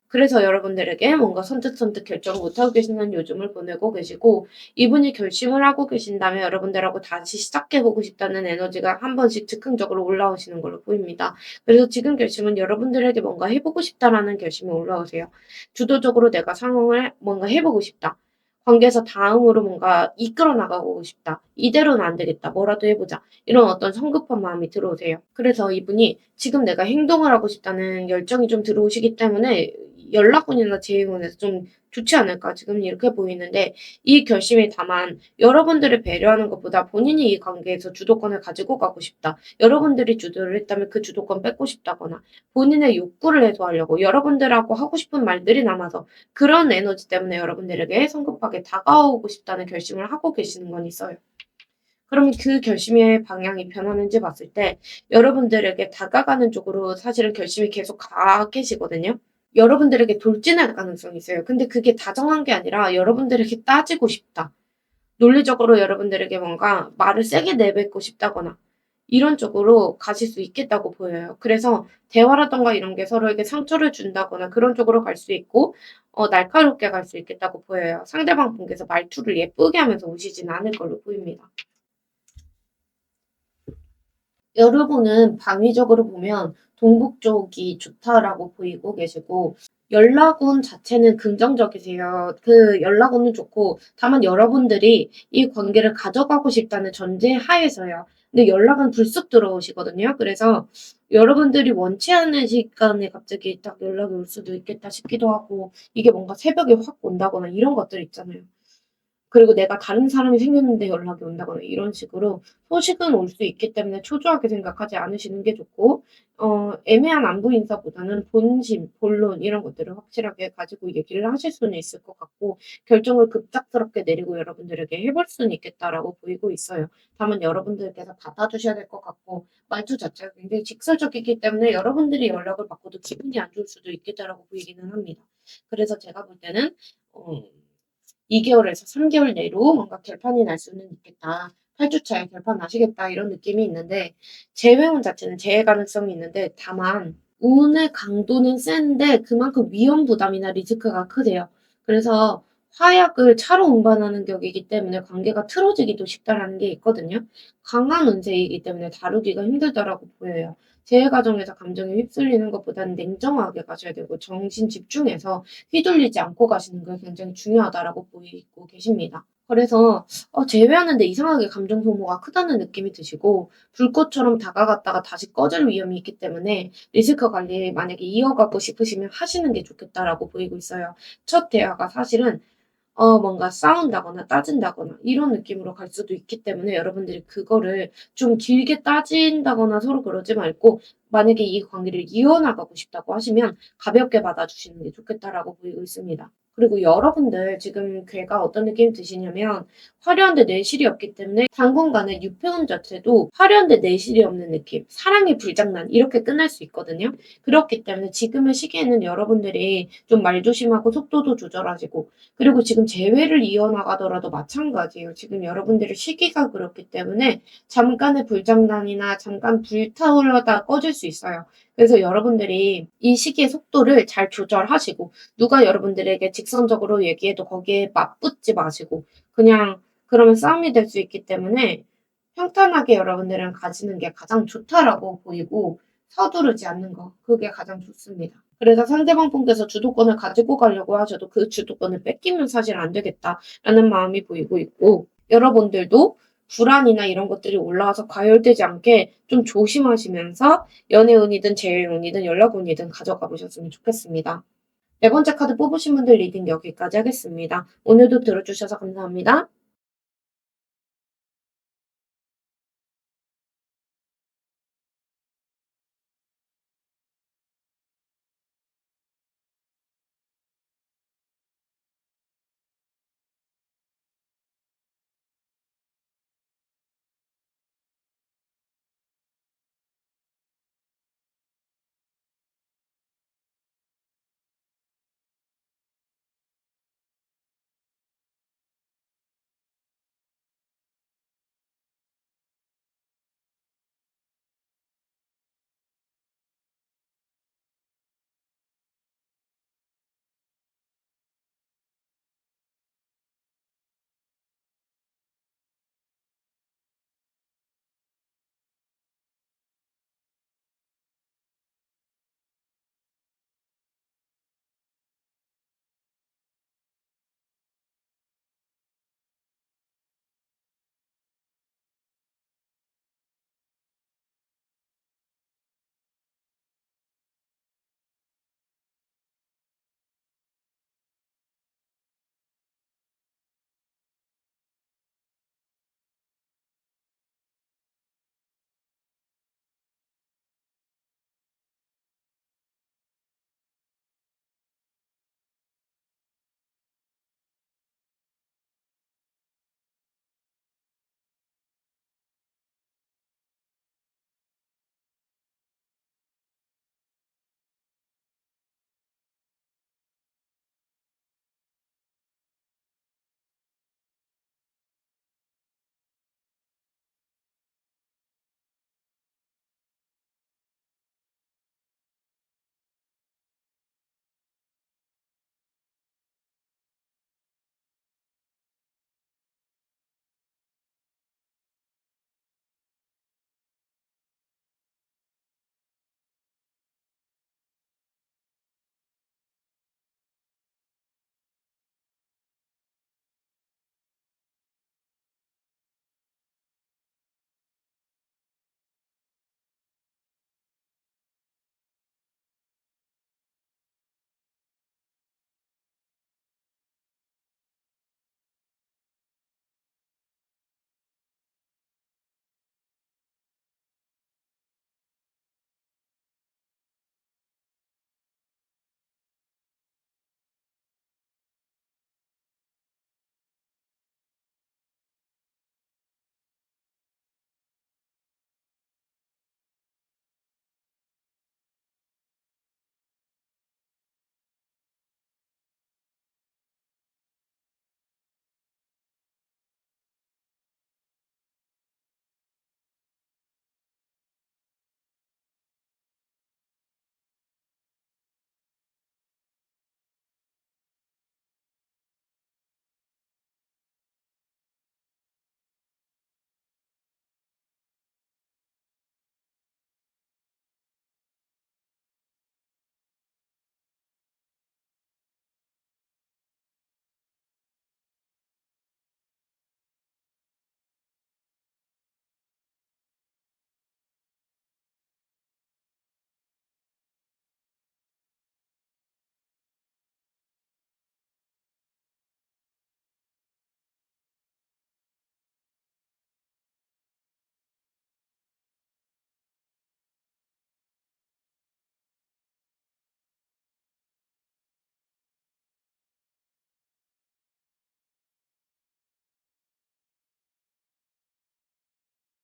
S1: 그래서 여러분들에게 뭔가 선뜻선뜻 결정을 못하고 계시는 요즘을 보내고 계시고, 이분이 결심을 하고 계신다면 여러분들하고 다시 시작해 보고 싶다는 에너지가 한 번씩 즉흥적으로 올라오시는 걸로 보입니다. 그래서 지금 결심은 여러분들에게 뭔가 해 보고 싶다라는 결심이 올라오세요. 주도적으로 '내가 상황을 뭔가 해 보고 싶다.' 관계에서 다음으로 뭔가 이끌어 나가고 싶다. 이대로는 안 되겠다. 뭐라도 해보자. 이런 어떤 성급한 마음이 들어오세요. 그래서 이분이 지금 내가 행동을 하고 싶다는 열정이 좀 들어오시기 때문에 연락운이나 재행운에서 좀 좋지 않을까 지금 이렇게 보이는데 이 결심이 다만 여러분들을 배려하는 것보다 본인이 이 관계에서 주도권을 가지고 가고 싶다. 여러분들이 주도를 했다면 그 주도권 뺏고 싶다거나 본인의 욕구를 해소하려고 여러분들하고 하고 싶은 말들이 남아서 그런 에너지 때문에 여러분들에게 성급하게 다가오고 싶다는 결심을 하고 계시는 건 있어요. 그러면 그 결심의 방향이 변하는지 봤을 때 여러분들에게 다가가는 쪽으로 사실은 결심이 계속 가 계시거든요. 여러분들에게 돌진할 가능성이 있어요. 근데 그게 다정한 게 아니라 여러분들에게 따지고 싶다. 논리적으로 여러분들에게 뭔가 말을 세게 내뱉고 싶다거나 이런 쪽으로 가실 수 있겠다고 보여요. 그래서 대화라든가 이런 게 서로에게 상처를 준다거나 그런 쪽으로 갈 수 있고 날카롭게 갈 수 있겠다고 보여요. 상대방 분께서 말투를 예쁘게 하면서 오시지는 않을 걸로 보입니다. 여러분은 방위적으로 보면 동북 쪽이 좋다라고 보이고 계시고 연락운 자체는 긍정적이세요. 그 연락운은 좋고 다만 여러분들이 이 관계를 가져가고 싶다는 전제 하에서요. 근데 연락은 불쑥 들어오시거든요. 그래서 여러분들이 원치 않은 시간에 갑자기 딱 연락이 올 수도 있겠다 싶기도 하고 이게 뭔가 새벽에 확 온다거나 이런 것들 있잖아요. 그리고 내가 다른 사람이 생겼는데 연락이 온다거나 이런 식으로 소식은 올 수 있기 때문에 초조하게 생각하지 않으시는 게 좋고 애매한 안부 인사보다는 본심, 본론 이런 것들을 확실하게 가지고 얘기를 하실 수는 있을 것 같고 결정을 급작스럽게 내리고 여러분들에게 해 볼 수는 있겠다라고 보이고 있어요. 다만 여러분들께서 받아주셔야 될 것 같고 말투 자체가 굉장히 직설적이기 때문에 여러분들이 연락을 받고도 기분이 안 좋을 수도 있겠다라고 보이기는 합니다. 그래서 제가 볼 때는 어 2개월에서 3개월 내로 뭔가 결판이 날 수는 있겠다. 8주 차에 결판 나시겠다 이런 느낌이 있는데 재회운 자체는 재해 가능성이 있는데 다만 운의 강도는 센데 그만큼 위험 부담이나 리스크가 크대요. 그래서 화약을 차로 운반하는 격이기 때문에 관계가 틀어지기도 쉽다라는 게 있거든요. 강한 운세이기 때문에 다루기가 힘들다라고 보여요. 재해 과정에서 감정에 휩쓸리는 것보다는 냉정하게 가셔야 되고 정신 집중해서 휘둘리지 않고 가시는 게 굉장히 중요하다라고 보이고 계십니다. 그래서 제외하는데 이상하게 감정 소모가 크다는 느낌이 드시고 불꽃처럼 다가갔다가 다시 꺼질 위험이 있기 때문에 리스크 관리 만약에 이어가고 싶으시면 하시는 게 좋겠다라고 보이고 있어요. 첫 대화가 사실은 뭔가 싸운다거나 따진다거나 이런 느낌으로 갈 수도 있기 때문에 여러분들이 그거를 좀 길게 따진다거나 서로 그러지 말고 만약에 이 관계를 이어나가고 싶다고 하시면 가볍게 받아주시는 게 좋겠다라고 보이고 있습니다. 그리고 여러분들 지금 괴가 어떤 느낌이 드시냐면 화려한데 내실이 없기 때문에 당분간은 유패운 자체도 화려한데 내실이 없는 느낌, 사랑의 불장난 이렇게 끝날 수 있거든요. 그렇기 때문에 지금의 시기에는 여러분들이 좀 말조심하고 속도도 조절하시고 그리고 지금 재회를 이어나가더라도 마찬가지예요. 지금 여러분들의 시기가 그렇기 때문에 잠깐의 불장난이나 잠깐 불타오르다 꺼질 수 있어요. 그래서 여러분들이 이 시기의 속도를 잘 조절하시고 누가 여러분들에게 직선적으로 얘기해도 거기에 맞붙지 마시고 그냥 그러면 싸움이 될 수 있기 때문에 평탄하게 여러분들은 가지는 게 가장 좋다라고 보이고 서두르지 않는 거 그게 가장 좋습니다. 그래서 상대방 분께서 주도권을 가지고 가려고 하셔도 그 주도권을 뺏기면 사실 안 되겠다라는 마음이 보이고 있고 여러분들도 불안이나 이런 것들이 올라와서 과열되지 않게 좀 조심하시면서 연애운이든 재회운이든 연락운이든 가져가 보셨으면 좋겠습니다. 네 번째 카드 뽑으신 분들 리딩 여기까지 하겠습니다. 오늘도 들어주셔서 감사합니다.